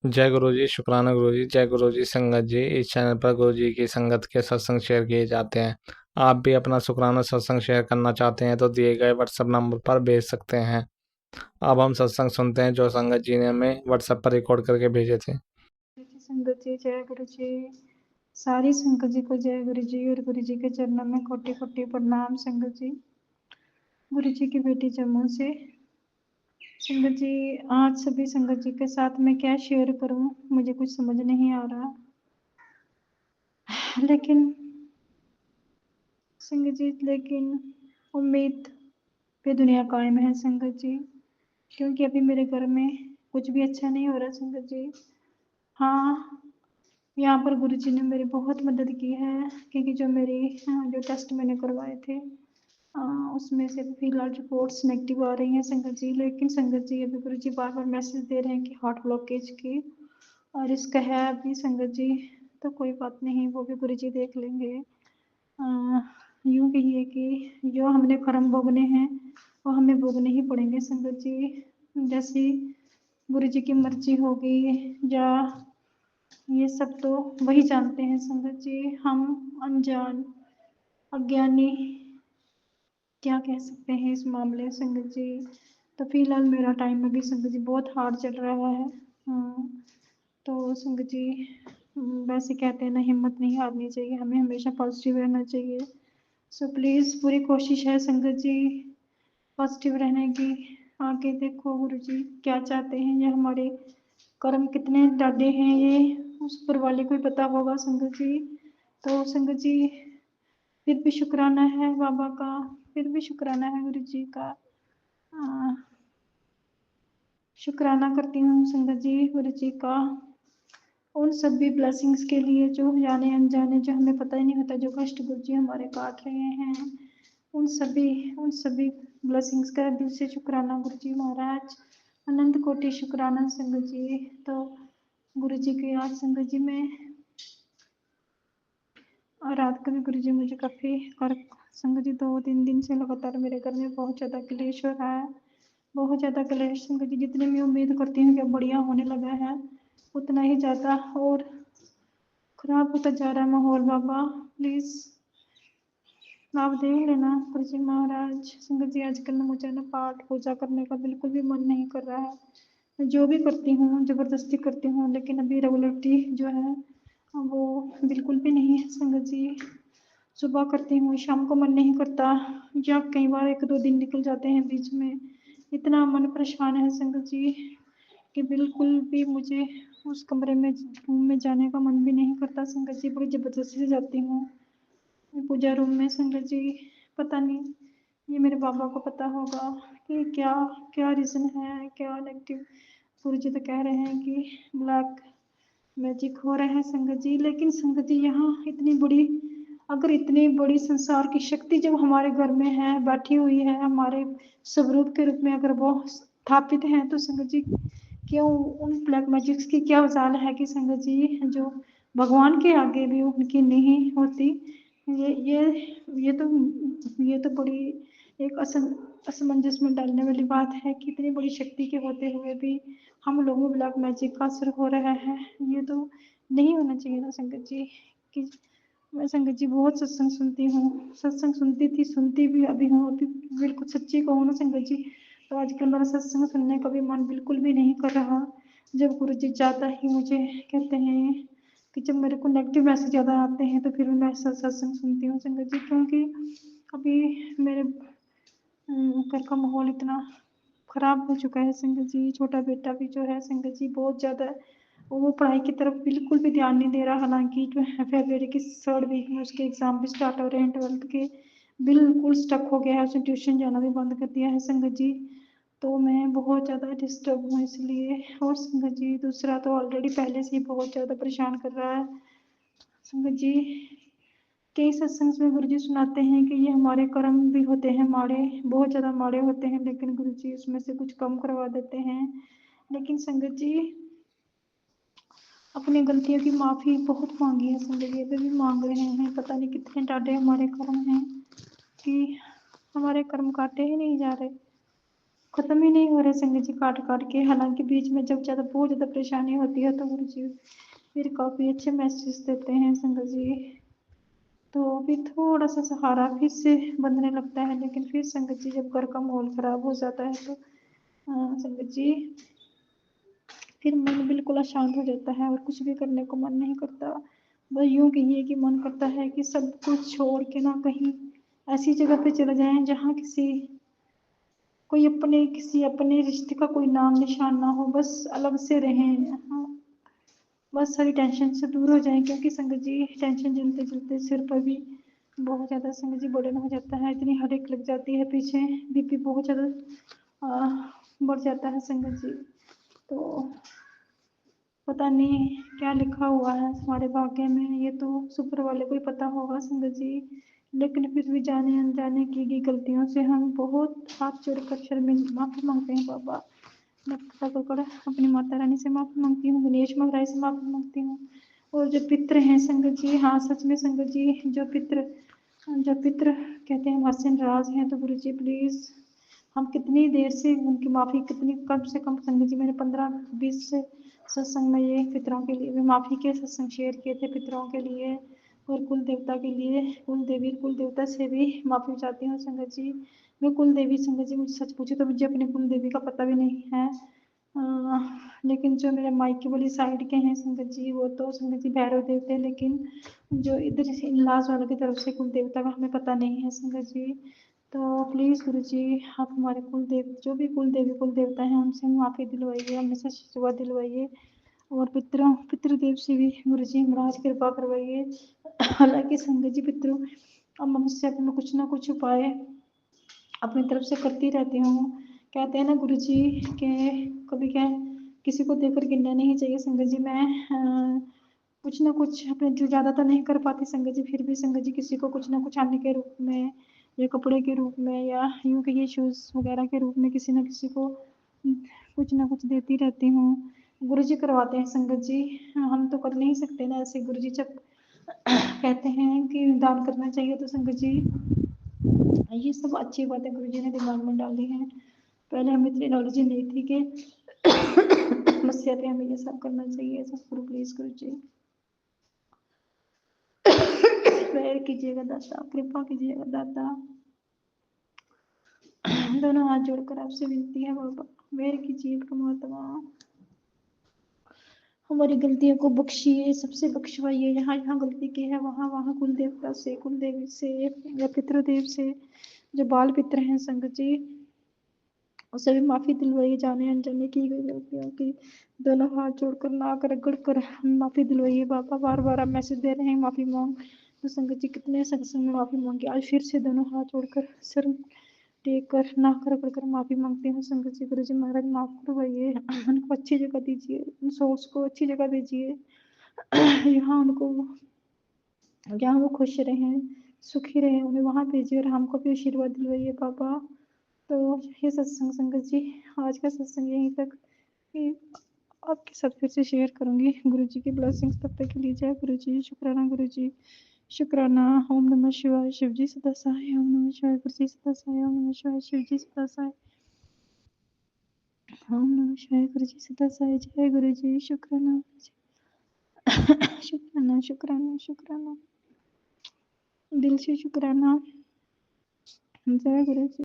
जय गुरु जी, शुक्राना गुरु जी। जय गुरु जी। संगत जी, इस चैनल पर गुरु जी की संगत के सत्संग शेयर किए जाते हैं। आप भी अपना शुक्राना सत्संग शेयर करना चाहते हैं तो दिए गए व्हाट्सएप नंबर पर भेज सकते हैं। अब हम सत्संग सुनते हैं जो संगत जी ने हमें व्हाट्सएप पर रिकॉर्ड करके भेजे थे। संगत जी, जय गुरु जी। सारी संगत जी को जय गुरु जी और गुरु जी के चरणों में कोटि कोटि प्रणाम। संगत जी, गुरु जी की बेटी जम्मू से। संगत जी, आज सभी संगत जी के साथ मैं क्या शेयर करूं, मुझे कुछ समझ नहीं आ रहा। लेकिन संगत जी, उम्मीद पे दुनिया कायम है संगत जी, क्योंकि अभी मेरे घर में कुछ भी अच्छा नहीं हो रहा संगत जी। हाँ, यहाँ पर गुरु जी ने मेरी बहुत मदद की है, क्योंकि जो टेस्ट मैंने करवाए थे उसमें से फिलहाल रिपोर्ट्स नेगेटिव आ रही हैं संगत जी। लेकिन संगत जी, अभी गुरु जी बार बार मैसेज दे रहे हैं कि हार्ट ब्लॉकेज की और रिस्क है अभी संगत जी। तो कोई बात नहीं, वो भी गुरु जी देख लेंगे। यूँ कहिए कि जो हमने कर्म भोगने हैं वो हमें भोगने ही पड़ेंगे संगत जी। जैसी गुरु जी की मर्जी होगी, या ये सब तो वही जानते हैं संगत जी। हम अनजान अज्ञानी क्या कह सकते हैं इस मामले संगत जी। तो फिलहाल मेरा टाइम अभी संगत जी बहुत हार्ड चल रहा है। तो संगत जी, वैसे कहते हैं ना, हिम्मत नहीं हारनी चाहिए, हमें हमेशा पॉजिटिव रहना चाहिए। सो प्लीज़, पूरी कोशिश है संगत जी पॉजिटिव रहने की। आगे देखो गुरु जी क्या चाहते हैं, या हमारे कर्म कितने डाढ़े हैं ये उस ऊपर वाले को ही पता होगा संगत जी। तो संगत जी, फिर भी शुक्राना है बाबा का, फिर भी शुक्राना है गुरु जी का। शुक्राना करती हूँ संगत जी गुरु जी का उन सभी ब्लेसिंग्स के लिए जो जाने अनजाने, जो हमें पता ही नहीं होता, जो कष्ट गुरु जी हमारे काट रहे हैं, उन सभी ब्लेसिंग्स का दिल से शुक्राना गुरु जी महाराज। अनंत कोटि शुक्राना संगत जी। तो गुरु जी की आज संगत जी में, और रात को भी गुरु जी मुझे काफ़ी, और संगत जी 2-3 दिन से लगातार मेरे घर में बहुत ज़्यादा क्लेश हो रहा है, बहुत ज़्यादा क्लेश संगत जी। जितनी मैं उम्मीद करती हूँ कि अब बढ़िया होने लगा है, उतना ही ज़्यादा और खराब होता जा रहा है माहौल। बाबा प्लीज़ आप देख लेना गुरु जी महाराज। संगत जी, आजकल ना मुझे ना पाठ पूजा करने का बिल्कुल भी मन नहीं कर रहा है। मैं जो भी करती हूँ ज़बरदस्ती करती हूँ, लेकिन अभी रेगुलरिटी जो है वो बिल्कुल भी नहीं है संगत जी। सुबह करती हूँ, शाम को मन नहीं करता, या कई बार 1-2 दिन निकल जाते हैं बीच में। इतना मन परेशान है संगत जी कि बिल्कुल भी मुझे उस कमरे में, रूम में जाने का मन भी नहीं करता संगत जी। बड़ी ज़बरदस्ती से जाती हूँ पूजा रूम में संगत जी। पता नहीं, ये मेरे बाबा को पता होगा कि क्या क्या रीज़न है, क्या नेगेटिव। गुरु जी तो कह रहे हैं कि ब्लैक मैजिक हो रहा है संगत जी। लेकिन संगत जी, यहाँ इतनी बड़ी, अगर इतनी बड़ी संसार की शक्ति जब हमारे घर में है, बैठी हुई है हमारे स्वरूप के रूप में, अगर वो स्थापित हैं, तो संगत जी क्यों उन ब्लैक मैजिक्स की क्या मजाल है कि संगत जी, जो भगवान के आगे भी उनकी नहीं होती। ये तो बड़ी एक असमंजस में डालने वाली बात है कि इतनी बड़ी शक्ति के होते हुए भी हम लोगों में ब्लैक मैजिक का असर हो रहा है। ये तो नहीं होना चाहिए ना संगत जी। कि मैं संगत जी बहुत सत्संग सुनती हूँ, सत्संग सुनती थी, सुनती भी अभी हूँ। अभी बिल्कुल सच्ची कहूँ ना संगत जी, तो आजकल मेरा सत्संग सुनने का भी मन बिल्कुल भी नहीं कर रहा। जब गुरु जी ज़्यादा ही मुझे कहते हैं कि जब मेरे को नेगेटिव मैसेज ज़्यादा आते हैं, तो फिर मैं सत्संग सुनती हूँ संगत जी। क्योंकि अभी मेरे घर का माहौल इतना ख़राब हो चुका है संगत जी। छोटा बेटा भी जो है संगत जी बहुत ज़्यादा, वो पढ़ाई की तरफ बिल्कुल भी ध्यान नहीं दे रहा। हालांकि जो है फरवरी की 3rd वीक में उसके एग्ज़ाम भी स्टार्ट हो रहे हैं 12th के। बिल्कुल स्टक हो गया है, उसने ट्यूशन जाना भी बंद कर दिया है संगत जी। तो मैं बहुत ज़्यादा डिस्टर्ब हूँ इसलिए। और संगत जी, दूसरा तो ऑलरेडी पहले से ही बहुत ज़्यादा परेशान कर रहा है संगत जी। कई सत्संग में गुरु जी सुनाते हैं कि ये हमारे कर्म भी होते हैं माड़े, बहुत ज़्यादा माड़े होते हैं, लेकिन गुरु जी उसमें से कुछ कम करवा देते हैं। लेकिन संगत जी, अपनी गलतियों की माफ़ी बहुत मांगी है संगत जी, अभी भी मांग रहे हैं। पता नहीं कितने डाढ़े हमारे कर्म हैं कि हमारे कर्म काटे ही नहीं जा रहे। ख़त्म ही नहीं हो रहे संगत जी, काट-काट के। हालाँकि बीच में जब बहुत ज़्यादा परेशानी होती है तो गुरुजी फिर काफ़ी अच्छे मैसेज देते हैं संगत जी। तो अभी थोड़ा-सा सहारा फिर से बनने लगता है, लेकिन फिर संगत जी जब घर का माहौल ख़राब हो जाता है तो संगत जी फिर मन बिल्कुल अशांत हो जाता है और कुछ भी करने को मन नहीं करता। बस यूँ कहिए कि मन करता है कि सब कुछ छोड़ के ना कहीं ऐसी जगह पे चले जाएँ जहाँ किसी अपने रिश्ते का कोई नाम निशान ना हो, बस अलग से रहें। हाँ, बस सारी टेंशन से दूर हो जाएँ, क्योंकि संगत जी टेंशन झेलते-झेलते सिर पर भी बहुत ज़्यादा संगत जी बर्डन हो जाता है, इतनी हेडेक लग जाती है पीछे, बीपी बहुत ज़्यादा बढ़ जाता है संगत जी। तो पता नहीं क्या लिखा हुआ है हमारे भाग्य में, ये तो ऊपर वाले को ही पता होगा संगत जी। लेकिन फिर भी जाने अनजाने की गई गलतियों से हम बहुत हाथ जोड़कर शर्मिंदा माफ़ी मांगते हैं बाबा। मैं पकड़ अपनी माता रानी से माफ़ी मांगती हूँ, गणेश महाराज से माफ़ी मांगती हूँ। और जो पितृ हैं संगत जी, हाँ सच में संगत जी, जो पितृ कहते हैं हमारे से नाराज हैं, तो गुरु जी प्लीज़ हम कितनी देर से उनकी माफ़ी, कितनी कम से कम संगत जी मैंने 15-20 से सत्संग में ये पितरों के लिए भी माफ़ी के सत्संग शेयर किए थे, पितरों के लिए और कुल देवता के लिए, कुल देवी कुल देवता से भी माफ़ी चाहती हूँ संगत जी। मैं कुल देवी संगत जी, मुझे सच पूछे तो मुझे अपनी कुल देवी का पता भी नहीं है। लेकिन जो मेरे मायके वाली साइड के हैं संगत जी, वो तो संगत जी भैरव देव थे, लेकिन जो इधर से इन-लॉज़ वालों की तरफ से कुल देवता का हमें पता नहीं है संगत जी। तो प्लीज़ गुरु जी आप हमारे जो भी कुल देवी कुल देवता हैं उनसे माफ़ी दिलवाइए, हमेशा आशीर्वाद दिलवाइए और पितृदेव से भी गुरु जी महाराज कृपा करवाइए। हालाँकि संगत जी पितरों अब मनुष्य में कुछ ना कुछ उपाय अपनी तरफ से करती रहती हूँ। कहते हैं ना गुरु जी के कभी क्या किसी को देखकर गिरना नहीं चाहिए संगत जी। मैं कुछ ना कुछ अपने जो ज़्यादा तो नहीं कर पाती संगत जी, फिर भी संगत जी किसी को कुछ ना कुछ अन्न के रूप में या कपड़े के रूप में या यूँ कहिए शूज़ वगैरह के रूप में किसी न किसी को कुछ ना कुछ देती रहती हूँ। गुरु जी करवाते हैं संगत जी, हम तो कर नहीं सकते ना ऐसे। गुरु जी जब कहते हैं कि दान करना चाहिए तो संगत जी ये सब अच्छी बातें गुरु जी ने दिमाग में डाली हैं। पहले हमें इतनी नॉलेज ही नहीं थी कि समस्या पे हमें ये सब करना चाहिए। सतगुरु प्लीज गुरु जी प्रेयर कीजिएगा दाता, कृपा कीजिएगा दाता। दोनों हाथ जोड़कर आपसे विनती है बाबा, मेहर कीजिए परमात्मा, हमारी गलतियों को बख्शिए, सबसे बख्शवाइए। जहाँ जहाँ गलती की है वहाँ वहाँ कुल देवता से, कुल देवी से या पितृदेव से, जो बाल पितृ हैं संगत जी, उससे भी माफ़ी दिलवाइए जाने अनजाने की गई गलतियों की। दोनों हाथ जोड़कर नाक रगड़ कर माफ़ी दिलवाइए बाबा। बार बार आप मैसेज दे रहे हैं माफ़ी मांग, तो संगत जी कितने सत्संग में माफ़ी मांगी, आज फिर से दोनों हाथ जोड़कर सर टेक कर नाक रगड़ कर माफ़ी मांगते हैं संगत जी। गुरु जी महाराज माफ़ करवाइए, उनको अच्छी जगह दीजिए, उन सोर्स को अच्छी जगह दीजिए, यहाँ उनको, जहाँ वो खुश रहें सुखी रहें, उन्हें वहाँ भेजिए और हमको भी आशीर्वाद दिलवाइए बाबा। तो ये सत्संग संगत जी, आज का सत्संग यहीं तक ही आपके साथ फिर से शेयर करूँगी। गुरु जी की ब्लेसिंग्स तब तक के लिए जय गुरु जी, शुक्राना गुरु जी, शुक्राना। ओम नमः शिवाय, शिव जी सदा सहाय, ओम नमः शिवाय, गुरु जी सदा सहाय, ओम नमः शिवाय, शिव जी सदा सहाय, ओम नमः शिवाय, गुरु जी सदा सहाय, जय गुरु जी, शुक्राना शुक्राना शुक्राना शुक्राना, दिल से शुक्राना, जय गुरु जी।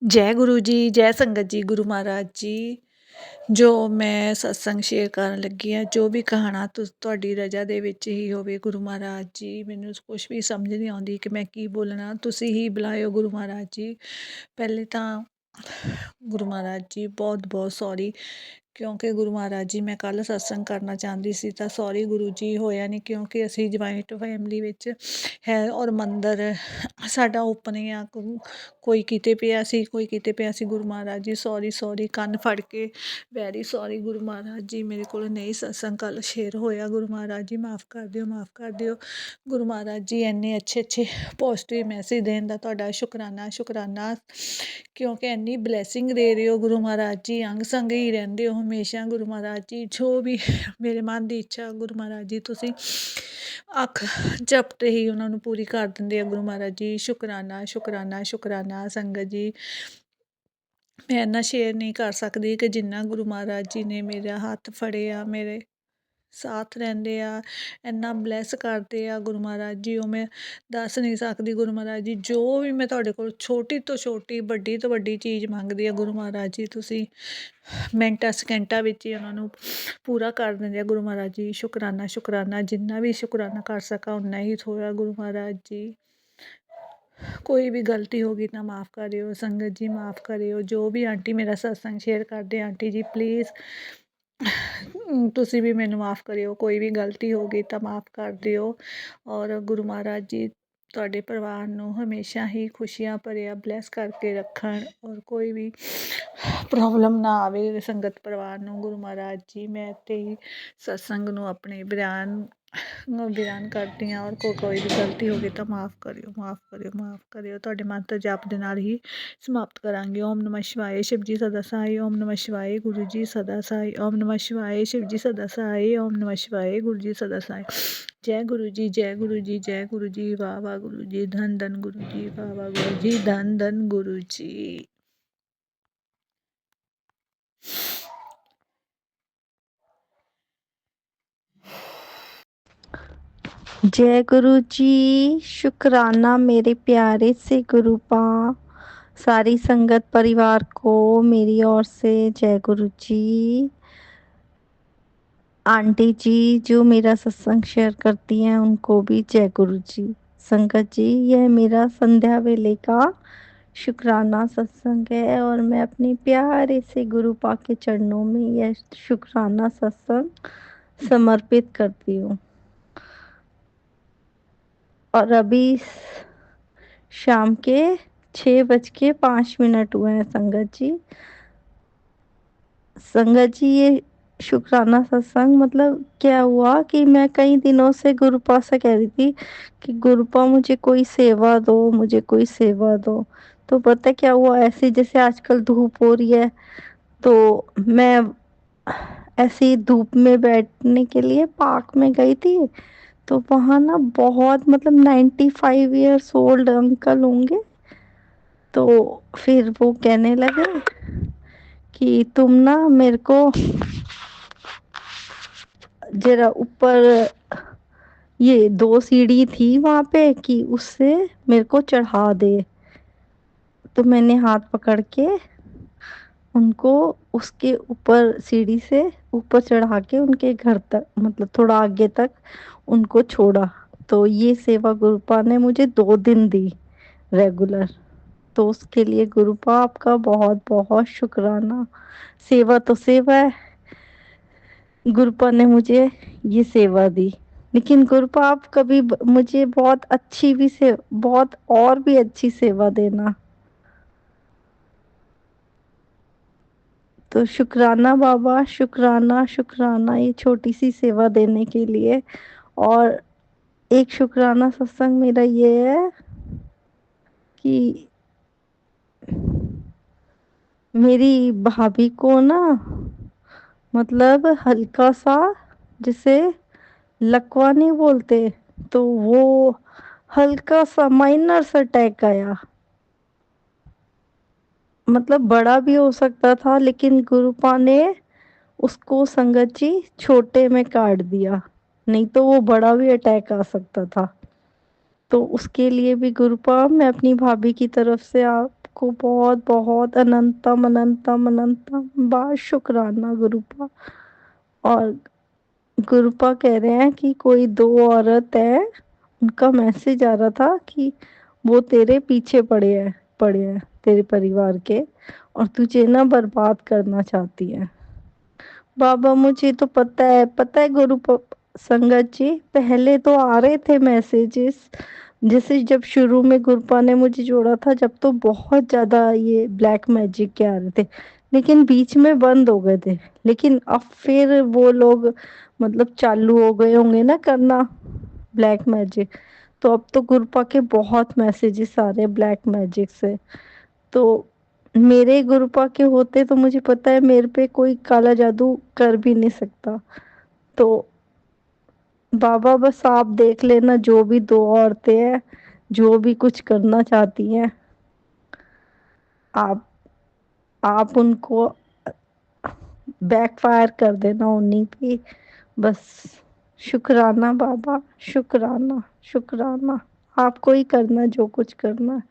जय गुरु जी, जय संगत जी, गुरु महाराज जी। ਜੋ ਮੈਂ ਸਤਸੰਗ ਸ਼ੇਅਰ ਕਰਨ ਲੱਗੀ ਹਾਂ, ਜੋ ਵੀ ਕਹਾਣਾ ਤੁਹਾਡੀ ਰਜ਼ਾ ਦੇ ਵਿੱਚ ਹੀ ਹੋਵੇ ਗੁਰੂ ਮਹਾਰਾਜ ਜੀ। ਮੈਨੂੰ ਕੁਛ ਵੀ ਸਮਝ ਨਹੀਂ ਆਉਂਦੀ ਕਿ ਮੈਂ ਕੀ ਬੋਲਣਾ, ਤੁਸੀਂ ਹੀ ਬੁਲਾਇਓ ਗੁਰੂ ਮਹਾਰਾਜ ਜੀ। ਪਹਿਲੇ ਤਾਂ ਗੁਰੂ ਮਹਾਰਾਜ ਜੀ ਬਹੁਤ ਬਹੁਤ ਸੌਰੀ, ਕਿਉਂਕਿ ਗੁਰੂ ਮਹਾਰਾਜ ਜੀ ਮੈਂ ਕੱਲ੍ਹ ਸਤਸੰਗ ਕਰਨਾ ਚਾਹੁੰਦੀ ਸੀ ਤਾਂ ਸੌਰੀ ਗੁਰੂ ਜੀ ਹੋਇਆ ਨਹੀਂ, ਕਿਉਂਕਿ ਅਸੀਂ ਜੁਆਇੰਟ ਫੈਮਿਲੀ ਵਿੱਚ ਹੈ ਔਰ ਮੰਦਰ ਸਾਡਾ ਓਪਨ ਆ, ਕੋਈ ਕਿਤੇ ਪਿਆ ਸੀ ਕੋਈ ਕਿਤੇ ਪਿਆ ਸੀ। ਗੁਰੂ ਮਹਾਰਾਜ ਜੀ ਸੌਰੀ ਸੌਰੀ, ਕੰਨ ਫੜ ਕੇ ਵੈਰੀ ਸੌਰੀ ਗੁਰੂ ਮਹਾਰਾਜ ਜੀ, ਮੇਰੇ ਕੋਲ ਨਹੀਂ ਸਤਸੰਗ ਕੱਲ੍ਹ ਸ਼ੇਅਰ ਹੋਇਆ। ਗੁਰੂ ਮਹਾਰਾਜ ਜੀ ਮਾफ़ ਕਰ ਦਿਓ, ਮਾफ़ ਕਰ ਦਿਓ। ਗੁਰੂ ਮਹਾਰਾਜ ਜੀ ਇੰਨੇ ਅੱਛੇ ਅੱਛੇ ਪੋਜ਼ੀਟਿਵ ਮੈਸੇਜ ਦੇਣ ਦਾ ਤੁਹਾਡਾ ਸ਼ੁਕਰਾਨਾ ਸ਼ੁਕਰਾਨਾ, ਕਿਉਂਕਿ ਇੰਨੀ ਬਲੈਸਿੰਗ ਦੇ ਰਹੇ ਹੋ ਗੁਰੂ ਮਹਾਰਾਜ ਜੀ, ਅੰਗ ਸੰਗ ਹੀ ਰਹਿੰਦੇ ਹੋ ਹਮੇਸ਼ਾ ਗੁਰੂ ਮਹਾਰਾਜ ਜੀ। ਜੋ ਵੀ ਮੇਰੇ ਮਨ ਦੀ ਇੱਛਾ ਗੁਰੂ ਮਹਾਰਾਜ ਜੀ ਤੁਸੀਂ ਅੱਖ ਝਪਟੇ ਹੀ ਉਹਨਾਂ ਨੂੰ ਪੂਰੀ ਕਰ ਦਿੰਦੇ ਆ ਗੁਰੂ ਮਹਾਰਾਜ ਜੀ। ਸ਼ੁਕਰਾਨਾ ਸ਼ੁਕਰਾਨਾ ਸ਼ੁਕਰਾਨਾ ਸੰਗਤ ਜੀ। ਮੈਂ ਇੰਨਾ ਸ਼ੇਅਰ ਨਹੀਂ ਕਰ ਸਕਦੀ ਕਿ ਜਿੰਨਾ ਗੁਰੂ ਮਹਾਰਾਜ ਜੀ ਨੇ ਮੇਰਾ ਹੱਥ ਫੜਿਆ, ਮੇਰੇ ਸਾਥ ਰਹਿੰਦੇ ਆ, ਇੰਨਾ ਬਲੈਸ ਕਰਦੇ ਆ ਗੁਰੂ ਮਹਾਰਾਜ ਜੀ, ਉਹ ਮੈਂ ਦੱਸ ਨਹੀਂ ਸਕਦੀ। ਗੁਰੂ ਮਹਾਰਾਜ ਜੀ ਜੋ ਵੀ ਮੈਂ ਤੁਹਾਡੇ ਕੋਲ ਛੋਟੀ ਤੋਂ ਛੋਟੀ, ਵੱਡੀ ਤੋਂ ਵੱਡੀ ਚੀਜ਼ ਮੰਗਦੀ ਆ, ਗੁਰੂ ਮਹਾਰਾਜ ਜੀ ਤੁਸੀਂ ਮਿੰਟਾਂ ਸਕਿੰਟਾਂ ਵਿੱਚ ਹੀ ਉਹਨਾਂ ਨੂੰ ਪੂਰਾ ਕਰ ਦਿੰਦੇ ਆ। ਗੁਰੂ ਮਹਾਰਾਜ ਜੀ ਸ਼ੁਕਰਾਨਾ, ਸ਼ੁਕਰਾਨਾ, ਜਿੰਨਾ ਵੀ ਸ਼ੁਕਰਾਨਾ ਕਰ ਸਕਾਂ ਉਨਾ ਹੀ ਥੋੜ੍ਹਾ। ਗੁਰੂ ਮਹਾਰਾਜ ਜੀ ਕੋਈ ਵੀ ਗਲਤੀ ਹੋ ਗਈ ਤਾਂ ਮਾफ़ ਕਰਿਓ, ਸੰਗਤ ਜੀ ਮਾफ़ ਕਰਿਓ। ਜੋ ਵੀ ਆਂਟੀ ਮੇਰਾ ਸਤਸੰਗ ਸ਼ੇਅਰ ਕਰਦੇ, ਆਂਟੀ ਜੀ ਪਲੀਜ਼ ਤੁਸੀਂ ਵੀ ਮੈਨੂੰ ਮਾफ़ ਕਰਿਓ। ਕੋਈ ਵੀ ਗਲਤੀ ਹੋ ਗਈ ਤਾਂ ਮਾफ़ ਕਰ ਦਿਓ। ਔਰ ਗੁਰੂ ਮਹਾਰਾਜ ਜੀ ਤੁਹਾਡੇ ਪਰਿਵਾਰ ਨੂੰ ਹਮੇਸ਼ਾ ਹੀ ਖੁਸ਼ੀਆਂ ਭਰਿਆ ਬਲੈਸ ਕਰਕੇ ਰੱਖਣ, ਔਰ ਕੋਈ ਵੀ ਪ੍ਰੋਬਲਮ ਨਾ ਆਵੇ ਸੰਗਤ ਪਰਿਵਾਰ ਨੂੰ। ਗੁਰੂ ਮਹਾਰਾਜ ਜੀ ਮੈਂ ਤੇ ਹੀ ਸਤਸੰਗ ਨੂੰ ਆਪਣੇ ਬਿਆਨ ਕਰਦੀ ਹਾਂ, ਔਰ ਕੋਈ ਵੀ ਗਲਤੀ ਹੋ ਗਈ ਤਾਂ ਮਾਫ਼ ਕਰਿਓ, ਮਾਫ਼ ਕਰਿਓ, ਮਾਫ਼ ਕਰਿਓ। ਤੁਹਾਡੇ ਮੰਤਰ ਜਾਪ ਦੇ ਨਾਲ ਹੀ ਸਮਾਪਤ ਕਰਾਂਗੇ। ਓਮ ਨਮः ਸ਼ਿਵਾਏ, ਸ਼ਿਵ ਜੀ ਸਦਾ ਸਹਾਈ। ਓਮ ਨਮः ਸ਼ਿਵਾਏ, ਗੁਰੂ ਜੀ ਸਦਾ ਸਹਾਈ। ਓਮ ਨਮः ਸ਼ਿਵਾਏ, ਸ਼ਿਵ ਜੀ ਸਦਾ ਸਹਾਈ। ਓਮ ਨਮः ਸ਼ਿਵਾਏ, ਗੁਰੂ ਜੀ ਸਦਾ ਸਹਾਈ। ਜੈ ਗੁਰੂ ਜੀ, ਜੈ ਗੁਰੂ ਜੀ, ਜੈ ਗੁਰੂ ਜੀ। ਵਾਹ ਵਾਹ ਗੁਰੂ ਜੀ, ਧੰਨ ਧੰਨ ਗੁਰੂ ਜੀ। ਵਾਹ ਵਾਹ ਗੁਰੂ ਜੀ, ਧੰਨ ਧੰਨ ਗੁਰੂ ਜੀ। जय गुरु जी, शुक्राना मेरे प्यारे से गुरु पा। सारी संगत परिवार को मेरी ओर से जय गुरु जी। आंटी जी जो मेरा सत्संग शेयर करती हैं उनको भी जय गुरु जी। संगत जी यह मेरा संध्या वेले का शुक्राना सत्संग है और मैं अपने प्यारे से गुरु पा के चरणों में यह शुक्राना सत्संग समर्पित करती हूँ। और अभी शाम के 6:05 हुए हैं संगत जी। संगत जी ये शुक्राना सत्संग मतलब क्या हुआ कि मैं कई दिनों से गुरुपा से कह रही थी कि गुरुपा मुझे कोई सेवा दो, मुझे कोई सेवा दो। तो पता क्या हुआ, ऐसे जैसे आजकल धूप हो रही है तो मैं ऐसे ही धूप में बैठने के लिए पार्क में गई थी। तो वहाँ ना बहुत मतलब 95 ईयर्स ओल्ड अंकल होंगे। तो फिर वो कहने लगे कि तुम ना मेरे को जरा ऊपर, ये 2 सीढ़ी थी वहाँ पे, कि उससे मेरे को चढ़ा दे। तो मैंने हाथ पकड़ के उनको उसके ऊपर सीढ़ी से ऊपर चढ़ा के उनके घर तक मतलब थोड़ा आगे तक उनको छोड़ा। तो ये सेवा गुरुपा ने मुझे 2 दिन दी रेगुलर। तो उसके लिए गुरुपा आपका बहुत बहुत शुक्राना। सेवा तो सेवा है, गुरुपा ने मुझे ये सेवा दी। लेकिन गुरुपा आप कभी मुझे बहुत अच्छी भी से बहुत और भी अच्छी सेवा देना। तो शुक्राना बाबा, शुक्राना शुक्राना ये छोटी सी सेवा देने के लिए। और एक शुक्राना सत्संग मेरा ये है कि मेरी भाभी को ना मतलब हल्का सा, जिसे लकवा नहीं बोलते, तो वो हल्का सा माइनर सा अटैक आया। मतलब बड़ा भी हो सकता था लेकिन गुरुपा ने उसको संगत जी छोटे में काट दिया, नहीं तो वो बड़ा भी अटैक आ सकता था। तो उसके लिए भी गुरुपा मैं अपनी भाभी की तरफ से आपको बहुत बहुत अनंतम अनंतम अनंतम बार शुक्राना गुरुपा। और गुरुपा कह रहे हैं कि कोई 2 औरत है, उनका मैसेज आ रहा था कि वो तेरे पीछे पड़े हैं तेरे परिवार के, और तुझे ना बर्बाद करना चाहती है। बाबा मुझे तो पता है गुरु संगत जी, पहले तो आ रहे थे मैसेजेस। जैसे जब शुरू में गुरुपा ने मुझे जोड़ा था, जब तो बहुत ज़्यादा ये ब्लैक मैजिक के आ रहे थे, लेकिन बीच में बंद हो गए थे। लेकिन अब फिर वो लोग मतलब चालू हो गए होंगे ना करना ब्लैक मैजिक। तो अब तो गुरुपा के बहुत मैसेजेस आ रहे हैं ब्लैक मैजिक से। तो मेरे गुरुपा के होते तो मुझे पता है मेरे पे कोई काला जादू कर भी नहीं सकता। तो बाबा बस आप देख लेना, जो भी 2 औरतें हैं जो भी कुछ करना चाहती हैं, आप आप उनको बैकफायर कर देना उन्हीं पे। बस शुक्राना बाबा, शुक्राना, शुक्राना। आपको ही करना जो कुछ करना है।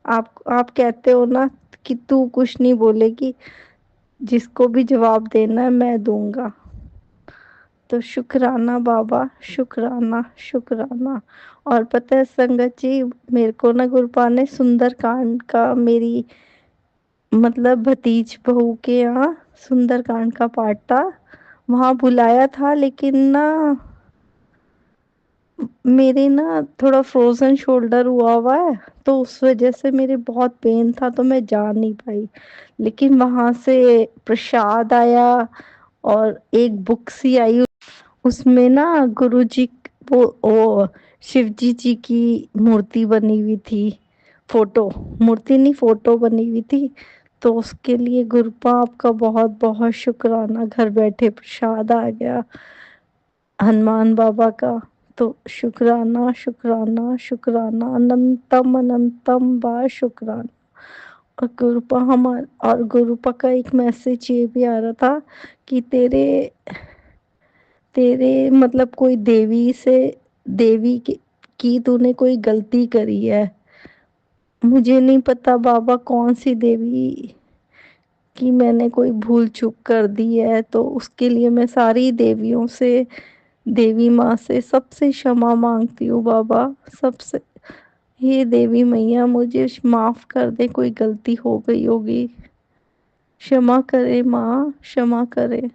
आप कहते हो ना कि तू कुछ नहीं बोलेगी, जिसको भी जवाब देना है मैं दूंगा। तो शुक्राना बाबा, शुक्राना, शुक्राना। और पता है संगत जी, मेरे को ना गुरपा ने सुंदरकांड का, मेरी मतलब भतीज बहू के यहाँ सुंदरकांड का पाठ था, वहाँ बुलाया था, लेकिन ना मेरे ना थोड़ा फ्रोजन शोल्डर हुआ है, तो उस वजह से मेरे बहुत पेन था, तो मैं जा नहीं पाई। लेकिन वहां से प्रसाद आया और एक बुक सी आई, उसमें ना गुरुजी वो शिवजी जी की मूर्ति बनी हुई थी, फोटो, मूर्ति नहीं फोटो बनी हुई थी। तो उसके लिए गुरुपा आपका बहुत बहुत शुक्राना, घर बैठे प्रसाद आ गया हनुमान बाबा का। तो शुक्राना, शुक्राना, शुक्राना, अनंतम अनंतम बा शुक्राना। और गुरुपा हमारा, और गुरुपा का एक मैसेज ये भी आ रहा था कि तेरे तेरे मतलब कोई देवी से, देवी की तूने कोई गलती करी है। मुझे नहीं पता बाबा कौन सी देवी की मैंने कोई भूल चूक कर दी है, तो उसके लिए मैं सारी देवियों से, देवी माँ से सबसे क्षमा मांगती हूँ बाबा, सबसे। हे देवी मैया मुझे माफ कर दे, कोई गलती हो गई होगी, क्षमा करे माँ, क्षमा करे।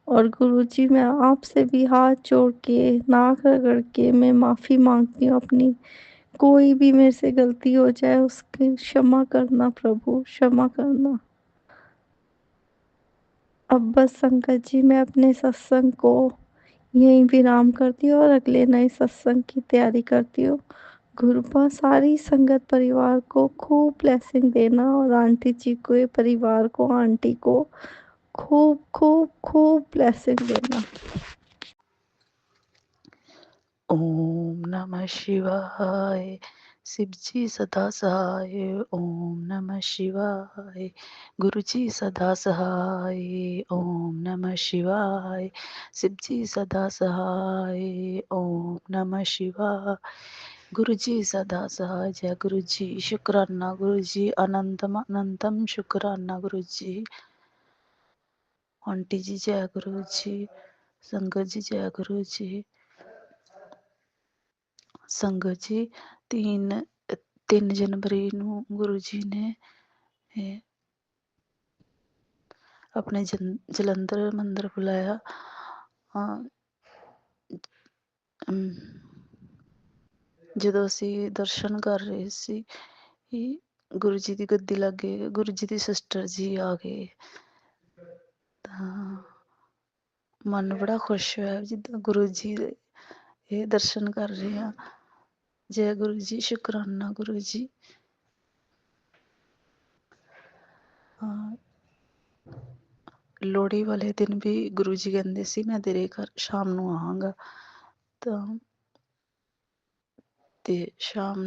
और गुरुजी मैं आपसे भी हाथ जोड़ के, नाक रगड़ के मैं माफ़ी मांगती हूँ अपनी, कोई भी मेरे से गलती हो जाए उसकी क्षमा करना प्रभु, क्षमा करना। अब बस संकट जी मैं अपने सत्संग को यहीं विराम करती हूँ और अगले नए सत्संग की तैयारी करती हूँ। गुरुपा सारी संगत परिवार को खूब ब्लेसिंग देना, और आंटी जी को, परिवार को, आंटी को खूब खूब खूब ब्लेसिंग देना। ओम नमः शिवाय। शिवजी सदा सहाय। ओम नमः शिवाय। गुरुजी सदा सहाय। ओम नमः शिवाय। शिवजी सदा सहाय। ओम नमः शिवाय। गुरुजी सदा सहाय। जय गुरुजी, शुक्राना गुरुजी, अनंतम अनंतम शुक्राना गुरुजी। आंटी जी जय गुरुजी, संगत जी जय गुरुजी। संगत जी 3 जनवरी ਨੂੰ ਗੁਰੂ ਜੀ ਨੇ ਆਪਣੇ ਜਲੰਧਰ ਮੰਦਿਰ ਬੁਲਾਇਆ। ਜਦੋਂ ਅਸੀਂ ਦਰਸ਼ਨ ਕਰ ਰਹੇ ਸੀ, ਗੁਰੂ ਜੀ ਦੀ ਗੱਦੀ ਲਾਗੇ ਗੁਰੂ ਜੀ ਦੀ ਸਿਸਟਰ ਜੀ ਆ ਗਏ, ਤਾਂ ਮਨ ਬੜਾ ਖੁਸ਼ ਹੋਇਆ ਜਿੱਦਾਂ ਗੁਰੂ ਜੀ ਦੇ ਇਹ ਦਰਸ਼ਨ ਕਰ ਰਹੇ ਹਾਂ। ਜੈ ਗੁਰੂ ਜੀ, ਸ਼ੁਕਰਾਨਾ ਗੁਰੂ ਜੀ। ਲੋਹੜੀ ਵਾਲੇ ਦਿਨ ਵੀ ਗੁਰੂ ਜੀ ਕਹਿੰਦੇ ਸੀ ਮੈਂ ਤੇਰੇ ਘਰ ਸ਼ਾਮ ਨੂੰ ਆਵਾਂਗਾ, ਤਾਂ ਤੇ ਸ਼ਾਮ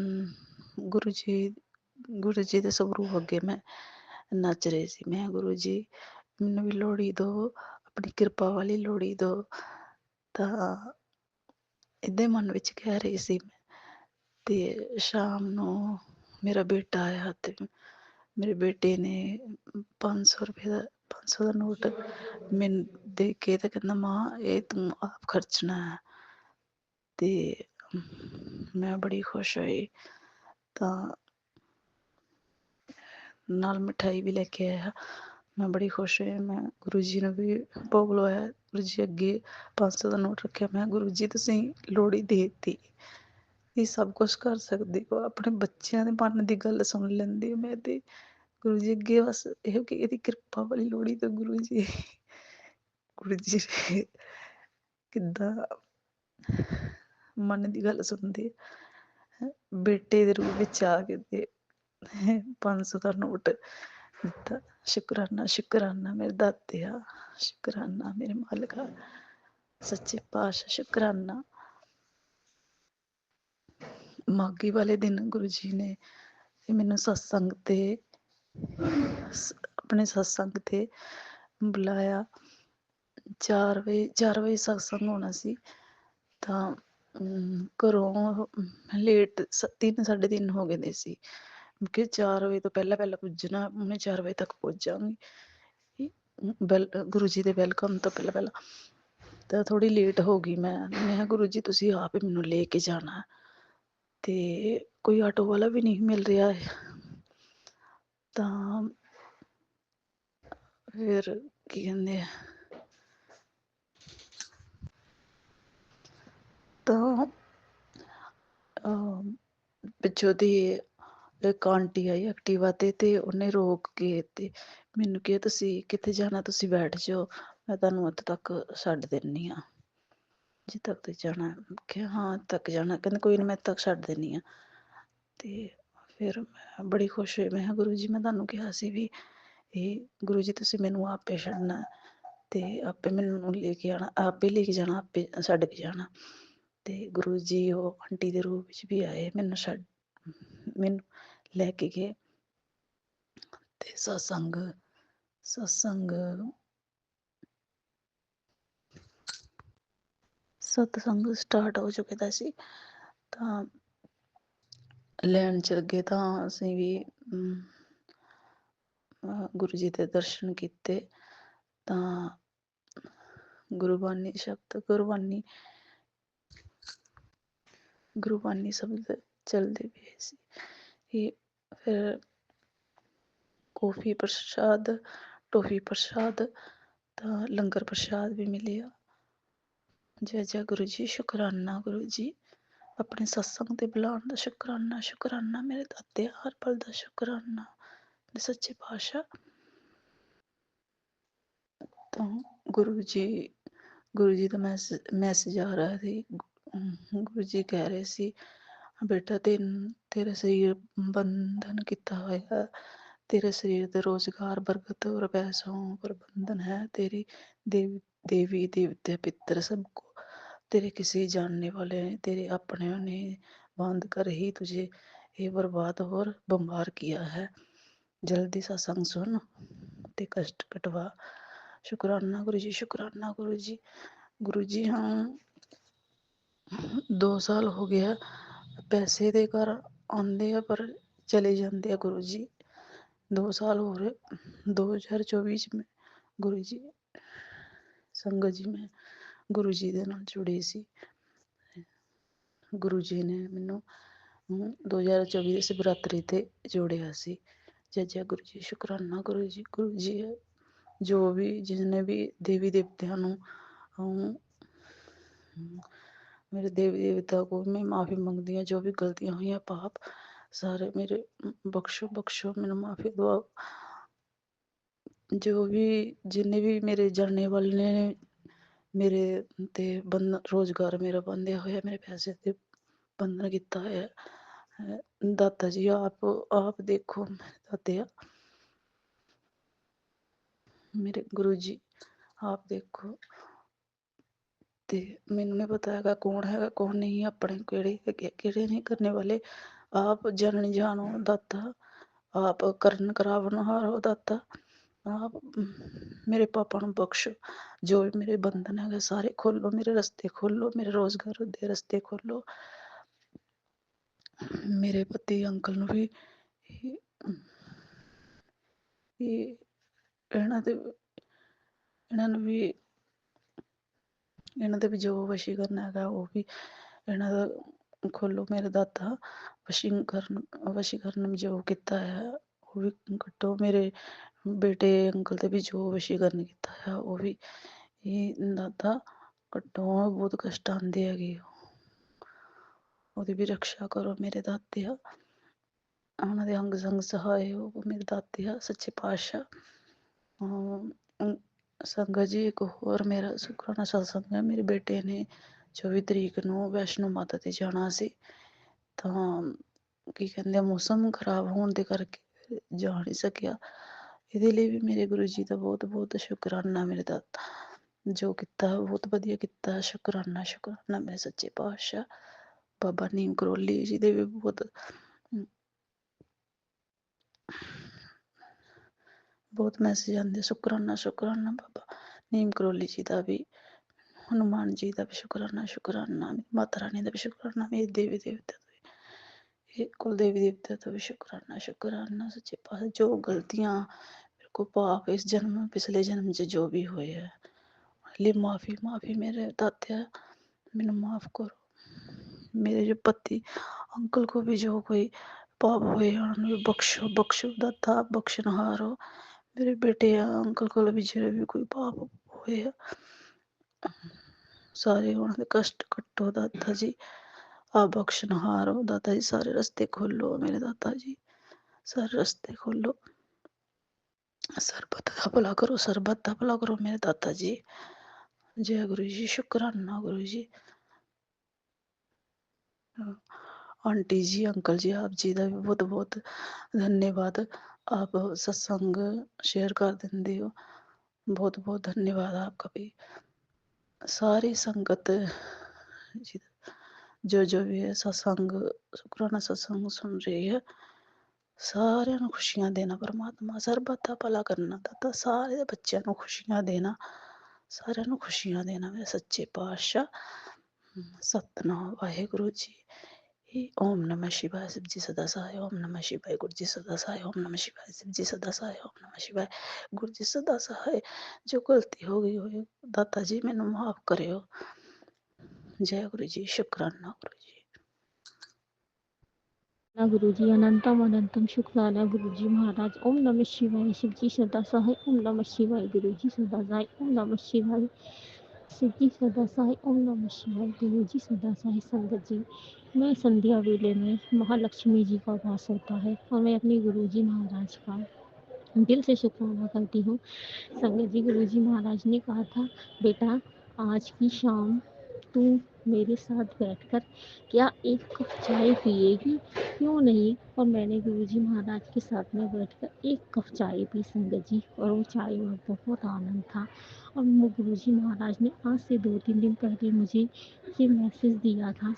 ਗੁਰੂ ਜੀ ਦੇ ਸਵਰੂਪ ਅੱਗੇ ਮੈਂ ਨੱਚ ਰਹੀ ਸੀ। ਮੈਂ ਗੁਰੂ ਜੀ ਮੈਨੂੰ ਵੀ ਲੋਹੜੀ ਦਿਓ, ਆਪਣੀ ਕਿਰਪਾ ਵਾਲੀ ਲੋਹੜੀ ਦਿਓ, ਤਾਂ ਏਦਾਂ ਮਨ ਵਿੱਚ ਕਹਿ ਰਹੀ ਸੀ ਮੈਂ। ਤੇ ਸ਼ਾਮ ਨੂੰ ਮੇਰਾ ਬੇਟਾ ਆਇਆ ਤੇ ਮੇਰੇ ਬੇਟੇ ਨੇ 500 ਦਾ ਨੋਟ ਮੈਨੂੰ ਦੇ ਕੇ ਤੇ ਕਹਿੰਦਾ ਮਾਂ ਇਹ ਤੂੰ ਆਪ ਖਰਚਣਾ ਹੈ। ਤੇ ਮੈਂ ਬੜੀ ਖੁਸ਼ ਹੋਈ, ਤਾਂ ਨਾਲ ਮਿਠਾਈ ਵੀ ਲੈ ਕੇ ਆਇਆ। ਮੈਂ ਬੜੀ ਖੁਸ਼ ਹੋਈ। ਮੈਂ ਗੁਰੂ ਜੀ ਨੂੰ ਵੀ ਭੋਗ ਲਵਾਇਆ। ਗੁਰੂ ਜੀ ਅੱਗੇ 500 ਦਾ ਨੋਟ ਰੱਖਿਆ। ਮੈਂ ਗੁਰੂ ਜੀ ਤੁਸੀਂ ਲੋਹੜੀ ਦੇ ਦਿੱਤੀ, ਇਹ ਸਭ ਕੁਛ ਕਰ ਸਕਦੇ ਹੋ, ਆਪਣੇ ਬੱਚਿਆਂ ਦੇ ਮਨ ਦੀ ਗੱਲ ਸੁਣ ਲੈਂਦੇ ਹੋ। ਮੈਂ ਤੇ ਗੁਰੂ ਜੀ ਅੱਗੇ ਬਸ ਇਹੋ ਕਿ ਇਹਦੀ ਕਿਰਪਾ ਵਾਲੀ ਲੋਹੜੀ ਤੋਂ ਗੁਰੂ ਜੀ ਕਿੱਦਾਂ ਮਨ ਦੀ ਗੱਲ ਸੁਣਦੇ, ਬੇਟੇ ਦੇ ਰੂਪ ਵਿੱਚ ਆ ਕੇ ਤੇ 500 ਦਾ ਨੋਟ ਦਿੱਤਾ। ਸ਼ੁਕਰਾਨਾ, ਸ਼ੁਕਰਾਨਾ ਮੇਰੇ ਦਾਤਿਆ, ਸ਼ੁਕਰਾਨਾ ਮੇਰੇ ਮਾਲਕਾ, ਸੱਚੇ ਪਾਤਸ਼ਾਹ ਸ਼ੁਕਰਾਨਾ। ਮਾਘੀ ਵਾਲੇ ਦਿਨ ਗੁਰੂ ਜੀ ਨੇ ਮੈਨੂੰ ਸਤਸੰਗ ਤੇ ਆਪਣੇ ਸਤਸੰਗ 'ਤੇ ਬੁਲਾਇਆ। 4 ਵਜੇ ਸਤਸੰਗ ਹੋਣਾ ਸੀ, ਤਾਂ ਘਰੋਂ ਲੇਟ 3 ਸਾਢੇ 3 ਹੋ ਗਏ ਦੇ ਸੀ ਕਿ 4 ਵਜੇ ਤੋਂ ਪਹਿਲਾਂ ਪਹਿਲਾਂ ਪੁੱਜਣਾ, ਮੈਂ 4 ਵਜੇ ਤੱਕ ਪੁੱਜ ਜਾਵਾਂਗੀ ਗੁਰੂ ਜੀ ਦੇ ਵੈਲਕਮ ਤੋਂ ਪਹਿਲਾਂ ਪਹਿਲਾਂ। ਤਾਂ ਥੋੜ੍ਹੀ ਲੇਟ ਹੋ ਗਈ ਮੈਂ ਗੁਰੂ ਜੀ ਤੁਸੀਂ ਆਪ ਹੀ ਮੈਨੂੰ ਲੈ ਕੇ ਜਾਣਾ, ਤੇ ਕੋਈ ਆਟੋ ਵਾਲਾ ਵੀ ਨਹੀਂ ਮਿਲ ਰਿਹਾ ਹੈ। ਤਾਂ ਫਿਰ ਕੀ ਕਹਿੰਦੇ ਆ, ਤਾਂ ਪਿੱਛੋਂ ਦੀ ਇੱਕ ਆਂਟੀ ਆਈ ਐਕਟੀਵਾ ਤੇ ਉਹਨੇ ਰੋਕ ਕੇ ਤੇ ਮੈਨੂੰ ਕਿਹਾ ਤੁਸੀਂ ਕਿੱਥੇ ਜਾਣਾ, ਤੁਸੀਂ ਬੈਠ ਜਾਓ, ਮੈਂ ਤੁਹਾਨੂੰ ਉੱਥੇ ਤੱਕ ਛੱਡ ਦਿੰਦੀ ਹਾਂ, ਜਿੱਥੇ ਤੱਕ ਤੁਸੀਂ ਜਾਣਾ। ਕਿਹਾ ਹਾਂ ਤੱਕ ਜਾਣਾ, ਕਹਿੰਦੇ ਕੋਈ ਨਹੀਂ ਮੈਂ ਤੱਕ ਛੱਡ ਦਿੰਦੀ ਹਾਂ। ਤੇ ਫਿਰ ਮੈਂ ਬੜੀ ਖੁਸ਼ ਹੋਈ, ਮੈਂ ਕਿਹਾ ਗੁਰੂ ਜੀ ਮੈਂ ਤੁਹਾਨੂੰ ਕਿਹਾ ਸੀ ਵੀ ਇਹ ਗੁਰੂ ਜੀ ਤੁਸੀਂ ਮੈਨੂੰ ਆਪੇ ਛੱਡਣਾ ਤੇ ਆਪੇ ਮੈਨੂੰ ਲੈ ਕੇ ਆਉਣਾ, ਆਪੇ ਲੈ ਕੇ ਜਾਣਾ, ਆਪੇ ਛੱਡ ਕੇ ਜਾਣਾ। ਤੇ ਗੁਰੂ ਜੀ ਉਹ ਆਂਟੀ ਦੇ ਰੂਪ ਵਿੱਚ ਵੀ ਆਏ, ਮੈਨੂੰ ਲੈ ਕੇ ਗਏ ਤੇ ਸਤਸੰਗ ਸਟਾਰਟ ਹੋ ਚੁੱਕਿਆ ਸੀ। ਤਾਂ ਲੈਣ ਚ ਲੱਗੇ ਤਾਂ ਅਸੀਂ ਵੀ ਗੁਰੂ ਜੀ ਦੇ ਦਰਸ਼ਨ ਕੀਤੇ। ਤਾਂ ਗੁਰਬਾਣੀ ਸ਼ਬਦ ਗੁਰਬਾਣੀ ਸ਼ਬਦ ਚੱਲਦੇ ਪਏ ਸੀ। ਫਿਰ ਕੌਫੀ ਪ੍ਰਸ਼ਾਦ, ਟੋਫੀ ਪ੍ਰਸ਼ਾਦ, ਤਾਂ ਲੰਗਰ ਪ੍ਰਸ਼ਾਦ ਵੀ ਮਿਲਿਆ। ਜੈ ਜੈ ਗੁਰੂ ਜੀ, ਸ਼ੁਕਰਾਨਾ ਗੁਰੂ ਜੀ, ਆਪਣੇ ਸਤਸੰਗ ਤੇ ਬੁਲਾਉਣ ਦਾ ਸ਼ੁਕਰਾਨਾ ਮੇਰੇ ਦਾਤੇ, ਹਰ ਪਲ ਦਾ ਸ਼ੁਕਰਾਨਾ ਸੱਚੇ ਪਾਤਸ਼ਾਹ। ਤਾਂ ਗੁਰੂ ਜੀ ਦਾ ਮੈਸੇਜ ਆ ਰਿਹਾ ਸੀ। ਗੁਰੂ ਜੀ ਕਹਿ ਰਹੇ ਸੀ ਬੇਟਾ ਤੇਰਾ ਸਰੀਰ ਬੰਧਨ ਕੀਤਾ ਹੋਇਆ, ਤੇਰੇ ਸਰੀਰ ਦੇ ਰੋਜ਼ਗਾਰ ਬਰਕਤ ਔਰ ਪੈਸੋਂ ਪਰ ਬੰਧਨ है। तेरी देवी देवते पितर सबको तेरे किसी जानने वाले ने तेरे अपने ने बांध कर ही तुझे ये बर्बाद और बम्बार किया है। जल्दी सत्संग सुन ते कष्ट कटवा। शुक्राना गुरु जी, शुक्राना गुरु जी। गुरु जी हाँ 2 ਸਾਲ ਹੋ ਗਿਆ ਪੈਸੇ ਦੇ ਘਰ ਆਉਂਦੇ ਆ ਪਰ ਚਲੇ ਜਾਂਦੇ ਆ ਗੁਰੂ ਜੀ। 2 ਸਾਲ ਹੋ ਰਹੇ 2024 ਚ ਮੈਂ ਗੁਰੂ ਜੀ ਸੰਗਤ ਜੀ ਮੈਂ ਗੁਰੂ ਜੀ ਦੇ ਨਾਲ ਜੁੜੀ ਸੀ। ਗੁਰੂ ਜੀ ਨੇ ਮੈਨੂੰ 2024 ਦੇ ਸ਼ਿਵਰਾਤਰੀ ਤੇ ਜੋੜਿਆ ਸੀ। ਜੈ ਜੈ ਗੁਰੂ ਜੀ, ਸ਼ੁਕਰਾਨਾ ਗੁਰੂ ਜੀ। ਗੁਰੂ ਜੀ ਜੋ ਵੀ ਜਿਸਨੇ ਵੀ ਦੇਵੀ ਦੇਵਤਿਆਂ ਨੂੰ ਮੇਰੇ ਦੇਵੀ ਦੇਵਤਾ ਕੋਲ ਮੈਂ ਮਾਫੀ ਮੰਗਦੀ ਹਾਂ। ਜੋ ਵੀ ਗਲਤੀਆਂ ਹੋਈਆਂ ਪਾਪ ਸਾਰੇ ਮੇਰੇ ਬਖਸ਼ੋ ਮੈਨੂੰ ਮਾਫੀ ਦਵਾਓ। ਜੋ ਵੀ ਜਿੰਨੇ ਵੀ ਮੇਰੇ ਜਾਣਨੇ ਵਾਲੇ ਨੇ ਮੇਰੇ ਤੇ ਰੋਜ਼ਗਾਰ ਮੇਰਾ ਬੰਦਿਆ ਹੋਇਆ, ਮੇਰੇ ਪੈਸੇ ਤੇ ਬੰਧਨ ਕੀਤਾ ਹੋਇਆ, ਦਾਤਾ ਜੀ ਆਪ ਦੇਖੋ ਦਾਤਿਆ, ਮੇਰੇ ਗੁਰੂ ਜੀ ਆਪ ਦੇਖੋ। ਤੇ ਮੈਨੂੰ ਨਹੀਂ ਪਤਾ ਹੈਗਾ ਕੌਣ ਹੈਗਾ ਕੌਣ ਨਹੀਂ, ਆਪਣੇ ਕਿਹੜੇ ਹੈਗੇ ਕਿਹੜੇ ਨਹੀਂ ਕਰਨੇ ਵਾਲੇ। ਆਪ ਜਨਨ ਜਾਣੋ ਦਾਤਾ, ਆਪ ਕਰਨ ਕਰਾਵਨ ਹਾਰੋ ਦਾਤਾ। ਆਪ ਮੇਰੇ ਪਾਪਾ ਨੂੰ ਬਖਸ਼ੋ, ਜੋ ਵੀ ਮੇਰੇ ਬੰਧਨ ਹੈਗੇ ਸਾਰੇ ਖੋਲੋ, ਮੇਰੇ ਰਸਤੇ ਖੋਲੋ, ਮੇਰੇ ਰੋਜ਼ਗਾਰ ਦੇ ਰਸਤੇ ਖੋਲੋ। ਮੇਰੇ ਪਤੀ ਅੰਕਲ ਨੂੰ ਵੀ ਇਹਨਾਂ ਦੇ ਵੀ ਜੋ ਵਸ਼ੀਕਰਨ ਹੈਗਾ ਉਹ ਵੀ ਇਹਨਾਂ ਦਾ ਖੋਲੋ ਮੇਰੇ ਦਾਤਾ। ਵਸ਼ੀਕਰਨ ਜੋ ਕੀਤਾ ਹੈ ਉਹ ਵੀ ਕੱਟੋ। ਮੇਰੇ ਬੇਟੇ ਅੰਕਲ ਤੇ ਵੀ ਜੋ ਵਸ਼ੀਕਰਨ ਕੀਤਾ ਹੈ ਉਹ ਵੀ ਦਾਤਾ ਕੱਟੋ। ਬਹੁਤ ਕਸ਼ਟ ਆਉਂਦੇ ਹੈਗੇ, ਉਹਦੀ ਵੀ ਰਕਸ਼ਾ ਕਰੋ ਮੇਰੇ ਦਾਤਿਆ। ਉਹਨਾਂ ਦੇ ਅੰਗ ਸੰਗ ਸਹਾਏ ਹੋ ਮੇਰੇ ਦਾਤਿਆ ਸੱਚੇ ਪਾਤਸ਼ਾਹ। ਸੰਗਤ ਜੀ ਇੱਕ ਹੋਰ ਮੇਰਾ ਸ਼ੁਕਰਾਨਾ ਸਤਸੰਗ ਹੈ। ਮੇਰੇ ਬੇਟੇ ਨੇ 24 ਤਰੀਕ ਨੂੰ ਵੈਸ਼ਨੋ ਮਾਤਾ ਤੇ ਜਾਣਾ ਸੀ, ਤਾਂ ਕੀ ਕਹਿੰਦੇ ਮੌਸਮ ਖਰਾਬ ਹੋਣ ਦੇ ਕਰਕੇ ਜਾ ਨਹੀਂ ਸਕਿਆ। ਇਹਦੇ ਲਈ ਵੀ ਮੇਰੇ ਗੁਰੂ ਜੀ ਦਾ ਬਹੁਤ ਬਹੁਤ ਸ਼ੁਕਰਾਨਾ ਮੇਰੇ ਦਾਤਾ, ਜੋ ਕੀਤਾ ਬਹੁਤ ਵਧੀਆ ਕੀਤਾ। ਸ਼ੁਕਰਾਨਾ ਮੇਰੇ ਸੱਚੇ ਪਾਤਸ਼ਾਹ। ਬਾਬਾ ਨੀਮ ਕਰੋਲੀ ਜੀ ਦੇ ਵੀ बहुत मैसेज आंदे, शुकराना शुकराना बाबा नीम करौली जी का भी, हनुमान जी का भी शुकराना शुकराना, माता रानी का भी शुकराना, मेरे देवी देवता का भी, कुल देवी देवता का भी शुकराना शुकराना। सच्चे पातशाह जो गलतियां मेरे को पाप इस जन्म में पिछले जन्म से जो भी हुए है, लिए माफी माफी मेरे दात्या, मैंने माफ करो। मेरे जो पति अंकल को भी जो कोई पाप हुए उन्हें बख्शो बख्शो दाता, बख्शनहार हो। मेरे बेटे अंकल को भी जो भी कोई पाप हुए सारे उन्होंने कष्ट कट्टो दाता जी, आप बख्शनहार हो दाता जी, सारे रास्ते खोलो मेरे दाता जी, सारे रास्ते खोलो, सरबत का भला करो, सरबत का भला करो मेरे दाता जी। जय गुरु जी, शुक्राना गुरु जी। आंटी जी अंकल जी आप जी का भी बहुत बहुत धन्यवाद, आप सत्संग शेयर कर देंगे हो, बहुत बहुत धन्यवाद आपका भी। सारी संगत जी जो भी है सत्संग, शुक्राना सत्संग सुन रही है, सारे खुशियां देना परमात्मा, सरबत का भला करना दाता, सारे बच्चों खुशियां देना, सारे खुशियां देना मेरे सच्चे पातशाह। सतनाम वाहेगुरु जी। ओम नमः शिवाय, शिव जी सदा सहाय, ओम नमः शिवाय, गुरु जी सदा सहाय, ओम नमः शिवाय, शिव जी सदा सहाय, ओम नमः शिवाय, गुरु जी सदा सहाय। जो गलती हो गई हो दाता जी मैंने माफ करे हो। जय गुरु जी, शुक्राना गुरु जी। गुरु जी अनंतम अनंतम शुक्राना गुरु जी महाराज। ओम नमः शिवाय, शिव जी सदा सहाय, ओम नमः शिवाय, गुरु जी सदा सहाय, ओम नमः शिवाय, शिव जी सदा सहाय, ओम नमः शिवाय, गुरु जी सदा सहाय। संगत जी, मैं संध्या वेले में महालक्ष्मी जी का वास होता है और मैं अपने गुरु जी महाराज का दिल से शुक्राना करती हूँ। संगत जी, गुरु जी महाराज ने कहा था, बेटा आज की शाम तू मेरे साथ बैठकर क्या एक कप चाय पिएगी, क्यों नहीं। और मैंने गुरुजी महाराज के साथ में बैठकर एक कप चाय पी संगत जी, और वो चाय में बहुत आनंद था। और गुरुजी महाराज ने आज से 2-3 दिन पहले मुझे ये मैसेज दिया था,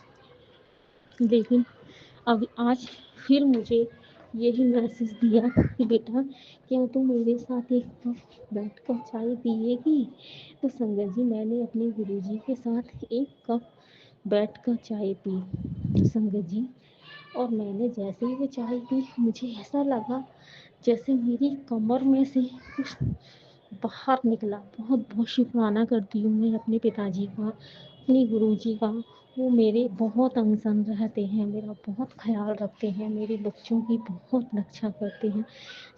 लेकिन अब आज फिर मुझे यही मैसेज दिया कि बेटा क्या तू मेरे साथ एक कप बैठकर चाय पिएगी। तो संगत जी, मैंने अपने गुरुजी के साथ एक कप बैठकर चाय पी संगत जी, और मैंने जैसे ही वो चाय पी मुझे ऐसा लगा जैसे मेरी कमर में से कुछ बाहर निकला। बहुत बहुत शुक्राना करती हूँ मैं अपने पिताजी का, अपने गुरुजी का। वो मेरे बहुत अंग संग रहते हैं, मेरा बहुत ख्याल रखते हैं, मेरे बच्चों की बहुत रक्षा करते हैं।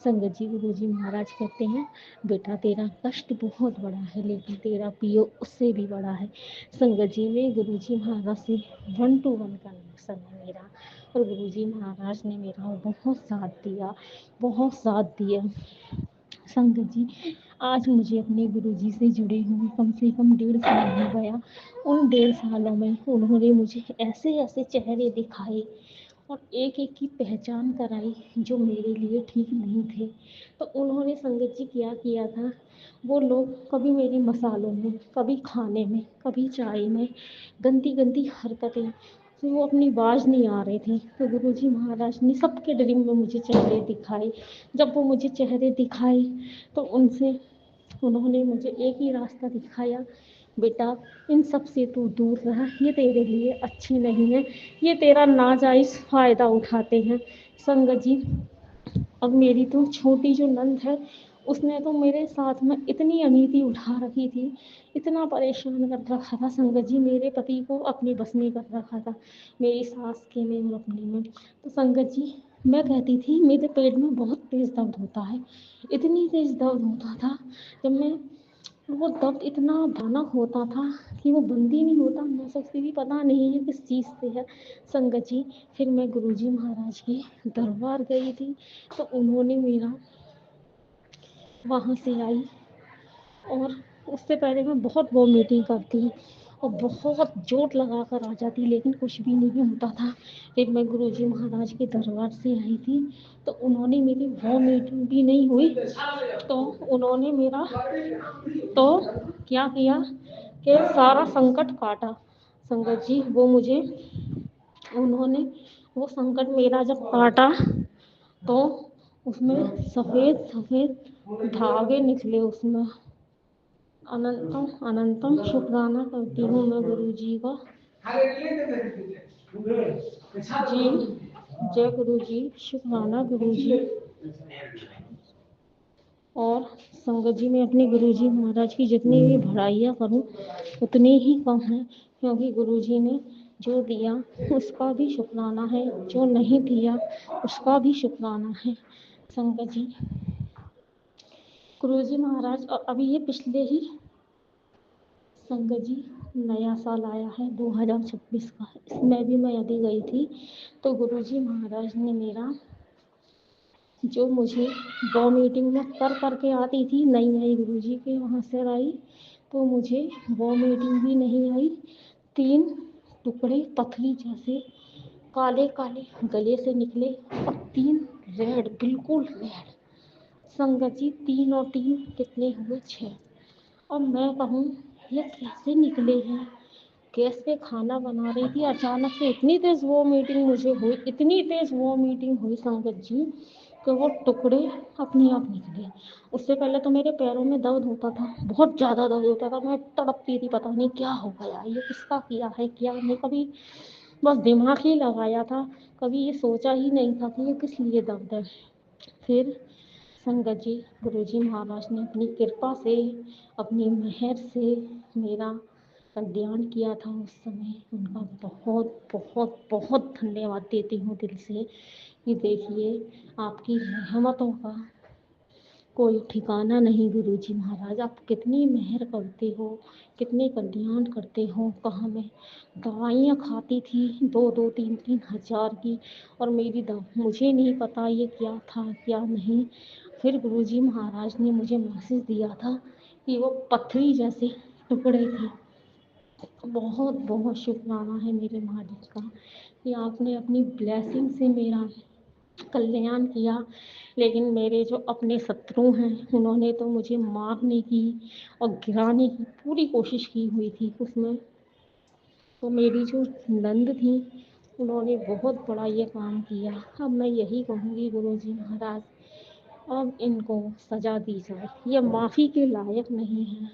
संगत जी, गुरुजी महाराज कहते हैं, बेटा तेरा कष्ट बहुत बड़ा है लेकिन तेरा पियो उससे भी बड़ा है। संगत जी, में गुरुजी महाराज से 1 to 1 कनेक्शन है मेरा, और गुरुजी महाराज ने मेरा बहुत साथ दिया, बहुत साथ दिया। संगत जी, आज मुझे अपने गुरुजी से जुड़े हुए कम से कम 1.5 साल हो गया। उन 1.5 सालों में उन्होंने मुझे ऐसे ऐसे चेहरे दिखाए और एक एक की पहचान कराई जो मेरे लिए ठीक नहीं थे। तो उन्होंने संगत जी क्या किया था, वो लोग कभी मेरे मसालों में, कभी खाने में, कभी चाय में गंदी गंदी हरकतें, फिर वो अपनी बाज नहीं आ रहे थे। तो गुरुजी महाराज ने सबके ड्रीम में मुझे चेहरे दिखाए। जब वो मुझे चेहरे दिखाए तो उनसे उन्होंने मुझे एक ही रास्ता दिखाया, बेटा इन सब से तू दूर रह, ये तेरे लिए अच्छी नहीं है, ये तेरा नाजायज़ फ़ायदा उठाते हैं। संगत जी, अब मेरी तो छोटी जो नंद है उसने तो मेरे साथ में इतनी अनीति उठा रखी थी, इतना परेशान कर रखा था संगत जी, मेरे पति को अपने बस में कर रखा था, मेरी सास के में और अपने में। तो संगत जी, मैं कहती थी मेरे पेट में बहुत तेज़ दर्द होता है, इतनी तेज़ दर्द होता था, जब मैं वो दर्द इतना भयानक होता था कि वो बंद ही नहीं होता। मैं सोचती थी पता नहीं ये किस चीज़ से है। संगत जी, फिर मैं गुरुजी महाराज के दरबार गई थी, तो उन्होंने मेरा वहाँ से आई, और उससे पहले मैं बहुत वॉमिटिंग करती और बहुत चोट लगा कर आ जाती, लेकिन कुछ भी नहीं होता था। फिर मैं गुरुजी महाराज के दरबार से आई थी, तो उन्होंने मेरी वॉमिटिंग भी नहीं हुई, तो उन्होंने मेरा तो क्या किया कि सारा संकट काटा। संगत जी, वो मुझे उन्होंने वो संकट मेरा जब काटा तो उसमें सफ़ेद सफ़ेद धागे निकले उसमें। अनंतम अनंतम शुक्राना करती हूँ मैं गुरु जी का। जी जय गुरु जी, शुक्राना गुरु जी। और संगत जी, मैं अपने गुरु जी महाराज की जितनी भी बढ़ाइयाँ करूँ उतनी ही कम है, क्योंकि गुरु जी ने जो दिया उसका भी शुक्राना है, जो नहीं दिया उसका भी शुक्राना है। संगत जी, गुरु जी महाराज अभी ये पिछले ही संगत जी नया साल आया है 2026 का, इसमें भी मैं यदि गई थी तो गुरु जी महाराज ने मेरा जो मुझे वो मीटिंग में कर करके आती थी, नई नई गुरु जी के वहाँ से आई तो मुझे वो मीटिंग भी नहीं आई। 3 टुकड़े पथरी जैसे काले काले गले से निकले और 3 रेड, बिल्कुल रेड। संगत जी 3 और 3 कितने हुए 6। और मैं कहूँ ये कैसे निकले हैं। गैस पे खाना बना रही थी, अचानक से इतनी तेज वो मीटिंग मुझे हुई, इतनी तेज वो मीटिंग हुई संगत जी कि वो टुकड़े अपने आप निकले। उससे पहले तो मेरे पैरों में दर्द होता था, बहुत ज़्यादा दर्द होता था, मैं तड़पती थी, पता नहीं क्या हो गया, ये किसका किया है क्या नहीं। कभी बस दिमाग ही लगाया था, कभी ये सोचा ही नहीं था कि ये किस लिए दर्द है। फिर संगत जी गुरुजी महाराज ने अपनी कृपा से, अपनी मेहर से मेरा कल्याण किया था उस समय। उनका बहुत बहुत बहुत धन्यवाद देती हूँ दिल से कि देखिए आपकी रहमतों का कोई ठिकाना नहीं। गुरुजी महाराज आप कितनी मेहर करते हो, कितने कल्याण करते हो। कहाँ मैं दवाइयाँ खाती थी 2-2 3-3 हज़ार की, और मेरी मुझे नहीं पता ये क्या था क्या नहीं। फिर गुरुजी महाराज ने मुझे मैसेज दिया था कि वो पथरी जैसे टुकड़े थे। बहुत बहुत शुक्राना है मेरे मालिक का कि आपने अपनी ब्लेसिंग से मेरा कल्याण किया। लेकिन मेरे जो अपने शत्रु हैं उन्होंने तो मुझे मारने की और गिराने की पूरी कोशिश की हुई थी उसमें। तो मेरी जो नंद थी उन्होंने बहुत बड़ा ये काम किया। अब मैं यही कहूँगी गुरुजी महाराज अब इनको सजा दी जाए, ये माफ़ी के लायक नहीं है,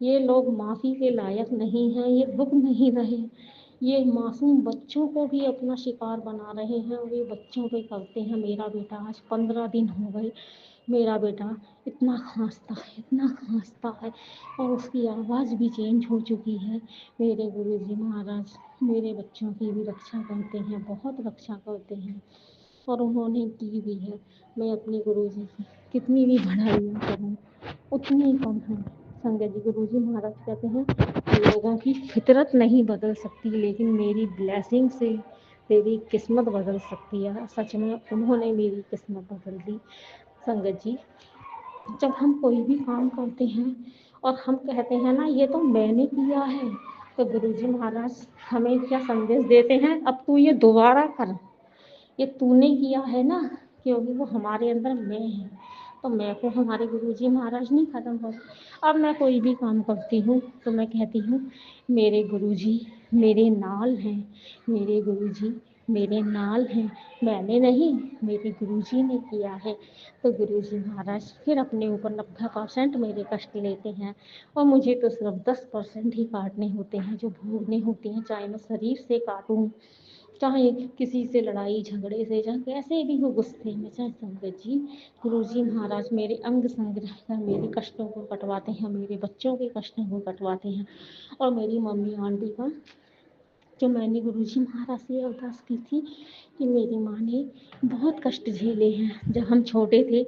ये लोग माफ़ी के लायक नहीं हैं, ये रुक नहीं रहे, ये मासूम बच्चों को भी अपना शिकार बना रहे हैं और ये बच्चों पे करते हैं। मेरा बेटा आज 15 दिन हो गए, मेरा बेटा इतना खांसता है, इतना खांसता है और उसकी आवाज़ भी चेंज हो चुकी है। मेरे गुरुजी महाराज मेरे बच्चों की भी रक्षा करते हैं, बहुत रक्षा करते हैं और उन्होंने की भी है। मैं अपने गुरुजी की कितनी भी बढ़ाइयाँ करूँ उतनी कम है। संगत जी गुरुजी महाराज कहते हैं लोगों की फितरत नहीं बदल सकती, लेकिन मेरी ब्लेसिंग से तेरी किस्मत बदल सकती है। सच में उन्होंने मेरी किस्मत बदल दी। संगत जी जब हम कोई भी काम करते हैं और हम कहते हैं ना ये तो मैंने किया है, तो गुरुजी महाराज हमें क्या संदेश देते हैं, अब तू ये दोबारा कर, ये तूने किया है ना, क्योंकि वो हमारे अंदर मैं है। तो मैं को हमारे गुरुजी महाराज नहीं खत्म कर। अब मैं कोई भी काम करती हूँ तो मैं कहती हूँ मेरे गुरुजी मेरे नाल हैं, मेरे गुरुजी मेरे नाल हैं, मैंने नहीं मेरे गुरुजी ने किया है। तो गुरुजी महाराज फिर अपने ऊपर 90% मेरे कष्ट लेते हैं और मुझे तो सिर्फ 10% ही काटने होते हैं, जो भोगने होते हैं, चाहे मैं शरीर से काटूँ, चाहे किसी से लड़ाई झगड़े से, चाहे कैसे भी हो, गुस्से में, चाहे संगत जी गुरुजी महाराज मेरे अंग संग रहकर मेरे कष्टों को कटवाते हैं, मेरे बच्चों के कष्टों को कटवाते हैं। और मेरी मम्मी आंटी का जो मैंने गुरुजी महाराज से अरदास की थी कि मेरी माँ ने बहुत कष्ट झेले हैं जब हम छोटे थे,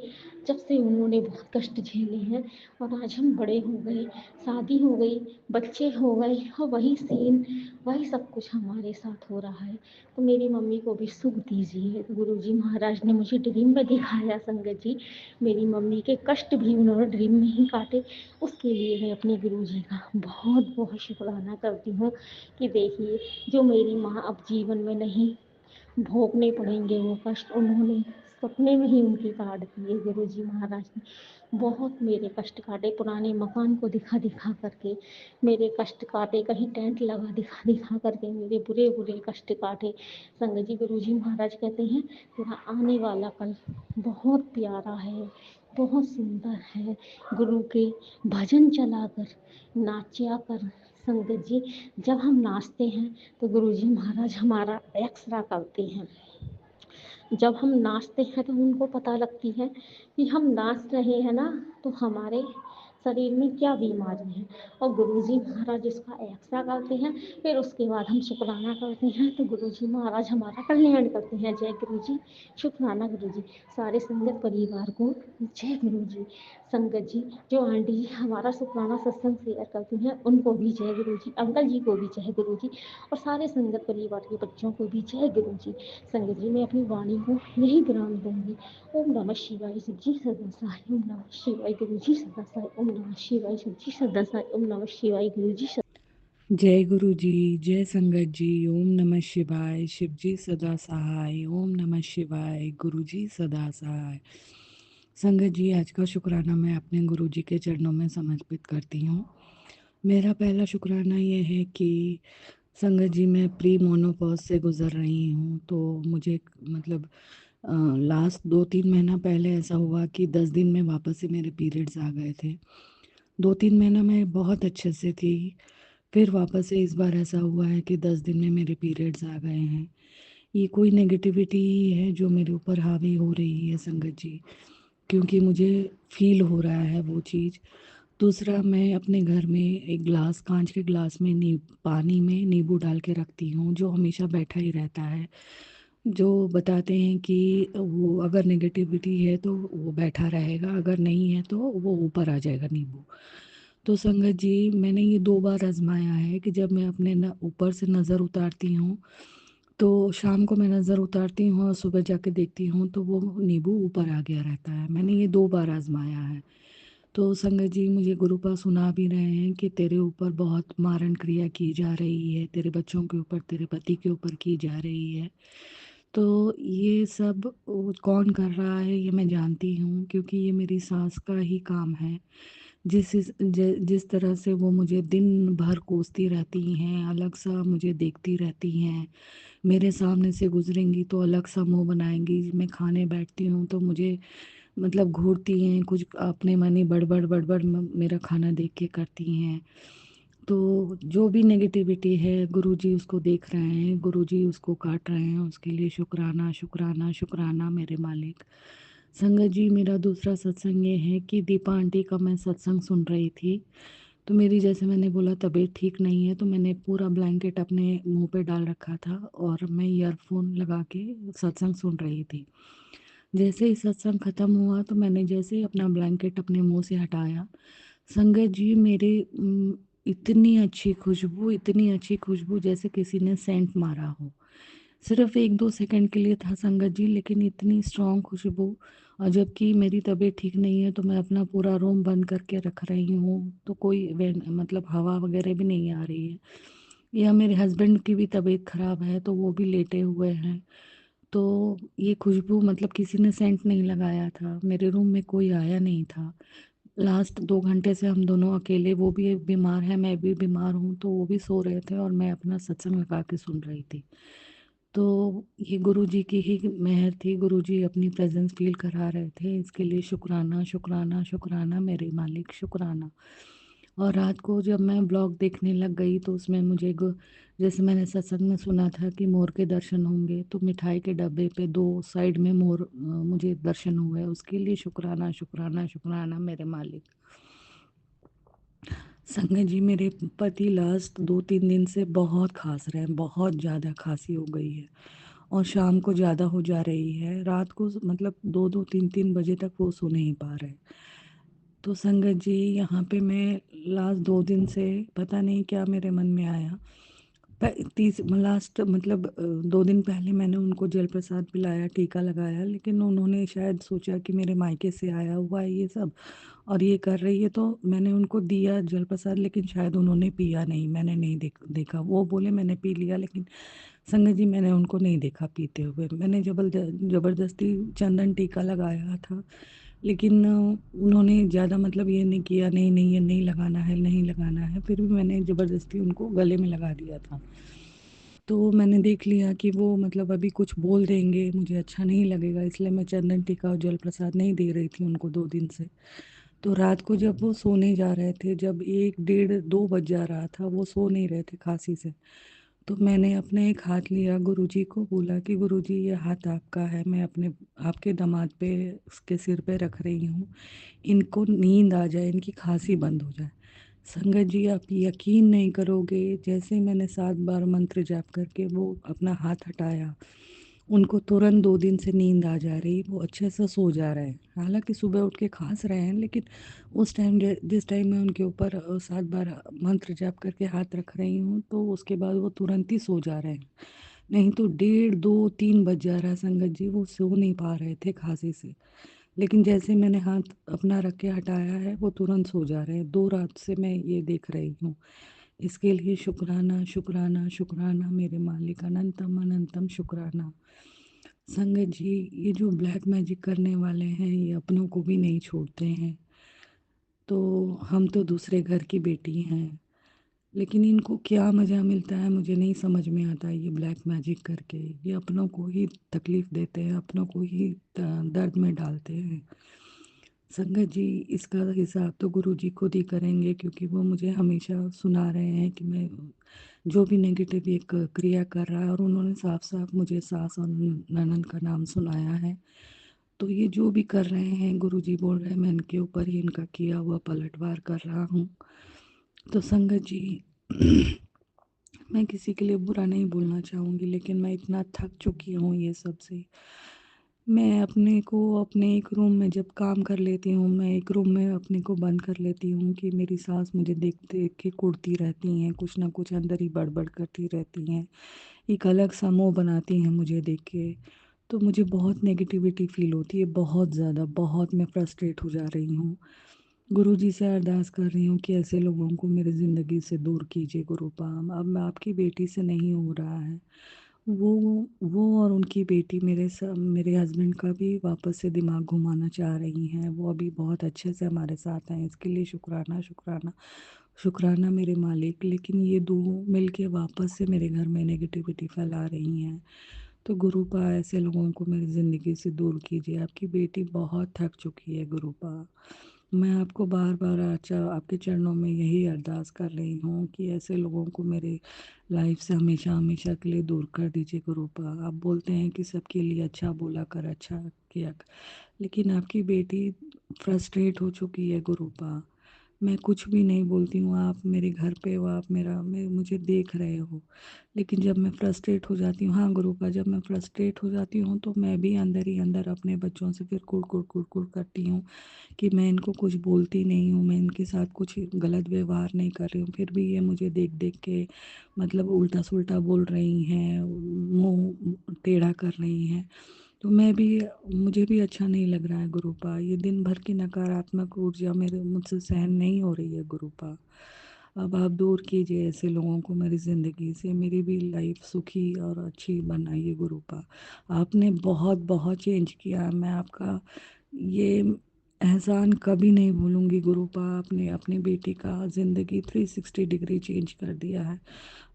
जब से उन्होंने बहुत कष्ट झेले हैं और आज हम बड़े हो गए, शादी हो गई, बच्चे हो गए और वही सीन वही सब कुछ हमारे साथ हो रहा है। तो मेरी मम्मी को भी सुख दीजिए। गुरुजी महाराज ने मुझे ड्रीम में दिखाया संगत जी, मेरी मम्मी के कष्ट भी उन्होंने ड्रीम में ही काटे। उसके लिए मैं अपने गुरुजी का बहुत बहुत शुक्राना करती हूँ कि देखिए जो मेरी माँ अब जीवन में नहीं भोगने पड़ेंगे वो कष्ट, उन्होंने सपने में ही उनके काट दिए। गुरुजी महाराज ने बहुत मेरे कष्ट काटे, पुराने मकान को दिखा दिखा करके मेरे कष्ट काटे, कहीं टेंट लगा दिखा दिखा करके मेरे बुरे बुरे कष्ट काटे। संगत जी गुरुजी महाराज कहते हैं तेरा आने वाला कल बहुत प्यारा है, बहुत सुंदर है। गुरु के भजन चलाकर, नाचा कर संगत जी, जब हम नाचते हैं तो गुरुजी महाराज हमारा एक्सरा करते हैं। जब हम नाचते हैं तो उनको पता लगती है कि हम नाच रहे हैं ना, तो हमारे शरीर में क्या बीमारी है, और गुरुजी महाराज इसका एक्सरा करते हैं। फिर उसके बाद हम शुक्राना करते हैं तो गुरुजी महाराज हमारा कल्याण करते हैं। जय गुरुजी, शुक्राना गुरुजी। सारे संगत परिवार को जय गुरुजी। संगत जी, जो आंटी जी हमारा शुक्राना सत्संग शेयर करती हैं, उनको भी जय गुरुजी। अंकल जी को भी जय गुरुजी, और सारे संगत परिवार के बच्चों को भी जय गुरुजी। संगत जी, मैं अपनी वाणी को यही विराम दूंगी। ओम नमः शिवाय, शिव जी सदा सहाय। ओम नमः शिवाय, गुरु जी सदा सहाय। ओम नमः शिवाय, शिव जी सदा सहाय। ओम नमः शिवाय, गुरु जी सदा। जय गुरु जी, जय संगत जी। ओम नमः शिवाय, शिव जी सदा सहाय। ओम नमः शिवाय, गुरु जी सदा सहाय। संगत जी, आज का शुक्राना मैं अपने गुरु जी के चरणों में समर्पित करती हूँ। मेरा पहला शुक्राना ये है कि संगत जी, मैं प्री मोनोपॉज से गुजर रही हूँ। तो मुझे मतलब लास्ट 2-3 महीना पहले ऐसा हुआ कि 10 दिन में वापस से मेरे पीरियड्स आ गए थे। 2-3 महीना मैं बहुत अच्छे से थी, फिर वापस से इस बार ऐसा हुआ है कि 10 दिन में मेरे पीरियड्स आ गए हैं। ये कोई नेगेटिविटी ही है जो मेरे ऊपर हावी हो रही है संगत जी, क्योंकि मुझे फ़ील हो रहा है वो चीज़। दूसरा, मैं अपने घर में एक ग्लास, कांच के ग्लास में पानी में नींबू डाल के रखती हूँ, जो हमेशा बैठा ही रहता है। जो बताते हैं कि वो अगर नेगेटिविटी है तो वो बैठा रहेगा, अगर नहीं है तो वो ऊपर आ जाएगा नींबू। तो संगत जी, मैंने ये 2 बार आज़माया है कि जब मैं अपने न ऊपर से नज़र उतारती हूँ, तो शाम को मैं नज़र उतारती हूँ और सुबह जाके देखती हूँ तो वो नींबू ऊपर आ गया रहता है। मैंने ये 2 बार आज़माया है। तो संगत जी, मुझे गुरुपा सुना भी रहे हैं कि तेरे ऊपर बहुत मारण क्रिया की जा रही है, तेरे बच्चों के ऊपर, तेरे पति के ऊपर की जा रही है। तो ये सब कौन कर रहा है ये मैं जानती हूँ, क्योंकि ये मेरी सास का ही काम है। जिस तरह से वो मुझे दिन भर कोसती रहती हैं, अलग सा मुझे देखती रहती हैं, मेरे सामने से गुजरेंगी तो अलग सा मुंह बनाएंगी, मैं खाने बैठती हूँ तो मुझे मतलब घूरती हैं, कुछ अपने मन ही बड़बड़ बड़बड़ मेरा खाना देख के करती हैं। तो जो भी नेगेटिविटी है गुरुजी उसको देख रहे हैं, गुरुजी उसको काट रहे हैं, उसके लिए शुक्राना शुक्राना शुक्राना मेरे मालिक। संगत जी, मेरा दूसरा सत्संग ये है कि दीपा आंटी का मैं सत्संग सुन रही थी, तो मेरी, जैसे मैंने बोला, तबीयत ठीक नहीं है, तो मैंने पूरा ब्लैंकेट अपने मुंह पे डाल रखा था और मैं ईयरफोन लगा के सत्संग सुन रही थी। जैसे ही सत्संग खत्म हुआ तो मैंने जैसे ही अपना ब्लैंकेट अपने मुंह से हटाया, संगत जी, मेरे इतनी अच्छी खुशबू, इतनी अच्छी खुशबू, जैसे किसी ने सेंट मारा हो। सिर्फ 1-2 सेकंड के लिए था संगत जी, लेकिन इतनी स्ट्रॉन्ग खुशबू। और जबकि मेरी तबीयत ठीक नहीं है तो मैं अपना पूरा रूम बंद करके रख रही हूँ, तो कोई मतलब हवा वगैरह भी नहीं आ रही है। या मेरे हस्बैंड की भी तबीयत खराब है तो वो भी लेटे हुए हैं। तो ये खुशबू, मतलब किसी ने सेंट नहीं लगाया था, मेरे रूम में कोई आया नहीं था। लास्ट 2 घंटे से हम दोनों अकेले, वो भी बीमार है, मैं भी बीमार हूँ, तो वो भी सो रहे थे और मैं अपना सत्संग लगा के सुन रही थी। तो ये गुरुजी की ही मेहर थी, गुरुजी अपनी प्रेजेंस फ़ील करा रहे थे, इसके लिए शुक्राना, शुक्राना, शुक्राना मेरे मालिक, शुक्राना। और रात को जब मैं ब्लॉग देखने लग गई तो उसमें मुझे जैसे मैंने सत्संग में सुना था कि मोर के दर्शन होंगे, तो मिठाई के डब्बे पे 2 साइड में मोर मुझे दर्शन हुए, उसके लिए शुक्राना, शुक्राना, शुक्राना मेरे मालिक। संगत जी, मेरे पति लास्ट 2-3 दिन से बहुत खाँस रहे हैं, बहुत ज़्यादा खाँसी हो गई है और शाम को ज़्यादा हो जा रही है। रात को मतलब 2-2, 3-3 बजे तक वो सो नहीं पा रहे। तो संगत जी, यहाँ पे मैं लास्ट 2 दिन से पता नहीं क्या मेरे मन में आया, लास्ट मतलब 2 दिन पहले मैंने उनको जल प्रसाद पिलाया, टीका लगाया, लेकिन उन्होंने शायद सोचा कि मेरे मायके से आया हुआ है ये सब और ये कर रही है, तो मैंने उनको दिया जल प्रसाद, लेकिन शायद उन्होंने पिया नहीं, मैंने नहीं देखा। वो बोले मैंने पी लिया, लेकिन संगत जी, मैंने उनको नहीं देखा पीते हुए। मैंने ज़बरदस्ती चंदन टीका लगाया था, लेकिन उन्होंने ज़्यादा मतलब ये नहीं किया, नहीं नहीं ये नहीं लगाना है, नहीं लगाना है, फिर भी मैंने ज़बरदस्ती उनको गले में लगा दिया था। तो मैंने देख लिया कि वो मतलब अभी कुछ बोल देंगे, मुझे अच्छा नहीं लगेगा, इसलिए मैं चंदन टीका और जल प्रसाद नहीं दे रही थी उनको 2 दिन से। तो रात को जब वो सोने जा रहे थे, जब 1 डेढ़ 2 बज जा रहा था, वो सो नहीं रहे थे खाँसी से। तो मैंने अपने एक हाथ लिया, गुरुजी को बोला कि गुरुजी ये हाथ आपका है, मैं अपने आपके दामाद पे उसके सिर पे रख रही हूँ। इनको नींद आ जाए, इनकी खाँसी बंद हो जाए। संगत जी आप यकीन नहीं करोगे, जैसे मैंने 7 बार मंत्र जाप करके वो अपना हाथ हटाया, उनको तुरंत 2 दिन से नींद आ जा रही, वो अच्छे से सो जा रहे हैं। हालाँकि सुबह उठ के खाँस रहे हैं, लेकिन उस टाइम जिस टाइम मैं उनके ऊपर 7 बार मंत्र जाप करके हाथ रख रही हूँ, तो उसके बाद वो तुरंत ही सो जा रहे हैं। नहीं तो डेढ़ 2 3 बज जा रहा है संगत जी, वो सो नहीं पा रहे थे खाँसी से। लेकिन जैसे मैंने हाथ अपना रख के हटाया है, वो तुरंत सो जा रहे हैं। 2 रात से मैं ये देख रही हूँ। इसके लिए शुक्राना, शुक्राना, शुक्राना मेरे मालिक, अनंतम अनंतम शुक्राना। संगत जी, ये जो ब्लैक मैजिक करने वाले हैं, ये अपनों को भी नहीं छोड़ते हैं। तो हम तो दूसरे घर की बेटी हैं, लेकिन इनको क्या मज़ा मिलता है मुझे नहीं समझ में आता है ये ब्लैक मैजिक करके। ये अपनों को ही तकलीफ़ देते हैं, अपनों को ही दर्द में डालते हैं। संगत जी, इसका हिसाब तो गुरुजी खुद ही करेंगे, क्योंकि वो मुझे हमेशा सुना रहे हैं कि मैं जो भी नेगेटिव एक क्रिया कर रहा है, और उन्होंने साफ-साफ मुझे सास और ननद का नाम सुनाया है। तो ये जो भी कर रहे हैं, गुरुजी बोल रहे हैं मैं इनके ऊपर ही इनका किया हुआ पलटवार कर रहा हूँ। तो संगत जी मैं किसी के लिए बुरा नहीं बोलना चाहूँगी, लेकिन मैं इतना थक चुकी हूँ ये सब से। मैं अपने को अपने एक रूम में जब काम कर लेती हूँ, मैं एक रूम में अपने को बंद कर लेती हूँ कि मेरी सास मुझे देख-देख के कुढ़ती रहती हैं, कुछ ना कुछ अंदर ही बड़बड़ करती रहती हैं। एक अलग सा मुँह बनाती हैं मुझे देख के। तो मुझे बहुत नेगेटिविटी फ़ील होती है, बहुत ज़्यादा, बहुत मैं फ्रस्ट्रेट हो जा रही हूँ। गुरुजी से अरदास कर रही हूँ कि ऐसे लोगों को मेरी ज़िंदगी से दूर कीजिए गुरुपाम। अब मैं आपकी बेटी से नहीं हो रहा है। वो और उनकी बेटी मेरे हस्बैंड का भी वापस से दिमाग घुमाना चाह रही हैं। वो अभी बहुत अच्छे से हमारे साथ हैं, इसके लिए शुक्राना, शुक्राना, शुक्राना मेरे मालिक। लेकिन ये 2 मिलके वापस से मेरे घर में नेगेटिविटी फैला रही हैं। तो गुरुपा ऐसे लोगों को मेरी ज़िंदगी से दूर कीजिए। आपकी बेटी बहुत थक चुकी है गुरुपा। मैं आपको बार-बार आपके चरणों में यही अरदास कर रही हूँ कि ऐसे लोगों को मेरे लाइफ से हमेशा-हमेशा के लिए दूर कर दीजिए गुरुपा। आप बोलते हैं कि सबके लिए अच्छा बोला कर, अच्छा किया कर, लेकिन आपकी बेटी फ्रस्ट्रेट हो चुकी है गुरुपा। मैं कुछ भी नहीं बोलती हूँ, आप मेरे घर पे हो, आप मुझे देख रहे हो। लेकिन जब मैं फ्रस्ट्रेट हो जाती हूँ, हाँ गुरुपा, जब मैं फ्रस्ट्रेट हो जाती हूँ, तो मैं भी अंदर ही अंदर अपने बच्चों से फिर कुढ़ करती हूँ कि मैं इनको कुछ बोलती नहीं हूँ, मैं इनके साथ कुछ गलत व्यवहार नहीं कर रही हूँ, फिर भी ये मुझे देख-देख के मतलब उल्टा-सुल्टा बोल रही हैं, मुँह टेढ़ा कर रही हैं। तो मुझे भी अच्छा नहीं लग रहा है गुरुपा। ये दिन भर की नकारात्मक ऊर्जा मेरे मुझसे सहन नहीं हो रही है गुरुपा। अब आप दूर कीजिए ऐसे लोगों को मेरी ज़िंदगी से, मेरी भी लाइफ सुखी और अच्छी बनाइए गुरुपा। आपने बहुत-बहुत चेंज किया है, मैं आपका ये एहसान कभी नहीं भूलूँगी गुरुपा। आपने अपनी बेटी का ज़िंदगी 360 डिग्री चेंज कर दिया है।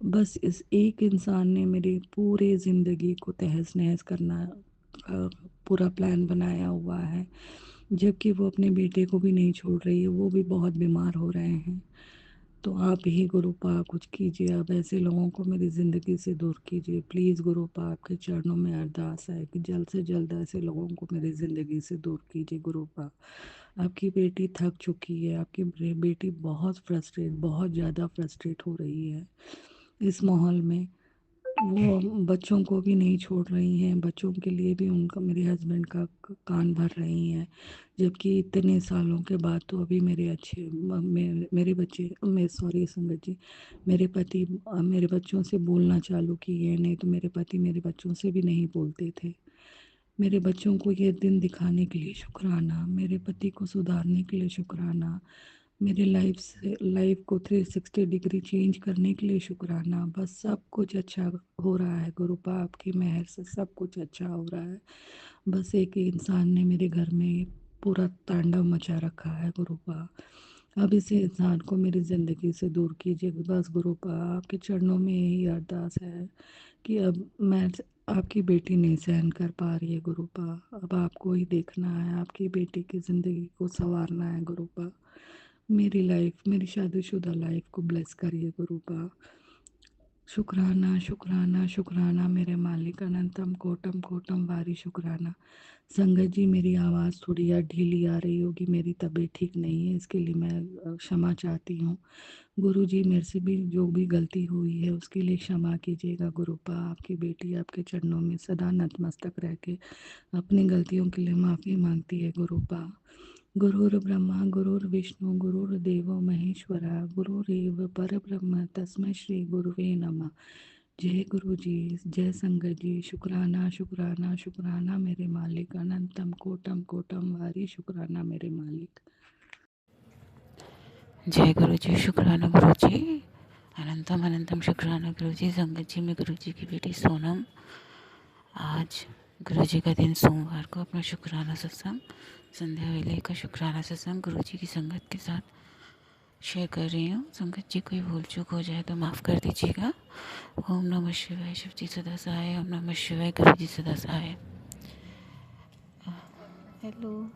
बस इस एक इंसान ने मेरी पूरे ज़िंदगी को तहस-नहस करना का पूरा प्लान बनाया हुआ है, जबकि वो अपने बेटे को भी नहीं छोड़ रही है, वो भी बहुत बीमार हो रहे हैं। तो आप ही गुरुपा कुछ कीजिए, अब ऐसे लोगों को मेरी ज़िंदगी से दूर कीजिए। प्लीज़ गुरुपा, आपके चरणों में अरदास है कि जल्द से जल्द ऐसे लोगों को मेरी ज़िंदगी से दूर कीजिए गुरुपा। आपकी बेटी थक चुकी है, आपकी बेटी बहुत ज़्यादा फ्रस्ट्रेट हो रही है इस माहौल में। वो बच्चों को भी नहीं छोड़ रही हैं, बच्चों के लिए भी उनका मेरे हस्बैंड का कान भर रही हैं, जबकि इतने सालों के बाद तो अभी मेरे बच्चे मैं सॉरी संगत जी, मेरे पति मेरे बच्चों से बोलना चालू किए हैं, नहीं तो मेरे पति मेरे बच्चों से भी नहीं बोलते थे। मेरे बच्चों को ये दिन दिखाने के लिए शुक्राना, मेरे पति को सुधारने के लिए शुक्राना, मेरे लाइफ को 360 डिग्री चेंज करने के लिए शुक्राना। बस सब कुछ अच्छा हो रहा है गुरुपा, आपकी मेहर से सब कुछ अच्छा हो रहा है। बस एक इंसान ने मेरे घर में पूरा तांडव मचा रखा है गुरुपा। अब इसे इंसान को मेरी ज़िंदगी से दूर कीजिए। बस गुरुपा आपके चरणों में यही अरदास है कि अब मैं आपकी बेटी नहीं सहन कर पा रही है गुरुपा। अब आपको ही देखना है, आपकी बेटी की ज़िंदगी को संवारना है गुरुपा। मेरी लाइफ, मेरी शादीशुदा लाइफ को ब्लेस करिए गुरुपा। शुक्राना शुक्राना शुक्राना मेरे मालिक, अनंतम कोटम कोटम वारी शुक्राना। संगत जी, मेरी आवाज़ थोड़ी यार ढीली आ रही होगी, मेरी तबीयत ठीक नहीं है, इसके लिए मैं क्षमा चाहती हूँ। गुरु जी, मेरे से भी जो भी गलती हुई है उसके लिए क्षमा कीजिएगा गुरुपा। आपकी बेटी आपके चरणों में सदा नतमस्तक रह के अपनी गलतियों के लिए माफ़ी मांगती है गुरुपा। गुरुर् ब्रह्मा गुरुर्विष्णु गुरुर्देवो महेश्वरा गुरुरेव परब्रह्म तस्मै श्री गुरुवे नमः। जय गुरु जी, जय संगत जी। शुक्राना शुक्राना शुक्राना मेरे मालिक, अनंतम कोटम कोटम वारी शुक्राना मेरे मालिक। जय गुरु जी, शुक्राना गुरु जी, अनंतम अनंतम शुक्राना गुरु जी। संगत जी, मैं गुरु जी की बेटी सोनम आज गुरु जी का दिन सोमवार को अपना शुक्राना सत्संग, संध्या वेले का शुक्राना सत्संग गुरु जी की संगत के साथ शेयर कर रही हूँ। संगत जी, कोई भूल चूक हो जाए तो माफ़ कर दीजिएगा। ओम नमः शिवाय, शिव जी सदा सहाय। ओम नमः शिवाय, गुरु जी सदा सहाय। हेलो।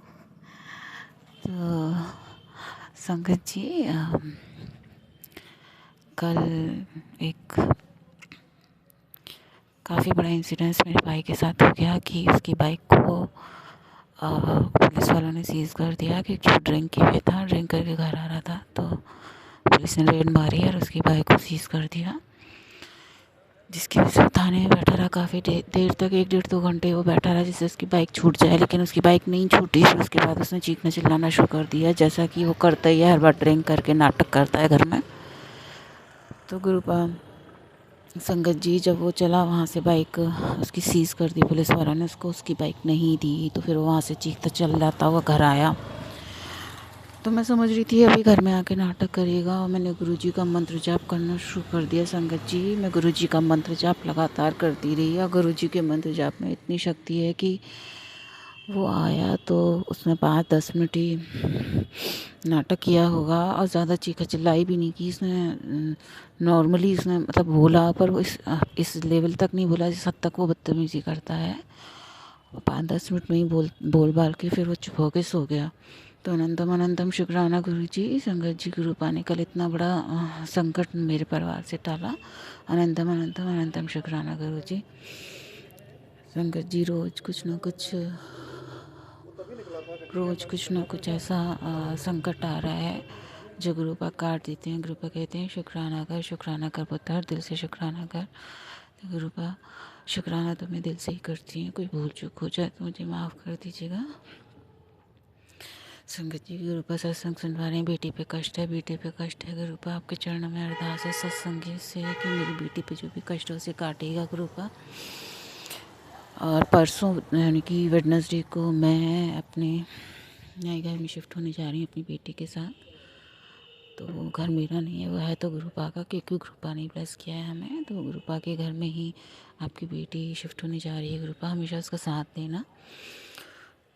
तो संगत जी, कल एक काफ़ी बड़ा इंसिडेंस मेरे भाई के साथ हो गया कि उसकी बाइक को पुलिस वालों ने सीज़ कर दिया कि जो ड्रिंक किए था, ड्रिंक करके घर आ रहा था, तो पुलिस ने रेड मारी और उसकी बाइक को सीज़ कर दिया, जिसकी वजह से थाने में बैठा रहा काफ़ी देर तक, 1-1.5-2 घंटे वो बैठा रहा जिससे उसकी बाइक छूट जाए, लेकिन उसकी बाइक नहीं छूटी। फिर उसके बाद उसने चीखना चिल्लाना शुरू कर दिया, जैसा कि वो करता ही है, हर बार ड्रिंक करके नाटक करता है घर में। तो गुरुपा संगत जी, जब वो चला वहाँ से, बाइक उसकी सीज़ कर दी पुलिस वालों ने, उसको उसकी बाइक नहीं दी, तो फिर वो वहाँ से चीखता चल जाता हुआ घर आया। तो मैं समझ रही थी अभी घर में आके नाटक करेगा, और मैंने गुरुजी का मंत्र जाप करना शुरू कर दिया। संगत जी, मैं गुरुजी का मंत्र जाप लगातार करती रही, और गुरुजी के मंत्र जाप में इतनी शक्ति है कि वो आया तो उसने 5-10 मिनट ही नाटक किया होगा, और ज़्यादा चीखा चिल्लाई भी नहीं की इसने। नॉर्मली इसने मतलब बोला, पर वो इस लेवल तक नहीं बोला जिस हद तक वो बदतमीज़ी करता है। 5-10 मिनट में ही बोल बाल के फिर वो चुप होके सो गया। तो अनंतम अनंतम शुक्राना गुरु जी, संगत जी की रूपा ने कल इतना बड़ा संकट मेरे परिवार से टाला। अनंतम अनंतम अनंतम शुक्राना गुरु जी। संगत जी, रोज़ कुछ ना कुछ ऐसा संकट आ रहा है जो गुरुपा काट देते हैं। गुरुपा कहते हैं शुक्राना कर पुत्र, दिल से शुक्राना कर। तो गुरुपा शुक्राना तो मैं दिल से ही करती हूँ, कोई भूल चूक हो जाए तो मुझे माफ़ कर दीजिएगा। संगत जी, गुरुपा सत्संग सुनवा रहे हैं, बेटी पे कष्ट है, बेटे पे कष्ट है। गुरुपा आपके चरणों में अरदास है सत्संग से कि मेरी बेटी पे जो भी कष्ट हो उसे काटेगा गुरुपा। और परसों यानी कि वेडनेसडे को मैं अपने नए घर में शिफ्ट होने जा रही हूँ अपनी बेटी के साथ। तो घर मेरा नहीं है, वो है तो गुरुपा का, क्योंकि गुरुपा ने ब्लेस किया है हमें। तो गुरुपा के घर में ही आपकी बेटी शिफ्ट होने जा रही है। गुरुपा हमेशा उसका साथ देना।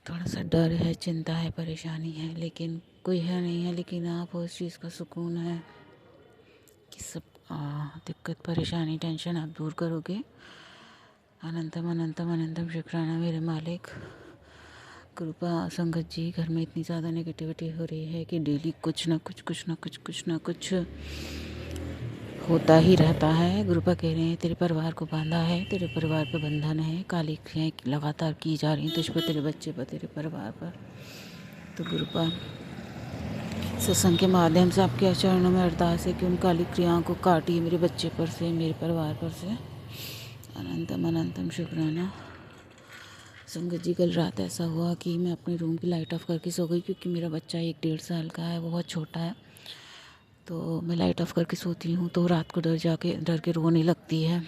थोड़ा सा डर है, चिंता है, परेशानी है, लेकिन कोई है नहीं है, लेकिन आप उस चीज़ का सुकून है कि सब दिक्कत परेशानी टेंशन आप दूर करोगे। अनंतम अनंतम अनंतम शुक्राना मेरे मालिक। कृपा संगत जी, घर में इतनी ज़्यादा नेगेटिविटी हो रही है कि डेली कुछ ना कुछ होता ही रहता है। गुरुपा कह रहे हैं तेरे परिवार को बांधा है, तेरे परिवार पे बंधन है, काली क्रियाएं लगातार की जा रही हैं तुझ पर, तेरे बच्चे पर, तेरे परिवार पर। तो गुरुपा सत्संग के माध्यम से आपके चरणों में अरदास है कि उन काली क्रियाओं को काटिए मेरे बच्चे पर से, मेरे परिवार पर से। अनंतम अनंतम शुक्राना। संगत जी, कल रात ऐसा हुआ कि मैं अपने रूम की लाइट ऑफ करके सो गई, क्योंकि मेरा बच्चा 1-1.5 साल का है, वो बहुत छोटा है। तो मैं लाइट ऑफ करके सोती हूँ तो रात को डर के रोने लगती है।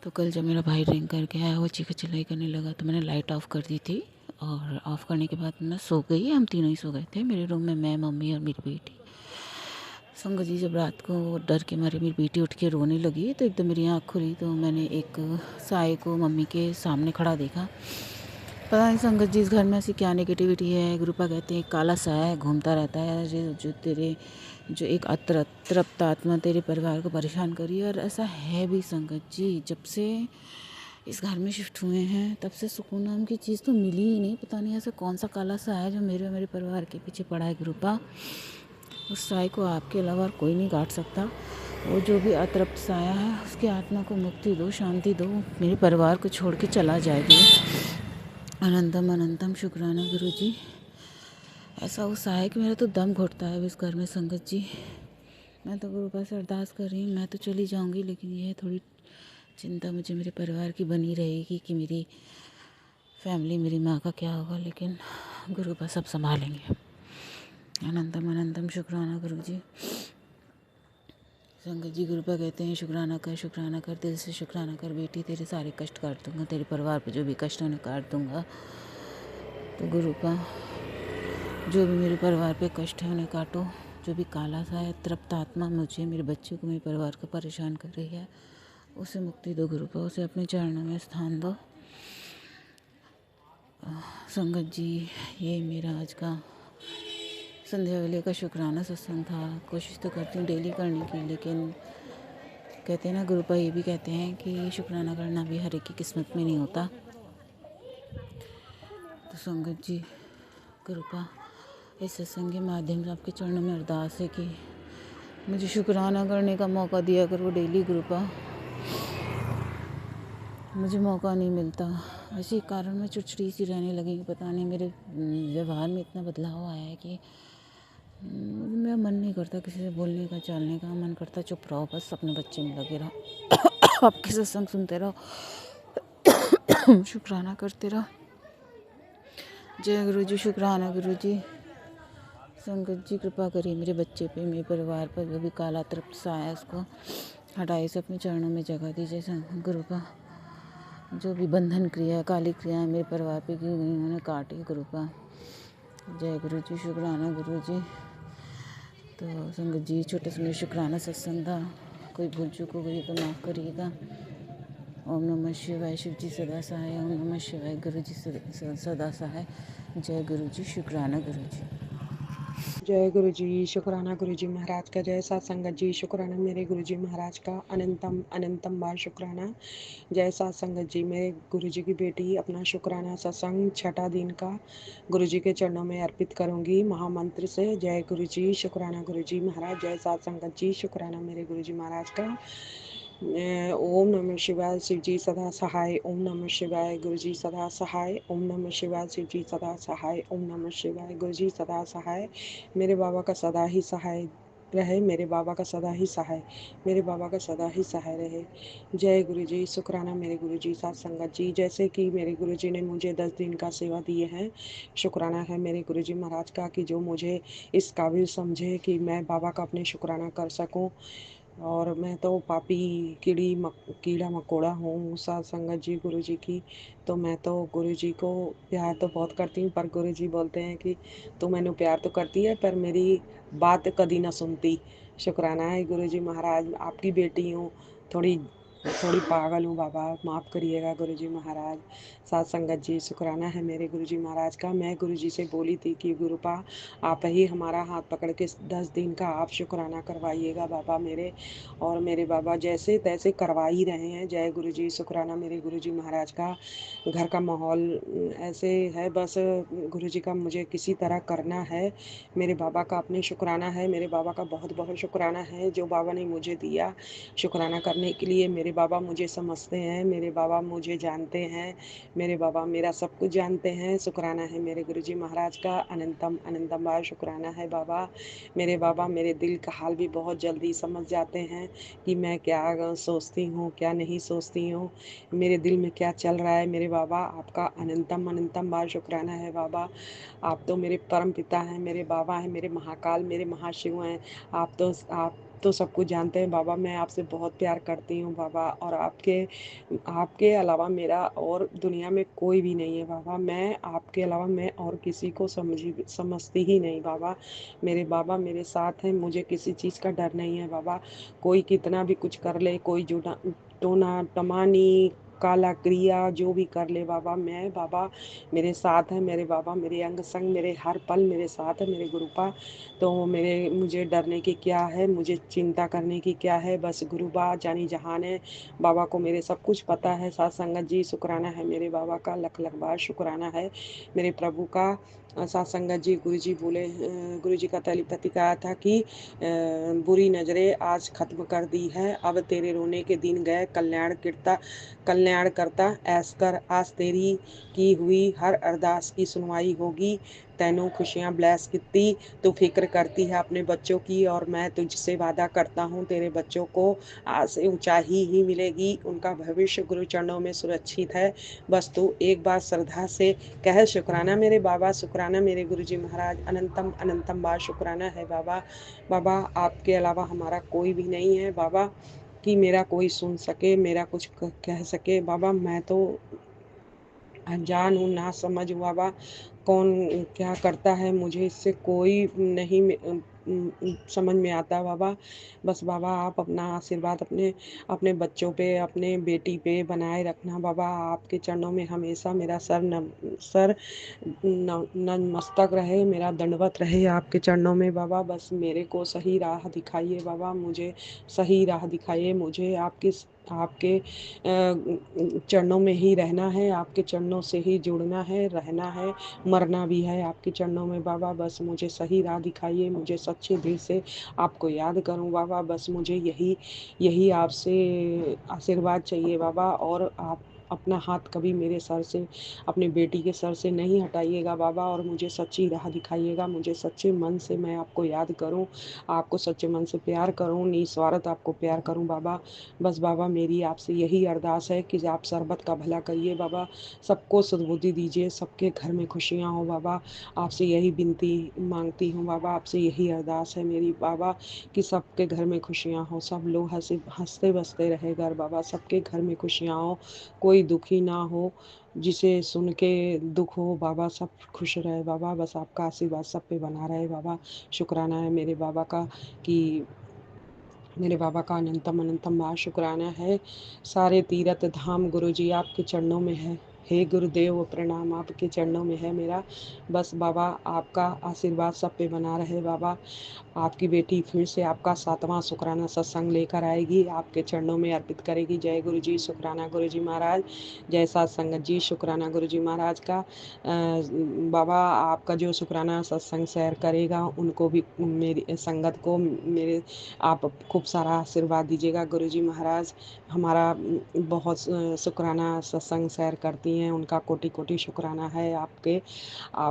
तो कल जब मेरा भाई ड्रिंक करके आया, वो चीखा चिल्लाई करने लगा, तो मैंने लाइट ऑफ़ कर दी थी, और ऑफ़ करने के बाद मैं सो गई। हम तीनों ही सो गए थे मेरे रूम में, मैं, मम्मी और मेरी बेटी। संगत जी, जब रात को डर के मारे मेरी बेटी उठ के रोने लगी, तो एकदम मेरी आँख खुली, तो मैंने एक साए को मम्मी के सामने खड़ा देखा। पता नहीं संगत जी इस घर में ऐसी क्या नेगेटिविटी है। गुरुपा कहते हैं काला साया घूमता रहता है जो एक अतृप्त आत्मा तेरे परिवार को परेशान कर रही है। और ऐसा है भी संगत जी, जब से इस घर में शिफ्ट हुए हैं तब से सुकून नाम की चीज़ तो मिली ही नहीं। पता नहीं ऐसा कौन सा काला साया है जो मेरे और मेरे परिवार के पीछे पड़ा है। गुरुपा उस साय को आपके अलावा और कोई नहीं काट सकता। वो जो भी अतृप्त साया है उसकी आत्मा को मुक्ति दो, शांति दो, मेरे परिवार को छोड़ के चला जाएगी। अनंतम अनंतम शुक्राना गुरु जी। ऐसा वो साया है कि मेरा तो दम घुटता है इस घर में संगत जी। मैं तो गुरु पास अरदास कर रही हूँ, मैं तो चली जाऊँगी, लेकिन यह थोड़ी चिंता मुझे मेरे परिवार की बनी रहेगी कि मेरी फैमिली, मेरी माँ का क्या होगा। लेकिन गुरु पास सब संभालेंगे। अनंतम अनंतम शुक्राना गुरु जी। संगत जी गुरुपा कहते हैं शुक्राना कर, दिल से शुक्राना कर बेटी, तेरे सारे कष्ट काट दूंगा, तेरे परिवार पर जो भी कष्ट है उन्हें काट दूंगा। तो गुरुपा जो भी मेरे परिवार पे कष्ट है उन्हें काटो। जो भी काला सा है तृप्त आत्मा मुझे, मेरे बच्चे को, मेरे परिवार को परेशान कर रही है, उसे मुक्ति दो गुरुपा, उसे अपने चरणों में स्थान दो। संगत जी ये मेरा आज का संध्या वेले का शुक्राना सत्संग था। कोशिश तो करती हूँ डेली करने की, लेकिन कहते हैं ना गुरुपा, ये भी कहते हैं कि शुक्राना करना भी हर एक की किस्मत में नहीं होता। तो संगत जी गुरुपा इस सत्संग के माध्यम से आपके चरणों में अरदास है कि मुझे शुक्राना करने का मौका दिया करो डेली गुरुपा। मुझे मौका नहीं मिलता, इसी कारण मैं चिड़चिड़ी सी रहने लगी। पता नहीं मेरे व्यवहार में इतना बदलाव आया है कि मेरा मन नहीं करता किसी से बोलने का, चालने का। मन करता चुप रहो, बस अपने बच्चे में लगे रहो, आपके सत्संग सुनते रहो, शुक्राना करते रहो। जय गुरु जी, शुक्राना गुरु जी। संगत जी कृपा करिए मेरे बच्चे पे, मेरे परिवार पर, जो भी काला तृप्त सा है उसको हटाइए, से अपने चरणों में जगह दीजिए गुरुपा। जो भी बंधन क्रिया, काली क्रिया मेरे परिवार पे की गई उन्हें काटिए गुरुपा। जय गुरु जी, शुक्राना गुरु जी। तो संगत जी छोटे से शुक्राना सत्संग था, कोई भूल चूक हो गई तो माफ़ करिएगा। ओम नमः शिवाय, शिव जी सदा सहाय। ओम नमः शिवाय, गुरु जी सदा सहाय। जय गुरु जी, शुक्राना गुरु जी। जय गुरु जी, शुक्राना गुरु जी महाराज का। जय सत्संगत जी, शुक्राना मेरे गुरु जी महाराज का। अनंतम अनंतम बार शुक्राना। जय सत्संगत जी, मेरे गुरु जी की बेटी अपना शुक्राना सत्संग 6ठा दिन का गुरु जी के चरणों में अर्पित करूंगी महामंत्र से। जय गुरु जी, शुक्राना गुरु जी महाराज। जय सत्संगत जी, शुक्राना मेरे गुरु जी महाराज का। ओम नमः शिवाय, शिव जी सदा सहाय। ओम नमः शिवाय, गुरु जी सदा सहाय। ओम नमः शिवाय, शिव जी सदा सहाय। ओम नमः शिवाय, गुरु जी सदा सहाय। मेरे बाबा का सदा ही सहाय रहे, मेरे बाबा का सदा ही सहाय, मेरे बाबा का सदा ही सहाय रहे। जय गुरु जी, शुक्राना मेरे गुरु जी सत्संगत जी। जैसे कि मेरे गुरु जी ने मुझे 10 दिन का सेवा दिए हैं, शुक्राना है मेरे गुरु जी महाराज का कि जो मुझे इस काबिल समझे कि मैं बाबा का अपने शुक्राना कर सकूं। और मैं तो पापी कीड़ा मकोड़ा हूँ सत्संगत जी गुरु जी की। तो मैं तो गुरु जी को प्यार तो बहुत करती हूँ, पर गुरु जी बोलते हैं कि तू मैनू प्यार तो करती है पर मेरी बात कदी ना सुनती। शुक्राना है गुरु जी महाराज, आपकी बेटी हूँ, थोड़ी थोड़ी पागल हूँ बाबा, माफ़ करिएगा गुरु जी महाराज। सत्संगत जी शुक्राना है मेरे गुरु जी महाराज का। मैं गुरु जी से बोली थी कि गुरुपा आप ही हमारा हाथ पकड़ के 10 दिन का आप शुक्राना करवाइएगा बाबा मेरे। और मेरे बाबा जैसे तैसे करवा ही रहे हैं। जय गुरु जी, शुक्राना मेरे गुरु जी महाराज का। घर का माहौल ऐसे है, बस गुरु जी का मुझे किसी तरह करना है। मेरे बाबा का अपने शुक्राना है, मेरे बाबा का बहुत बहुत शुक्राना है जो बाबा ने मुझे दिया शुक्राना करने के लिए। मेरे बाबा मुझे समझते हैं, मेरे बाबा मुझे जानते हैं, मेरे बाबा मेरा सब कुछ जानते हैं। शुक्राना है मेरे गुरु जी महाराज का। अनंतम अनंतम बार शुक्राना है बाबा। मेरे बाबा मेरे दिल का हाल भी बहुत जल्दी समझ जाते हैं कि मैं क्या सोचती हूँ, क्या नहीं सोचती हूँ, मेरे दिल में क्या चल रहा है। मेरे बाबा आपका अनंतम अनंतम बार शुक्राना है बाबा। आप तो मेरे परम पिता हैं, मेरे बाबा हैं, मेरे महाकाल, मेरे महाशिव हैं। आप तो सब कुछ जानते हैं बाबा। मैं आपसे बहुत प्यार करती हूँ बाबा, और आपके अलावा मेरा और दुनिया में कोई भी नहीं है बाबा। मैं आपके अलावा मैं और किसी को समझती ही नहीं बाबा। मेरे बाबा मेरे साथ हैं, मुझे किसी चीज़ का डर नहीं है बाबा। कोई कितना भी कुछ कर ले, कोई टोना टमानी काला क्रिया जो भी कर ले बाबा, मैं बाबा मेरे साथ है मेरे बाबा, मेरे अंग संग मेरे हर पल मेरे साथ है मेरे गुरुपा। तो मुझे डरने की क्या है, मुझे चिंता करने की क्या है, बस गुरुबा जानी जहान है। बाबा को मेरे सब कुछ पता है। साथ संगत जी शुक्राना है मेरे बाबा का, लख लख बार शुक्राना है मेरे प्रभु का। साथ संगत जी गुरु जी बोले, गुरु जी का तेलीपैथी कहा था कि बुरी नज़रें आज खत्म कर दी है, अब तेरे रोने के दिन गए, कल्याण करता ऐस कर, आज तेरी की हुई हर अरदास की सुनवाई होगी। तैनू खुशियाँ ब्लेस किती, तू फिक्र करती है अपने बच्चों की, और मैं तुझसे वादा करता हूँ तेरे बच्चों को आज से ऊंचाई ही मिलेगी, उनका भविष्य गुरु चरणों में सुरक्षित है। बस तू एक बार श्रद्धा से कह शुक्राना मेरे बाबा, शुक्राना मेरे गुरुजी महाराज, अनंतम अनंतम बार शुक्राना है बाबा। बाबा आपके अलावा हमारा कोई भी नहीं है बाबा, कि मेरा कोई सुन सके, मेरा कुछ कह सके बाबा। मैं तो अनजान हूँ, ना समझ हूँ बाबा, कौन क्या करता है मुझे इससे कोई नहीं समझ में आता बाबा। बस बाबा आप अपना आशीर्वाद अपने बच्चों पे, अपने बेटी पे बनाए रखना बाबा। आपके चरणों में हमेशा मेरा सर नतमस्तक रहे, मेरा दंडवत रहे आपके चरणों में बाबा। बस मेरे को सही राह दिखाइए बाबा, मुझे सही राह दिखाइए, मुझे आपके चरणों में ही रहना है, आपके चरणों से ही जुड़ना है, रहना है, मरना भी है आपके चरणों में बाबा। बस मुझे सही राह दिखाइए, मुझे सच्चे दिल से आपको याद करूं बाबा। बस मुझे यही आपसे आशीर्वाद चाहिए बाबा। और आप अपना हाथ कभी मेरे सर से, अपनी बेटी के सर से नहीं हटाइएगा बाबा, और मुझे सच्ची राह दिखाइएगा, मुझे सच्चे मन से मैं आपको याद करूं, आपको सच्चे मन से प्यार करूं, निस्वार्थ आपको प्यार करूं बाबा। बस बाबा मेरी आपसे यही अरदास है कि आप सरबत का भला करिए बाबा, सबको सद्बुद्धि दीजिए, सबके घर में खुशियाँ हो बाबा। आपसे यही विनती मांगती हूँ बाबा, आपसे यही अरदास है मेरी बाबा, कि सबके घर में खुशियाँ हो, सब लोग हंसते बसते रहे घर बाबा, सबके घर में खुशियाँ हो, कोई दुखी ना हो, जिसे सुन के दुख हो बाबा, सब खुश रहे बाबा। बस आपका आशीर्वाद सब पे बना रहे बाबा। शुक्राना है मेरे बाबा का, कि मेरे बाबा का अनंतम अनंतम बार शुक्राना है। सारे तीर्थ धाम गुरु जी आपके चरणों में है, हे गुरुदेव प्रणाम आपके चरणों में है मेरा। बस बाबा आपका आशीर्वाद सब पे बना रहे बाबा। आपकी बेटी फिर से आपका 7वां शुक्राना सत्संग लेकर आएगी, आपके चरणों में अर्पित करेगी। जय गुरु जी, शुक्राना गुरु जी महाराज, जय सात संगत जी, शुक्राना गुरु जी महाराज का। बाबा आपका जो शुक्राना सत्संग शेयर करेगा, उनको भी मेरी संगत को मेरे आप खूब सारा आशीर्वाद दीजिएगा गुरु जी महाराज। हमारा बहुत शुक्राना सत्संग शेयर करती हैं, उनका कोटि कोटि शुक्राना है आपके।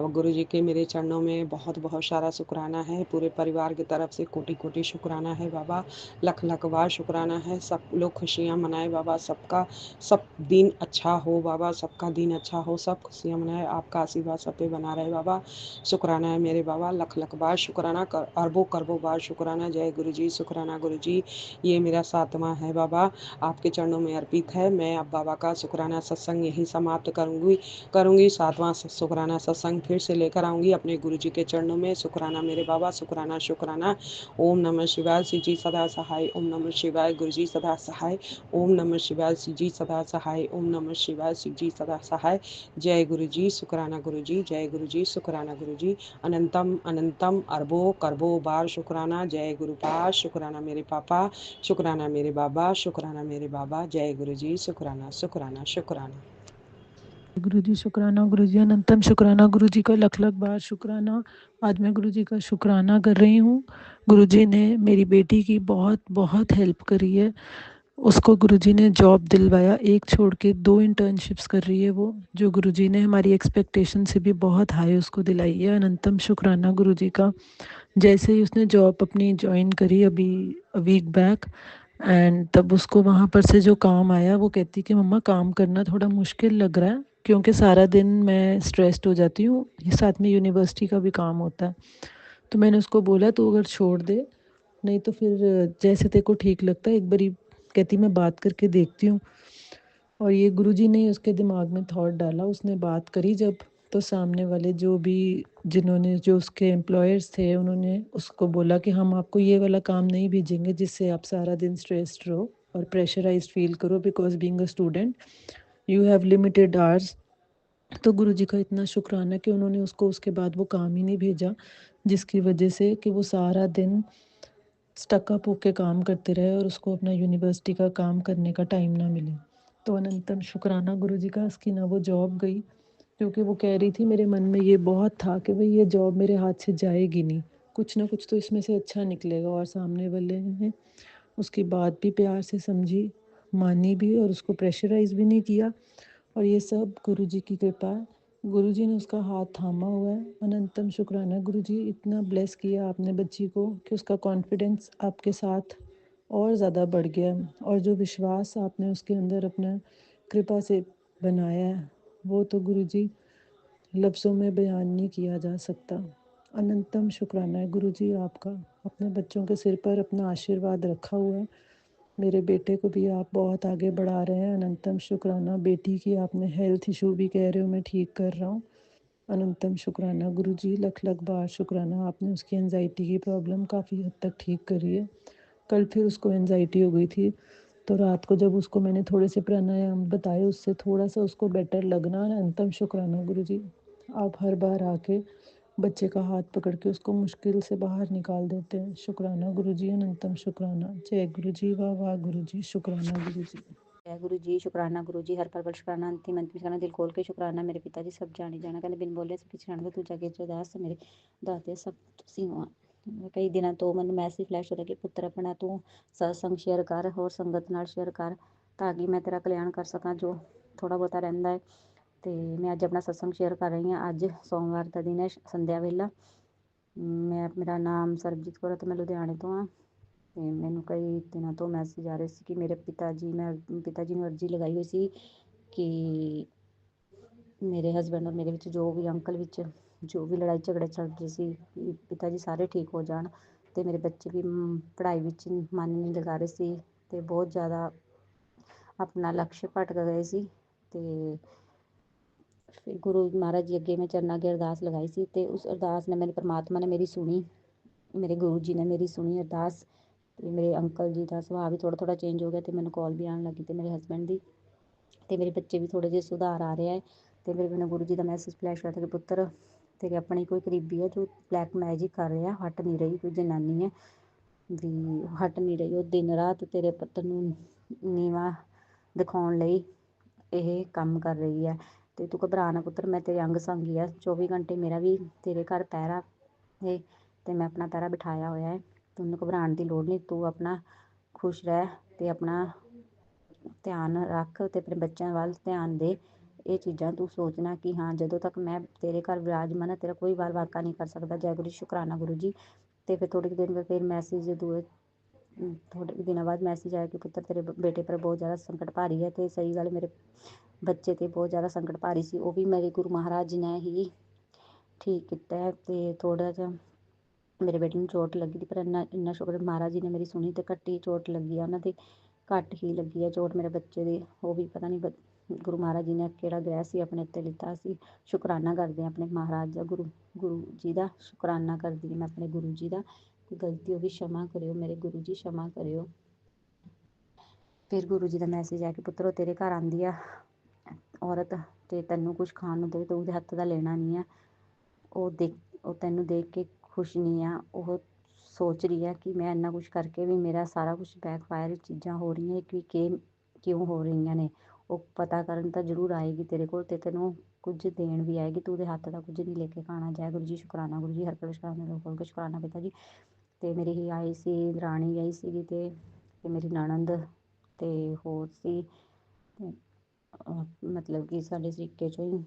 गुरु जी के मेरे चरणों में बहुत बहुत सारा शुक्राना है, पूरे परिवार की तरफ से कोटि कोटि शुक्राना है बाबा, लख लख बार शुक्राना है। सब लोग खुशियाँ मनाए बाबा, सबका सब दिन अच्छा हो बाबा, सबका दिन अच्छा हो, सब खुशियाँ मनाए, आपका आशीर्वाद सब पे बना रहे बाबा। शुक्राना है मेरे बाबा, लख लख बार शुक्राना, अरबों करबों बार शुक्राना। जय गुरु जी, शुक्राना गुरु जी। ये मेरा 7वां है बाबा, आपके चरणों में अर्पित है। मैं अब बाबा का शुक्राना सत्संग यही समाप्त करूँगी। 7वां शुक्राना सत्संग फिर से लेकर आऊँगी अपने गुरु जी के चरणों में। शुक्राना मेरे बाबा, शुक्राना शुक्राना। ओम नमः शिवाय, श्री जी सदा सहाय। ओम नमः शिवाय, गुरु जी सदा सहाय। ओम नमः शिवाय, श्री जी सदा सहाय। ओम नमः शिवाय, श्री जी सदा सहाय। जय गुरु जी, शुक्राना गुरु जी, जय गुरु जी, शुक्राना गुरु जी। अनंतम अनंतम अरबों करबों बार शुक्राना। जय गुरु पास, शुक्राना मेरे पापा, शुक्राना मेरे बाबा, शुक्राना मेरे बाबा। जय गुरु जी, शुक्राना शुक्राना शुक्राना। गुरु जी शुक्राना, गुरु जी अनंतम शुक्राना, गुरु जी का लख लख बार शुक्राना। आज मैं गुरु जी का शुक्राना कर रही हूँ। गुरु जी ने मेरी बेटी की बहुत बहुत हेल्प करी है, उसको गुरुजी ने जॉब दिलवाया, एक छोड़ के 2 इंटर्नशिप्स कर रही है वो, जो गुरुजी ने हमारी एक्सपेक्टेशन से भी बहुत हाई उसको दिलाई है। अनंतम शुक्राना गुरुजी का। जैसे ही उसने जॉब अपनी ज्वाइन करी अभी वीक बैक, एंड तब उसको वहाँ पर से जो काम आया, वो कहती कि मम्मा काम करना थोड़ा मुश्किल लग रहा है, क्योंकि सारा दिन मैं स्ट्रेस्ड हो जाती हूँ, साथ में यूनिवर्सिटी का भी काम होता है। तो मैंने उसको बोला तो अगर छोड़ दे, नहीं तो फिर जैसे तेरे को ठीक लगता है, एक बारी कहती मैं बात करके देखती हूँ। और ये गुरुजी ने उसके दिमाग में थॉट डाला, उसने बात करी जब, तो सामने वाले जो उसके एम्प्लॉयर्स थे, उन्होंने उसको बोला कि हम आपको ये वाला काम नहीं भेजेंगे जिससे आप सारा दिन स्ट्रेस्ड रहो, और प्रेशराइज्ड फील करो, because being a student you have limited hours. तो गुरुजी का इतना शुक्राना कि उन्होंने उसको उसके बाद वो काम ही नहीं भेजा, जिसकी वजह से कि वो सारा दिन स्टकअप होके काम करते रहे और उसको अपना यूनिवर्सिटी का काम करने का टाइम ना मिले। तो अनंतम शुक्राना गुरुजी का, उसकी ना वो जॉब गई, क्योंकि वो कह रही थी मेरे मन में ये बहुत था कि भाई ये जॉब मेरे हाथ से जाएगी नहीं, कुछ ना कुछ तो इसमें से अच्छा निकलेगा। और सामने वाले ने उसकी बात भी प्यार से समझी, मानी भी, और उसको प्रेशराइज भी नहीं किया। और ये सब गुरुजी की कृपा है, गुरुजी ने उसका हाथ थामा हुआ है। अनंतम शुक्राना गुरुजी, इतना ब्लेस किया आपने बच्ची को कि उसका कॉन्फिडेंस आपके साथ और ज़्यादा बढ़ गया, और जो विश्वास आपने उसके अंदर अपना कृपा से बनाया है वो तो गुरुजी लफ्ज़ों में बयान नहीं किया जा सकता। अनंतम शुक्राना है गुरुजी आपका, अपने बच्चों के सिर पर अपना आशीर्वाद रखा हुआ है। मेरे बेटे को भी आप बहुत आगे बढ़ा रहे हैं, अनंतम शुक्राना। बेटी की आपने हेल्थ इशू भी कह रहे हो मैं ठीक कर रहा हूँ, अनंतम शुक्राना गुरुजी, लख लख बार शुक्राना। आपने उसकी एनजाइटी की प्रॉब्लम काफ़ी हद तक ठीक करी है। कल फिर उसको एनजाइटी हो गई थी, तो रात को जब उसको मैंने थोड़े से प्राणायाम बताए उससे थोड़ा सा उसको बेटर लगना। अनंतम शुक्राना गुरुजी, आप हर बार आके बच्चे का हाथ पकड़ के उसको मुश्किल से बाहर निकाल देते हैं। शुक्राना गुरुजी, अनंतम शुक्राना। जय गुरुजी, वाह वाह गुरुजी, शुक्राना गुरुजी। जय गुरु जी, शुकराना गुरु जी, हर पल पल शुकराना, अंतिम अंतिम शुकराना, दिल खोल के शुकराना मेरे पिता जी, सब जानी जाना कहते बिन बोले सब पिछड़ाने ਤੋਂ ਤੂੰ ਜਾਗੇ ਅਰਦਾਸ ਮੇਰੇ ਦਾਤੇ ਸਭ ਤੁਸੀਂ ਹੋ। ਕਈ ਦਿਨਾਂ ਤੋਂ ਮੈਨੂੰ ਮੈਸੇਜ ਫਲੈਸ਼ ਹੋ ਰਿਹਾ ਕਿ ਪੁੱਤਰ ਆਪਣਾ ਤੂੰ ਸਤਸੰਗ ਸ਼ੇਅਰ ਕਰ, ਹੋਰ ਸੰਗਤ ਨਾਲ ਸ਼ੇਅਰ ਕਰ, ਤਾਂ ਕਿ ਮੈਂ ਤੇਰਾ ਕਲਿਆਣ ਕਰ ਸਕਾਂ ਜੋ ਥੋੜਾ ਬਹੁਤਾ ਰਹਿੰਦਾ ਹੈ। ਤੇ ਮੈਂ ਅੱਜ ਆਪਣਾ ਸਤਸੰਗ ਸ਼ੇਅਰ ਕਰ ਰਹੀ ਹਾਂ। ਅੱਜ ਸੋਮਵਾਰ ਦਾ ਦਿਨ ਹੈ, ਸੰਧਿਆ ਵੇਲਾ। ਮੇਰਾ ਨਾਮ ਸਰਬਜੀਤ ਕੌਰ ਅਤੇ ਮੈਂ ਲੁਧਿਆਣੇ ਤੋਂ ਹਾਂ। ਤੇ ਮੈਨੂੰ ਕਈ ਦਿਨਾਂ ਤੋਂ ਮੈਸੇਜ ਆ ਰਹੇ ਸੀ ਕਿ ਮੇਰੇ ਪਿਤਾ ਜੀ, ਮੈਂ ਪਿਤਾ ਜੀ ਨੂੰ ਅਰਜੀ ਲਗਾਈ ਹੋਈ ਸੀ ਕਿ ਮੇਰੇ ਹਸਬੈਂਡ ਔਰ ਮੇਰੇ ਵਿੱਚ ਜੋ ਵੀ ਅੰਕਲ ਵਿੱਚ ਜੋ ਵੀ ਲੜਾਈ ਝਗੜੇ ਚੱਲ ਰਹੇ ਸੀ, ਪਿਤਾ ਜੀ ਸਾਰੇ ਠੀਕ ਹੋ ਜਾਣ। ਤੇ ਮੇਰੇ ਬੱਚੇ ਵੀ ਪੜ੍ਹਾਈ ਵਿੱਚ ਮਨ ਨਹੀਂ ਲਗਾ ਰਹੇ ਸੀ ਤੇ ਬਹੁਤ ਜ਼ਿਆਦਾ ਆਪਣਾ ਲਕਸ਼ ਭਟਕ ਗਏ ਸੀ। ਤੇ ਫਿਰ ਗੁਰੂ ਮਹਾਰਾਜ ਜੀ ਅੱਗੇ ਮੈਂ ਚਰਨਾਂ ਅੱਗੇ ਅਰਦਾਸ ਲਗਾਈ ਸੀ ਤੇ ਉਸ ਅਰਦਾਸ ਨੇ ਮੇਰੇ ਪਰਮਾਤਮਾ ਨੇ ਮੇਰੀ ਸੁਣੀ, ਮੇਰੇ ਗੁਰੂ ਜੀ ਨੇ ਮੇਰੀ ਸੁਣੀ ਅਰਦਾਸ। ਤੇ ਮੇਰੇ ਅੰਕਲ ਜੀ ਦਾ ਸੁਭਾਅ ਵੀ ਥੋੜ੍ਹਾ ਚੇਂਜ ਹੋ ਗਿਆ ਤੇ ਮੈਨੂੰ ਕਾਲ ਵੀ ਆਉਣ ਲੱਗੀ ਤੇ ਮੇਰੇ ਹਸਬੈਂਡ ਦੀ, ਤੇ ਮੇਰੇ ਬੱਚੇ ਵੀ ਥੋੜ੍ਹੇ ਜਿਹੇ ਸੁਧਾਰ ਆ ਰਿਹਾ ਹੈ। ਤੇ ਮੈਨੂੰ ਗੁਰੂ ਜੀ ਦਾ ਮੈਸੇਜ ਫਲੈਸ਼ ਹੋਇਆ ਕਿ ਪੁੱਤਰ ਤੇਰੇ ਆਪਣੀ ਕੋਈ ਕਰੀਬੀ ਹੈ ਜੋ ਬਲੈਕ ਮੈਜਿਕ ਕਰ ਰਿਹਾ, ਹਟ ਨਹੀਂ ਰਹੀ, ਕੋਈ ਜਨਾਨੀ ਹੈ ਵੀ ਹਟ ਨਹੀਂ ਰਹੀ, ਉਹ ਦਿਨ ਰਾਤ ਤੇਰੇ ਪੁੱਤਰ ਨੂੰ ਨੀਵਾਂ ਦਿਖਾਉਣ ਲਈ ਇਹ ਕੰਮ ਕਰ ਰਹੀ ਹੈ। ਤੇ ਤੂੰ ਘਬਰਾ ਨਾ ਪੁੱਤਰ, ਮੈਂ ਤੇਰੇ ਅੰਗ ਸੰਗੀ ਆ, 24 ਘੰਟੇ ਮੇਰਾ ਵੀ ਤੇਰੇ ਘਰ ਪਹਿਰਾ ਹੈ ਤੇ ਮੈਂ ਆਪਣਾ ਪਹਿਰਾ ਬਿਠਾਇਆ ਹੋਇਆ ਹੈ। ਤੈਨੂੰ ਘਬਰਾਉਣ ਦੀ ਲੋੜ ਨਹੀਂ, ਤੂੰ ਆਪਣਾ ਖੁਸ਼ ਰਹਿ ਤੇ ਆਪਣਾ ਧਿਆਨ ਰੱਖ ਤੇ ਆਪਣੇ ਬੱਚਿਆਂ ਵੱਲ ਧਿਆਨ ਦੇ। ਇਹ ਚੀਜ਼ਾਂ ਤੂੰ ਸੋਚਣਾ ਕਿ ਹਾਂ ਜਦੋਂ ਤੱਕ ਮੈਂ ਤੇਰੇ ਘਰ ਵਿਰਾਜਮਾਨ ਹਾਂ ਤੇਰਾ ਕੋਈ ਵਾਰ ਵਾਕਾ ਨਹੀਂ ਕਰ ਸਕਦਾ। ਜੈ ਗੁਰੂ, ਸ਼ੁਕਰਾਨਾ ਗੁਰੂ ਜੀ। ਤੇ ਫਿਰ ਥੋੜ੍ਹੇ ਦਿਨ ਬਾਅਦ ਫਿਰ ਮੈਸੇਜ ਥੋੜ੍ਹੇ ਦਿਨਾਂ ਬਾਅਦ ਮੈਸੇਜ ਆਇਆ ਕਿ ਪੁੱਤਰ ਤੇਰੇ ਬੇਟੇ ਪਰ ਬਹੁਤ ਜ਼ਿਆਦਾ ਸੰਕਟ ਭਾਰੀ ਹੈ। ਤੇ ਸਹੀ ਗੱਲ, ਮੇਰੇ ਬੱਚੇ ਤੇ ਬਹੁਤ ਜ਼ਿਆਦਾ ਸੰਕਟ ਭਾਰੀ ਸੀ, ਉਹ ਵੀ ਮੇਰੇ ਗੁਰੂ ਮਹਾਰਾਜ ਜੀ ਨੇ ਹੀ ਠੀਕ ਕੀਤਾ ਹੈ। ਤੇ ਥੋੜ੍ਹਾ ਜਿਹਾ ਮੇਰੇ ਬੇਟੇ ਨੂੰ ਚੋਟ ਲੱਗੀ ਸੀ, ਪਰ ਇੰਨਾ ਸ਼ੁਕਰ ਮਹਾਰਾਜ ਜੀ ਨੇ ਮੇਰੀ ਸੁਣੀ ਤੇ ਘੱਟ ਹੀ ਚੋਟ ਲੱਗੀ ਆ ਉਹਨਾਂ ਦੇ, ਘੱਟ ਹੀ ਲੱਗੀ ਆ ਚੋਟ ਮੇਰੇ ਬੱਚੇ ਦੀ। ਉਹ ਵੀ ਪਤਾ ਨਹੀਂ ਗੁਰੂ ਮਹਾਰਾਜ ਜੀ ਨੇ ਕਿਹੜਾ ਗ੍ਰਹਿ ਸੀ ਆਪਣੇ ਉੱਤੇ ਲਿੱਤਾ ਸੀ। ਸ਼ੁਕਰਾਨਾ ਕਰਦੇ ਹਾਂ ਆਪਣੇ ਮਹਾਰਾਜ ਦਾ, ਗੁਰੂ ਜੀ ਦਾ ਸ਼ੁਕਰਾਨਾ ਕਰਦੀ ਹਾਂ ਮੈਂ ਆਪਣੇ ਗੁਰੂ ਜੀ ਦਾ। ਕੋਈ ਗਲਤੀ ਹੋ ਵੀ क्षमा ਕਰਿਓ ਮੇਰੇ ਗੁਰੂ ਜੀ, क्षमा ਕਰਿਓ। ਫਿਰ ਗੁਰੂ ਜੀ ਦਾ ਮੈਸੇਜ ਆ ਕਿ ਪੁੱਤਰੋ ਤੇਰੇ ਘਰ ਆਉਂਦੀ ਆ ਔਰਤ ਤੇ ਤੈਨੂੰ ਕੁਝ ਖਾਣ ਨੂੰ ਦੇਵੇ ਤਾਂ ਉਹਦੇ ਹੱਥ ਦਾ ਲੈਣਾ ਨਹੀਂ ਆ। ਉਹ ਤੈਨੂੰ ਦੇਖ ਕੇ ਖੁਸ਼ ਨਹੀਂ ਆ, ਉਹ ਸੋਚ ਰਹੀ ਹੈ ਕਿ ਮੈਂ ਇੰਨਾ ਕੁਛ ਕਰਕੇ ਵੀ ਮੇਰਾ ਸਾਰਾ ਕੁਛ ਬੈਕਫਾਇਰ ਚੀਜ਼ਾਂ ਹੋ ਰਹੀਆਂ ਕਿ ਕਿਉਂ ਹੋ ਰਹੀਆਂ ਨੇ। ਉਹ ਪਤਾ ਕਰਨ ਤਾਂ ਜ਼ਰੂਰ ਆਏਗੀ ਤੇਰੇ ਕੋਲ ਤੇ ਤੈਨੂੰ ਕੁਝ ਦੇਣ ਵੀ ਆਏਗੀ, ਤੂੰ ਉਹਦੇ ਹੱਥ ਦਾ ਕੁਝ ਨਹੀਂ ਲੈ ਕੇ ਖਾਣਾ। ਜੈ ਗੁਰੂ ਜੀ, ਸ਼ੁਕਰਾਨਾ ਗੁਰੂ ਜੀ, ਹਰ ਪਲ ਸ਼ੁਕਰਾਨਾ, ਖੋਲ ਕੇ ਸ਼ੁਕਰਾਨਾ ਪਿਤਾ ਜੀ। ਤੇ ਮੇਰੀ ਹੀ ਆਈ ਸੀ ਦਰਾਣੀ ਆਈ ਸੀਗੀ ਤੇ ਮੇਰੀ ਨਣਦ ਤੇ ਹੋਰ ਸੀ, ਮਤਲਬ ਕਿ ਸਾਡੇ ਸਰੀਕੇ ਚੋਂ ਹੀ।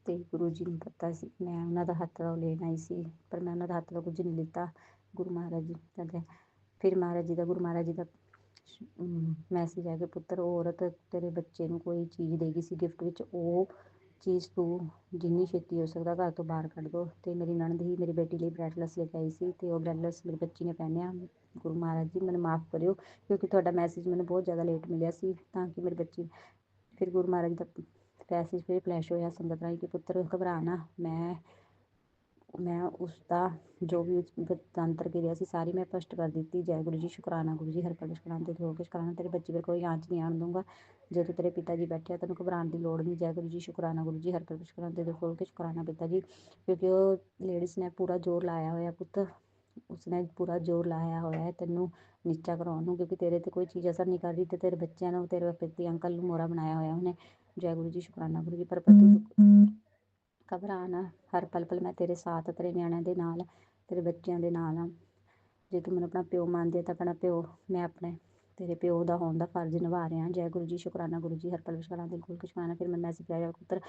ਤੇ ਗੁਰੂ ਜੀ ਨੂੰ ਪਤਾ ਸੀ ਮੈਂ ਉਹਨਾਂ ਦਾ ਹੱਥ ਦਾ ਲੈਣ ਆਈ ਸੀ, ਪਰ ਮੈਂ ਉਹਨਾਂ ਦਾ ਹੱਥ ਦਾ ਕੁਝ ਨਹੀਂ ਲਿੱਤਾ। ਗੁਰੂ ਮਹਾਰਾਜ ਜੀ ਕਹਿੰਦੇ ਫਿਰ ਗੁਰੂ ਮਹਾਰਾਜ ਜੀ ਦਾ ਮੈਸੇਜ ਆ ਕਿ ਪੁੱਤਰ ਉਹ ਔਰਤ ਤੇਰੇ ਬੱਚੇ ਨੂੰ ਕੋਈ ਚੀਜ਼ ਦੇ ਗਈ ਸੀ ਗਿਫਟ ਵਿੱਚ, ਉਹ ਚੀਜ਼ ਤੂੰ ਜਿੰਨੀ ਛੇਤੀ ਹੋ ਸਕਦਾ ਘਰ ਤੋਂ ਬਾਹਰ ਕੱਢ ਦਿਓ। ਤੇ ਮੇਰੀ ਨਣਦ ਹੀ ਮੇਰੀ ਬੇਟੀ ਲਈ ਬ੍ਰੈਸਲੈਸ ਲੈ ਕੇ ਆਈ ਸੀ ਤੇ ਉਹ ਬ੍ਰੈਸਲੈਸ ਮੇਰੀ ਬੱਚੀ ਨੇ ਪਹਿਨਿਆ। ਗੁਰੂ ਮਹਾਰਾਜ ਜੀ ਮੈਨੂੰ ਮਾਫ਼ ਕਰਿਓ ਕਿਉਂਕਿ ਤੁਹਾਡਾ ਮੈਸੇਜ ਮੈਨੂੰ ਬਹੁਤ ਜ਼ਿਆਦਾ ਲੇਟ ਮਿਲਿਆ ਸੀ, ਤਾਂ ਕਿ ਮੇਰੀ ਬੱਚੀ। ਫਿਰ ਗੁਰੂ ਮਹਾਰਾਜ ਦਾ ਮੈਸੇਜ ਫਿਰ ਫਲੈਸ਼ ਹੋਇਆ ਸੰਗਤ ਰਾਹੀਂ ਕਿ ਪੁੱਤਰ ਘਬਰਾ ਨਾ, ਮੈਂ ਮੈਂ ਉਸਦਾ ਜੋ ਵੀ ਗਣਤੰਤਰ ਕਿਰਿਆ ਸੀ ਸਾਰੀ ਮੈਂ ਸਪਸ਼ਟ ਕਰ ਦਿੱਤੀ। ਜੈ ਗੁਰੂ ਜੀ, ਸ਼ੁਕਰਾਨਾ ਗੁਰੂ ਜੀ, ਹਰ ਪਲ ਸ਼ੁਕਰਾਨਾ ਤੇ ਹੋ ਕੇ ਸ਼ੁਕਰਾਨਾ। ਤੇਰੇ ਬੱਚੇ ਪਰ ਕੋਈ ਆਂਚ ਨਹੀਂ ਆਣ ਦੂੰਗਾ। ਜਦੋਂ ਤੇਰੇ ਪਿਤਾ ਜੀ ਬੈਠੇ ਆ ਤੈਨੂੰ ਘਬਰਾਉਣ ਦੀ ਲੋੜ ਨਹੀਂ। ਜੈ ਗੁਰੂ ਜੀ, ਸ਼ੁਕਰਾਨਾ ਗੁਰੂ ਜੀ, ਹਰ ਪਲ ਸ਼ੁਕਰਾਨਾ ਤੇ ਖੋਲ ਕੇ ਸ਼ੁਕਰਾਨਾ ਪਿਤਾ ਜੀ। ਕਿਉਂਕਿ ਉਹ ਲੇਡੀਜ਼ ਨੇ ਪੂਰਾ ਜ਼ੋਰ ਲਾਇਆ ਹੋਇਆ ਪੁੱਤ, ਉਸਨੇ ਪੂਰਾ ਜ਼ੋਰ ਲਾਇਆ ਹੋਇਆ ਹੈ ਤੈਨੂੰ ਨੀਚਾ ਕਰਾਉਣ ਨੂੰ, ਕਿਉਂਕਿ ਤੇਰੇ ਤੇ ਕੋਈ ਚੀਜ਼ ਅਸਰ ਨਹੀਂ ਕਰ ਰਹੀ ਤੇ ਤੇਰੇ ਬੱਚਿਆਂ ਨੂੰ, ਤੇਰੇ ਪਤੀ ਅੰਕਲ ਨੂੰ ਮੋਹਰਾ ਬਣਾਇਆ ਹੋਇਆ ਉਹਨੇ। ਜੈ ਗੁਰੂ ਜੀ, ਸ਼ੁਕਰਾਨਾ ਗੁਰੂ ਜੀ। ਪਰ ਤੂੰ ਘਬਰਾ ਨਾ, ਹਰ ਪਲ ਪਲ ਮੈਂ ਤੇਰੇ ਸਾਥ, ਤੇਰੇ ਨਿਆਣਿਆਂ ਦੇ ਨਾਲ, ਤੇਰੇ ਬੱਚਿਆਂ ਦੇ ਨਾਲ ਹਾਂ। ਜੇ ਤੂੰ ਮੈਨੂੰ ਆਪਣਾ ਪਿਓ ਮੰਨਦੀ ਹੈ ਤਾਂ ਆਪਣਾ ਪਿਓ, ਮੈਂ ਆਪਣੇ ਤੇਰੇ ਪਿਓ ਦਾ ਹੋਣ ਦਾ ਫਰਜ਼ ਨਿਭਾ ਰਿਹਾ। ਜੈ ਗੁਰੂ ਜੀ, ਸ਼ੁਕਰਾਨਾ ਗੁਰੂ ਜੀ, ਹਰ ਪਲ ਸ਼ੁਕਰਾਨਾ ਦਿਲ ਖੋਲ੍ਹ ਕੇ ਸ਼ੁਕਰਾਨਾ। ਫਿਰ ਮੈਂ ਮੈਸੇਜ ਆਇਆ ਪੁੱਤਰ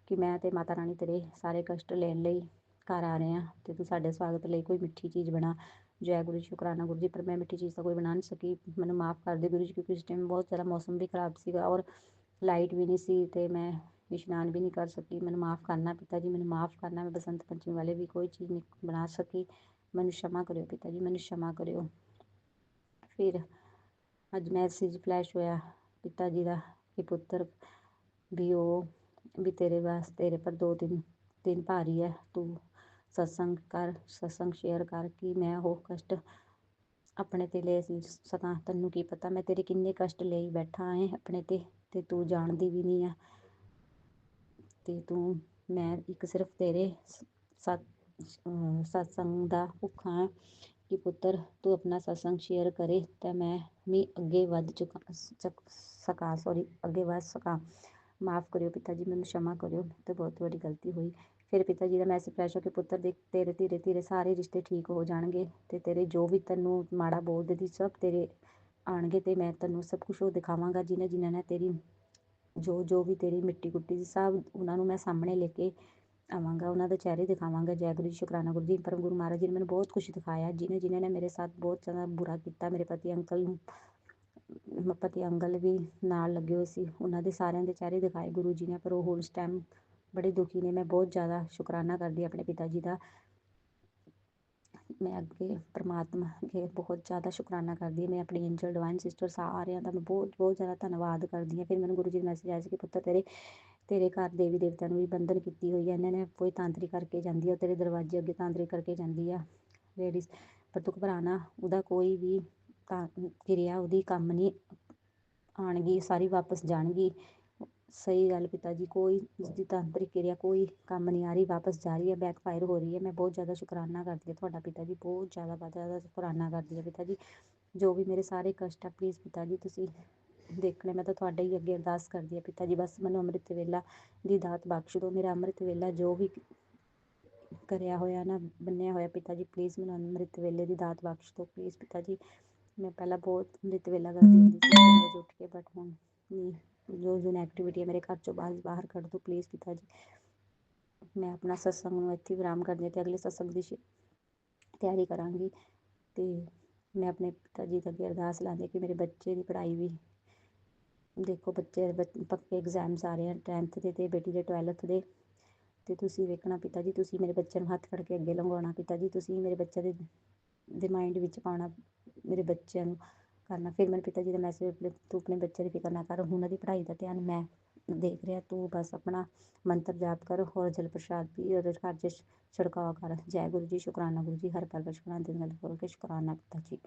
ਕਿ ਮੈਂ ਤੇ ਮਾਤਾ ਰਾਣੀ ਤੇਰੇ ਸਾਰੇ ਕਸ਼ਟ ਲੈਣ ਲਈ ਘਰ ਆ ਰਹੇ ਹਾਂ ਤੇ ਤੂੰ ਸਾਡੇ ਸਵਾਗਤ ਲਈ ਕੋਈ ਮਿੱਠੀ ਚੀਜ਼ ਬਣਾ। ਜੈ ਗੁਰੂ ਜੀ, ਸ਼ੁਕਰਾਨਾ ਗੁਰੂ ਜੀ। ਪਰ ਮੈਂ ਮਿੱਠੀ ਚੀਜ਼ ਤਾਂ ਕੋਈ ਬਣਾ ਨਹੀਂ ਸਕੀ, ਮੈਨੂੰ ਮਾफ़ ਕਰ ਦੇ ਗੁਰੂ ਜੀ, ਕਿਉਂਕਿ ਇਸ ਟਾਈਮ ਬਹੁਤ ਜ਼ਿਆਦਾ ਮੌਸਮ ਵੀ ਖਰਾਬ ਸੀਗਾ ਔਰ ਲਾਈਟ ਵੀ ਨਹੀਂ ਸੀ ਤੇ ਮੈਂ ਇਸ਼ਨਾਨ ਵੀ ਨਹੀਂ ਕਰ ਸਕੀ। ਮੈਨੂੰ ਮਾफ़ ਕਰਨਾ ਪਿਤਾ ਜੀ, ਮੈਨੂੰ ਮਾफ़ ਕਰਨਾ। ਮੈਂ ਬਸੰਤ ਪੰਚਮੀ ਵਾਲੇ ਵੀ ਕੋਈ ਚੀਜ਼ ਨਹੀਂ ਬਣਾ ਸਕੀ, ਮੈਨੂੰ क्षमा ਕਰਿਓ ਪਿਤਾ ਜੀ, ਮੈਨੂੰ क्षमा ਕਰਿਓ। ਫਿਰ ਅੱਜ ਮੈਸੇਜ ਫਲੈਸ਼ ਹੋਇਆ ਪਿਤਾ ਜੀ ਦਾ ਕਿ ਪੁੱਤਰ ਵੀ ਉਹ ਵੀ ਤੇਰੇ ਵਾਸਤੇ, ਤੇਰੇ ਪਰ 2-3 ਦਿਨ ਭਾਰੀ ਹੈ। ਤੂੰ ਸਤਸੰਗ ਕਰ, ਸਤਸੰਗ ਸ਼ੇਅਰ ਕਰ ਕਿ ਮੈਂ ਉਹ ਕਸ਼ਟ ਆਪਣੇ ਤੇ ਲੈ ਸਕਾਂ। ਤੈਨੂੰ ਕੀ ਪਤਾ ਮੈਂ ਤੇਰੇ ਕਿੰਨੇ ਕਸ਼ਟ ਲਈ ਬੈਠਾ ਹੈ ਆਪਣੇ ਤੇ ਤੂੰ ਜਾਣਦੀ ਵੀ ਨਹੀਂ ਆ। ਤੇ ਤੂੰ, ਮੈਂ ਇੱਕ ਸਿਰਫ ਤੇਰੇ ਸਤਸੰਗ ਦਾ ਭੁੱਖਾ ਹਾਂ ਕਿ ਪੁੱਤਰ ਤੂੰ ਆਪਣਾ ਸਤਸੰਗ ਸ਼ੇਅਰ ਕਰੇ ਤਾਂ ਮੈਂ ਵੀ ਅੱਗੇ ਵੱਧ ਸਕਾਂ। ਮਾਫ਼ ਕਰਿਓ ਪਿਤਾ ਜੀ, ਮੈਨੂੰ क्षमा ਕਰਿਓ ਤੇ ਬਹੁਤ ਵੱਡੀ ਗਲਤੀ ਹੋਈ। ਫਿਰ ਪਿਤਾ ਜੀ ਦਾ ਮੈਸੇਜ ਫਲੈਸ਼ ਹੋ ਕੇ ਪੁੱਤਰ ਦੇਖ ਤੇਰੇ ਧੀਰੇ ਧੀਰੇ ਸਾਰੇ ਰਿਸ਼ਤੇ ਠੀਕ ਹੋ ਜਾਣਗੇ ਤੇ ਤੇਰੇ ਜੋ ਵੀ ਤੈਨੂੰ ਮਾੜਾ ਬੋਲਦੇ ਸੀ ਸਭ ਤੇਰੇ ਆਣਗੇ ਤੇ ਮੈਂ ਤੈਨੂੰ ਸਭ ਕੁਛ ਉਹ ਦਿਖਾਵਾਂਗਾ ਜਿਹਨੇ ਨੇ ਤੇਰੀ ਜੋ ਵੀ ਤੇਰੀ ਮਿੱਟੀ ਕੁੱਟੀ ਸੀ ਸਭ ਉਹਨਾਂ ਨੂੰ ਮੈਂ ਸਾਹਮਣੇ ਲੈ ਕੇ ਆਵਾਂਗਾ, ਉਹਨਾਂ ਦੇ ਚਿਹਰੇ ਦਿਖਾਵਾਂਗਾ। ਜੈ ਗੁਰੂ ਜੀ, ਸ਼ੁਕਰਾਨਾ ਗੁਰੂ ਜੀ। ਪਰਮ ਗੁਰੂ ਮਹਾਰਾਜ ਜੀ ਨੇ ਮੈਨੂੰ ਬਹੁਤ ਕੁਛ ਦਿਖਾਇਆ, ਜਿਹਨੇ ਨੇ ਮੇਰੇ ਸਾਥ ਬਹੁਤ ਜ਼ਿਆਦਾ ਬੁਰਾ ਕੀਤਾ। ਮੇਰੇ ਪਤੀ ਅੰਕਲ ਵੀ ਨਾਲ ਲੱਗੇ ਹੋਏ ਸੀ, ਉਹਨਾਂ ਦੇ ਸਾਰਿਆਂ ਦੇ ਚਿਹਰੇ ਦਿਖਾਏ ਗੁਰੂ ਜੀ ਨੇ। ਪਰ ਉਹ ਉਸ ਟਾਈਮ ਬੜੇ ਦੁਖੀ ਨੇ। ਮੈਂ ਬਹੁਤ ਜ਼ਿਆਦਾ ਸ਼ੁਕਰਾਨਾ ਕਰਦੀ ਆਪਣੇ ਪਿਤਾ ਜੀ ਦਾ। ਮੈਂ ਅੱਗੇ ਪਰਮਾਤਮਾ ਅੱਗੇ ਬਹੁਤ ਜ਼ਿਆਦਾ ਸ਼ੁਕਰਾਨਾ ਕਰਦੀ ਹਾਂ। ਮੈਂ ਆਪਣੀ ਐਂਜਲ ਡਿਵਾਈਨ ਸਿਸਟਰ ਸਾਰਿਆਂ ਦਾ ਮੈਂ ਬਹੁਤ ਜ਼ਿਆਦਾ ਧੰਨਵਾਦ ਕਰਦੀ ਹਾਂ। ਫਿਰ ਮੈਨੂੰ ਗੁਰੂ ਜੀ ਦਾ ਮੈਸੇਜ ਆਇਆ ਸੀ ਕਿ ਪੁੱਤਰ ਤੇਰੇ ਘਰ ਦੇਵੀ ਦੇਵਤਿਆਂ ਨੂੰ ਵੀ ਬੰਧਨ ਕੀਤੀ ਹੋਈ ਹੈ। ਇਹਨਾਂ ਨੇ ਕੋਈ ਤਾਂਤਰਿਕ ਕਰਕੇ ਜਾਂਦੀ ਹੈ, ਤੇਰੇ ਦਰਵਾਜ਼ੇ ਅੱਗੇ ਤਾਂਤਰਿਕ ਕਰਕੇ ਜਾਂਦੀ ਆ ਲੇਡੀਜ਼। ਪਰ ਤੂੰ ਘਬਰਾਣਾ, ਉਹਦਾ ਕੋਈ ਵੀ ਕਿਰਿਆ ਉਹਦੀ ਕੰਮ ਨਹੀਂ ਆਣਗੀ, ਸਾਰੀ ਵਾਪਸ ਜਾਣਗੀ। ਸਹੀ ਗੱਲ ਪਿਤਾ ਜੀ, ਕੋਈ ਉਸਦੀ ਤਾਂਤਰਿਕ ਕਿਰਿਆ ਕੋਈ ਕੰਮ ਨਹੀਂ ਆ ਰਹੀ, ਵਾਪਸ ਜਾ ਰਹੀ ਹੈ, ਬੈਕਫਾਇਰ ਹੋ ਰਹੀ ਹੈ। ਮੈਂ ਬਹੁਤ ਜ਼ਿਆਦਾ ਸ਼ੁਕਰਾਨਾ ਕਰਦੀ ਹਾਂ ਤੁਹਾਡਾ ਪਿਤਾ ਜੀ, ਬਹੁਤ ਜ਼ਿਆਦਾ ਸ਼ੁਕਰਾਨਾ ਕਰਦੀ ਹਾਂ ਪਿਤਾ ਜੀ। ਜੋ ਵੀ ਮੇਰੇ ਸਾਰੇ ਕਸ਼ਟ ਆ ਪਲੀਜ਼ ਪਿਤਾ ਜੀ ਤੁਸੀਂ ਦੇਖਣੇ। ਮੈਂ ਤਾਂ ਤੁਹਾਡੇ ਹੀ ਅੱਗੇ ਅਰਦਾਸ ਕਰਦੀ ਹਾਂ ਪਿਤਾ ਜੀ, ਬਸ ਮੈਨੂੰ ਅੰਮ੍ਰਿਤ ਵੇਲਾ ਦੀ ਦਾਤ ਬਖਸ਼ ਦਿਓ। ਮੇਰਾ ਅੰਮ੍ਰਿਤ ਵੇਲਾ ਜੋ ਵੀ ਕਰਿਆ ਹੋਇਆ ਨਾ, ਬੰਨਿਆ ਹੋਇਆ ਪਿਤਾ ਜੀ, ਪਲੀਜ਼ ਮੈਨੂੰ ਅੰਮ੍ਰਿਤ ਵੇਲੇ ਦੀ ਦਾਤ ਬਖਸ਼ ਦਿਓ ਪਲੀਜ਼ ਪਿਤਾ ਜੀ। ਮੈਂ ਪਹਿਲਾਂ ਬਹੁਤ ਅੰਮ੍ਰਿਤ ਵੇਲਾ ਕਰਦੀ ਹੁੰਦੀ ਸੀ ਰੋਜ਼ ਉੱਠ ਕੇ, ਬਟ ਹੁਣ ਨਹੀਂ। ਜੋ ਨੈਗੇਟਿਵਿਟੀ ਹੈ ਮੇਰੇ ਘਰ ਚੋਂ ਬਾਹਰ ਕੱਢ ਦਿਓ ਪਲੀਜ਼ ਪਿਤਾ ਜੀ। ਮੈਂ ਆਪਣਾ ਸਤਸੰਗ ਨੂੰ ਇੱਥੇ ਵਿਰਾਮ ਕਰਦੀ ਹਾਂ ਤੇ ਅਗਲੇ ਸਤਸੰਗ ਦੀ ਤਿਆਰੀ ਕਰਾਂਗੀ। ਤੇ ਮੈਂ ਆਪਣੇ ਪਿਤਾ ਜੀ ਅੱਗੇ ਅਰਦਾਸ ਲਾਉਂਦੀ ਕਿ ਮੇਰੇ ਬੱਚੇ ਦੀ ਪੜ੍ਹਾਈ ਵੀ ਦੇਖੋ, ਬੱਚੇ ਪੱਕੇ ਐਗਜ਼ਾਮਸ ਆ ਰਹੇ ਆ 10th ਦੇ ਤੇ ਬੇਟੀ ਦੇ 12th ਦੇ। ਤੇ ਤੁਸੀਂ ਵੇਖਣਾ ਪਿਤਾ ਜੀ, ਤੁਸੀਂ ਮੇਰੇ ਬੱਚਿਆਂ ਨੂੰ ਹੱਥ ਫੜ ਕੇ ਅੱਗੇ ਲੰਘਾਉਣਾ ਪਿਤਾ ਜੀ। ਤੁਸੀਂ ਮੇਰੇ ਬੱਚਿਆਂ ਦੇ ਮਾਇੰਡ ਵਿੱਚ ਪਾਉਣਾ, ਮੇਰੇ ਬੱਚਿਆਂ ਨੂੰ ਕਰਨਾ। ਫਿਰ ਮੇਰੇ ਪਿਤਾ ਜੀ ਦਾ ਮੈਸੇਜ, ਤੂੰ ਆਪਣੇ ਬੱਚੇ ਦੀ ਫਿਕਰ ਨਾ ਕਰ, ਉਹਨਾਂ ਦੀ ਪੜ੍ਹਾਈ ਦਾ ਧਿਆਨ ਮੈਂ ਦੇਖ ਰਿਹਾ, ਤੂੰ ਬਸ ਆਪਣਾ ਮੰਤਰ ਜਾਪ ਕਰ, ਹੋਰ ਜਲ ਪ੍ਰਸ਼ਾਦ ਵੀ ਉਹਦੇ ਘਰ 'ਚ ਛਿੜਕਾਅ ਕਰ। ਜੈ ਗੁਰੂ ਜੀ, ਸ਼ੁਕਰਾਨਾ ਗੁਰੂ ਜੀ, ਹਰ ਪਲ ਸ਼ੁਕਰਾਨਾ ਦਿਲ ਨਾਲ ਖੋਲ੍ਹ ਕੇ ਸ਼ੁਕਰਾਨਾ ਪਿਤਾ ਜੀ।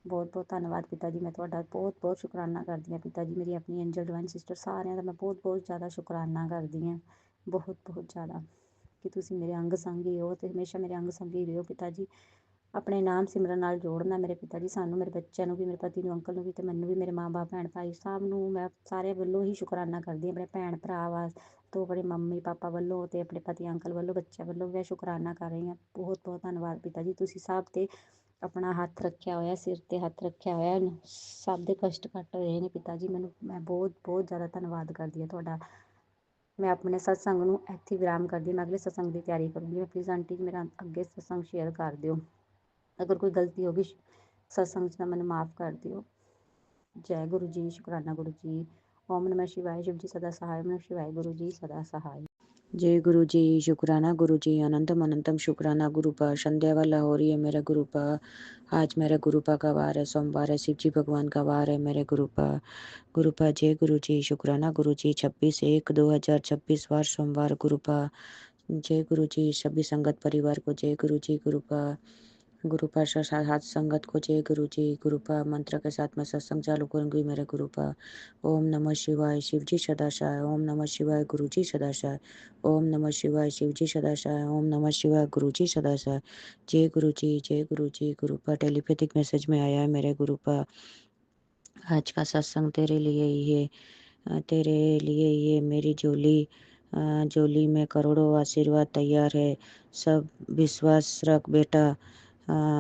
ਬਹੁਤ ਧੰਨਵਾਦ ਪਿਤਾ ਜੀ, ਮੈਂ ਤੁਹਾਡਾ ਬਹੁਤ ਸ਼ੁਕਰਾਨਾ ਕਰਦੀ ਹਾਂ ਪਿਤਾ ਜੀ। ਮੇਰੀ ਆਪਣੀ ਐਂਜਲ ਡਿਵਾਈਨ ਸਿਸਟਰ ਸਾਰਿਆਂ ਦਾ ਮੈਂ ਬਹੁਤ ਜ਼ਿਆਦਾ ਸ਼ੁਕਰਾਨਾ ਕਰਦੀ ਹਾਂ, ਬਹੁਤ ਜ਼ਿਆਦਾ, ਕਿ ਤੁਸੀਂ ਮੇਰੇ ਅੰਗ ਸੰਗ ਹੀ ਹੋ ਤੇ ਹਮੇਸ਼ਾ ਮੇਰੇ ਅੰਗ ਸੰਗ ਹੀ ਰਹੋ ਪਿਤਾ ਜੀ। ਆਪਣੇ ਨਾਮ ਸਿਮਰਨ ਨਾਲ ਜੋੜਨਾ ਮੇਰੇ ਪਿਤਾ ਜੀ ਸਾਨੂੰ, ਮੇਰੇ ਬੱਚਿਆਂ ਨੂੰ ਵੀ, ਮੇਰੇ ਪਤੀ ਨੂੰ, ਅੰਕਲ ਨੂੰ ਵੀ ਤੇ ਮੈਨੂੰ ਵੀ, ਮੇਰੇ ਮਾਂ ਬਾਪ, ਭੈਣ ਭਾਈ ਸਭ ਨੂੰ ਮੈਂ ਸਾਰਿਆਂ ਵੱਲੋਂ ਹੀ ਸ਼ੁਕਰਾਨਾ ਕਰਦੀ ਹਾਂ। ਆਪਣੇ ਭੈਣ ਭਰਾ ਤੋਂ, ਆਪਣੇ ਮੰਮੀ ਪਾਪਾ ਵੱਲੋਂ ਤੇ ਆਪਣੇ ਪਤੀ ਅੰਕਲ ਵੱਲੋਂ, ਬੱਚਿਆਂ ਵੱਲੋਂ ਮੈਂ ਸ਼ੁਕਰਾਨਾ ਕਰ ਰਹੀ ਹਾਂ। ਬਹੁਤ ਧੰਨਵਾਦ ਪਿਤਾ ਜੀ, ਤੁਸੀਂ ਸਭ ਤੇ ਆਪਣਾ ਹੱਥ ਰੱਖਿਆ ਹੋਇਆ, ਸਿਰ ਤੇ ਹੱਥ ਰੱਖਿਆ ਹੋਇਆ, ਸਭ ਦੇ ਕਸ਼ਟ ਕੱਟ ਰਹੇ ਨੇ ਪਿਤਾ ਜੀ। ਮੈਂ ਬਹੁਤ ਜ਼ਿਆਦਾ ਧੰਨਵਾਦ ਕਰਦੀ ਹਾਂ ਤੁਹਾਡਾ। ਮੈਂ ਆਪਣੇ ਸਤਸੰਗ ਨੂੰ ਇੱਥੇ ਵਿਰਾਮ ਕਰਦੀ ਹਾਂ। ਮੈਂ ਅਗਲੇ ਸਤਸੰਗ ਦੀ ਤਿਆਰੀ ਕਰੂੰਗੀ। ਪਲੀਜ਼ ਆਂਟੀ ਜੀ ਮੇਰਾ ਅੱਗੇ ਸਤਸੰਗ ਸ਼ੇਅਰ ਕਰ ਦਿਓ। ਅਗਰ ਕੋਈ ਗਲਤੀ ਹੋ ਗਈ ਸਤਸੰਗ 'ਚ ਤਾਂ ਮੈਨੂੰ ਮਾਫ਼ ਕਰ ਦਿਓ। ਜੈ ਗੁਰੂ ਜੀ, ਸ਼ੁਕਰਾਨਾ ਗੁਰੂ ਜੀ। ਓਮ ਨਮः शिवाय। शिव जी सदा सहाय। नमः शिवाय। गुरु जी सदा सहाय। जय गुरु जी, शुक्राना गुरु जी, अनंतम अनंतम शुक्राना गुरु पा। संध्या वाला हो रही है मेरे गुरु पा। आज मेरे गुरु पा का वार है, सोमवार है, शिव जी भगवान का वार है मेरे गुरु पा। जय गुरु जी, शुक्राना गुरु जी। 26/1/2026 वार सोमवार गुरु पा। जय गुरु जी, सभी संगत परिवार को जय गुरु जी। गुरुपा साथ संगत को जय गुरु जी। गुरुपा मंत्र के साथ मैं सत्संग चालू करूंगी मेरे गुरुपा। ओम नमः शिवाय शिव जी सदाशाय। ओम नमः शिवाय गुरु जी सदाशाय। ओम नमः शिवाय शिव जी सदाशाय। ओम नमः शिवाय गुरु जी सदाशाय। जय गुरु जी, जय गुरु जी। गुरुपा टेलीपैथिक मैसेज में आया है मेरे गुरुपा, आज का सत्संग तेरे लिए ही है। तेरे लिए ये मेरी झोली में करोड़ों आशीर्वाद तैयार है। सब विश्वास रख बेटा।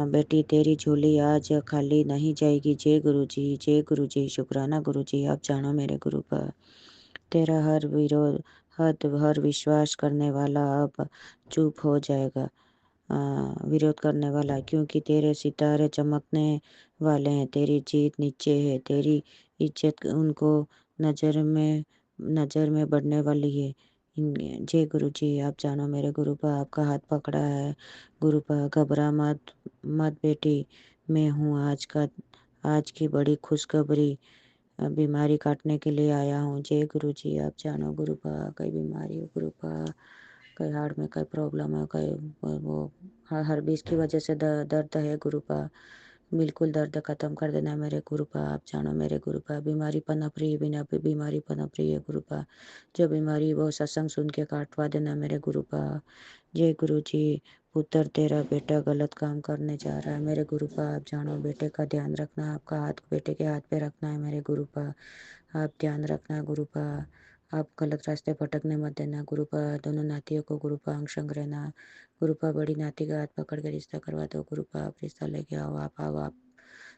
बेटी तेरी झोली आज खाली नहीं जाएगी। जय गुरु जी, जय गुरु जी। शुक्राना गुरु जी, आप जानो मेरे गुरु पर। तेरा हर विश्वास करने वाला अब चुप हो जाएगा। विरोध करने वाला, क्योंकि तेरे सितारे चमकने वाले हैं। तेरी जीत नीचे है। तेरी इज्जत उनको नजर में बढ़ने वाली है। जय गुरु जी, आप जानो मेरे गुरु पा, आपका हाथ पकड़ा है गुरु पा। घबरा मत मत बेटी, मैं हूँ आज की बड़ी खुशखबरी। बीमारी काटने के लिए आया हूँ। जय गुरु जी, आप जानो गुरु पा। कई बीमारी हो गुरु पा, कई हार्ट में कई प्रॉब्लम है, कई वो हर बीज की वजह से दर्द है गुरु पा। बिल्कुल दर्द खत्म कर देना मेरे गुरु पा, आप जानो मेरे गुरु पा। बीमारी पनप रही है, बिना बीमारी पनप रही है गुरु पा। जो बीमारी वो सत्संग सुन के काटवा देना मेरे गुरु पा। जय गुरु जी। पुत्र तेरा बेटा गलत काम करने जा रहा है मेरे गुरु पा, आप जानो। बेटे का ध्यान रखना, आपका हाथ बेटे के हाथ पे रखना है मेरे गुरु पा। आप ध्यान रखना गुरु पा। आप गलत रास्ते भटकने मत देना गुरु पा। दोनों नातियों को गुरु पा अंग संग रहना गुरु पा। बड़ी नाती का हाथ पकड़ के रिश्ता करवा दो गुरु पा। आप रिश्ता लेके आओ, आप आओ, आप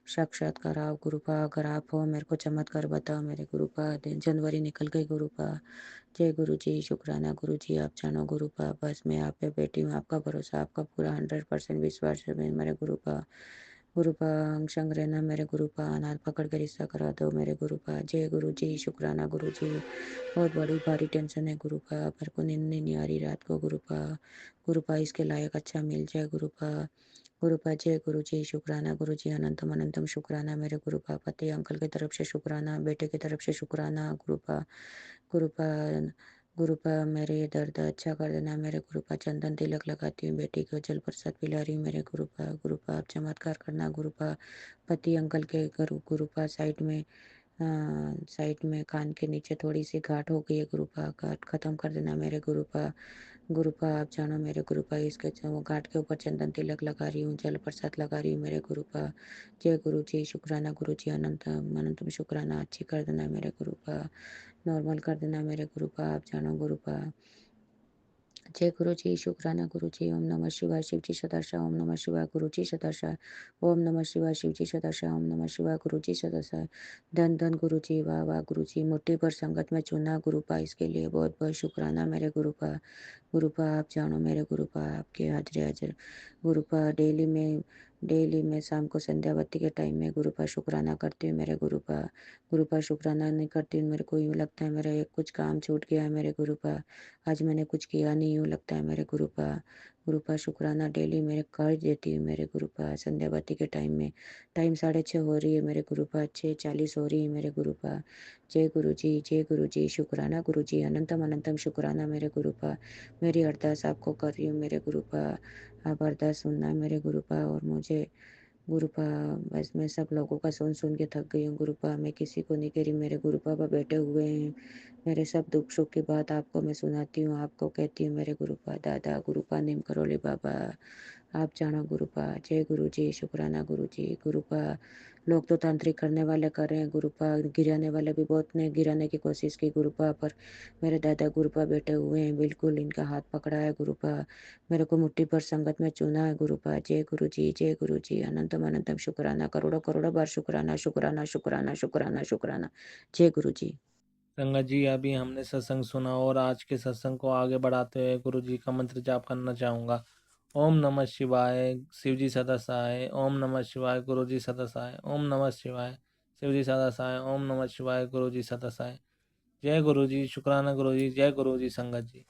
साक्षात्कार आओ गुरु पा। अगर आप हो मेरे को चमत्कार बताओ मेरे गुरु पा। जनवरी निकल गई गुरु पा। जय गुरु जी, शुक्राना गुरु जी, आप जानो गुरु पा। बस मैं आप पे बैठी हूँ, आपका भरोसा, आपका पूरा 100% विश्वास है मेरे गुरु पा। गुरु पा अंग संग रहना मेरे गुरु पा। अनाथ पकड़ के रिश्ता करा दो मेरे गुरु पा। जय गुरु जी, शुक्राना गुरु जी। बहुत बड़ी भारी टेंशन है गुरु पा, मेरे को नींद नहीं आ रही रात को गुरु पा। गुरु पा इसके लायक अच्छा मिल जाए गुरु पा। गुरु पा जय गुरु जी, शुक्राना गुरु जी। अनंतम अनंतम शुक्राना मेरे गुरु पा। पति अंकल की तरफ से शुक्राना, बेटे की तरफ से शुक्राना गुरु पा। गुरु पा गुरु पा मेरे ये दर्द अच्छा कर देना मेरे गुरु पा। चंदन तिलक लगाती हूँ, बेटी को जल प्रसाद पिला रही हूँ मेरे गुरु पा। गुरु पा आप चमत्कार करना गुरु पा। पति अंकल के गुरु पा साइड में कान के नीचे थोड़ी सी गांठ हो गई है गुरु पा। गांठ खत्म कर देना मेरे गुरु पा। गुरु पा आप जानो मेरे गुरु पा। इसके वो गांठ के ऊपर चंदन तिलक लगा रही हूँ, जल प्रसाद लगा रही हूँ मेरे गुरु पा। जय गुरु जी, शुक्राना गुरु जी। अनंतम अनंतम शुक्राना, अच्छी कर देना मेरे गुरु पा। नॉर्मल कर देना मेरे गुरु पा, आप जानो गुरु पा। जय गुरु जी, शुक्राना गुरु जी। ओम नमः शिवाय शिव जी सदाशा। ओम नमः शिवाय गुरु जी सदाशा। ओम नमः शिवाय शिव जी सदाशा। ओम नमः शिवाय गुरु जी सदाशा। धन धन गुरु जी, वाह वाह गुरु जी। मुट्ठी भर संगत में चुना गुरु पा, इसके लिए बहुत बहुत शुक्राना मेरे गुरु पा। गुरु पा आप जानो मेरे गुरु पा, आपके हाजिर हाजिर गुरु पा। डेली में शाम को संध्या बत्ती के टाइम में गुरु पा शुक्राना करती हूँ मेरे गुरु पा। गुरु पा शुक्राना नहीं करती हूँ, मेरे को यूँ लगता है मेरा एक कुछ काम छूट गया है मेरे गुरु पा। आज मैंने कुछ किया नहीं यूँ लगता है मेरे गुरु पा। गुरु पा शुक्राना डेली मेरे कर देती हूँ मेरे गुरु पा। संध्या बत्ती के टाइम में टाइम 6:30 हो रही है मेरे गुरु पा, 6:40 हो रही है मेरे गुरु पा। जय गुरु जी, जय गुरु जी। शुक्राना गुरु जी, अनंतम अनंतम शुक्राना मेरे गुरु पा। मेरी अरदास आपको कर रही हूँ मेरे गुरु पा। आप अरदास सुनना मेरे गुरु पा। और मुझे गुरु पा, बस मैं सब लोगों का सुन सुन के थक गई हूँ गुरु पा। मैं किसी को नहीं कह रही, मेरे गुरु पापा बैठे हुए हैं। मेरे सब दुख सुख की बात आपको मैं सुनाती हूँ, आपको कहती हूँ मेरे गुरु पा। दादा गुरु पा, निम करोली बाबा, आप जानो गुरु पा। जय गुरु जी, शुक्राना गुरु जी। गुरु पा लोग तो तांत्रिक करने वाले कर रहे हैं गुरु पा, गिराने वाले भी बहुत ने गिराने की कोशिश की गुरु पा, पर मेरे दादा गुरु पा बैठे हुए हैं, बिल्कुल इनका हाथ पकड़ा है गुरु पा। मेरे को मुट्ठी पर संगत में चुना है गुरु पा। जय गुरु जी, जय गुरु जी। अनंतम अनंतम शुक्राना, करोड़ों करोड़ों बार शुक्राना शुक्राना शुक्राना शुक्राना शुक्राना। जय गुरु जी। संगत जी, अभी हमने सत्संग सुना और आज के सत्संग को आगे बढ़ाते हुए गुरु जी का मंत्र जाप करना चाहूँगा। ओम नमः शिवाय शिव जी सदा सहाय। ओम नमः शिवाय गुरु जी सदा सहाय। ओम नमः शिवाय शिव जी सदा सहाय। ओम नमः शिवाय गुरु जी सदा सहाय। जय गुरु जी, शुक्राना गुरु जी, जय गुरु जी संगत जी।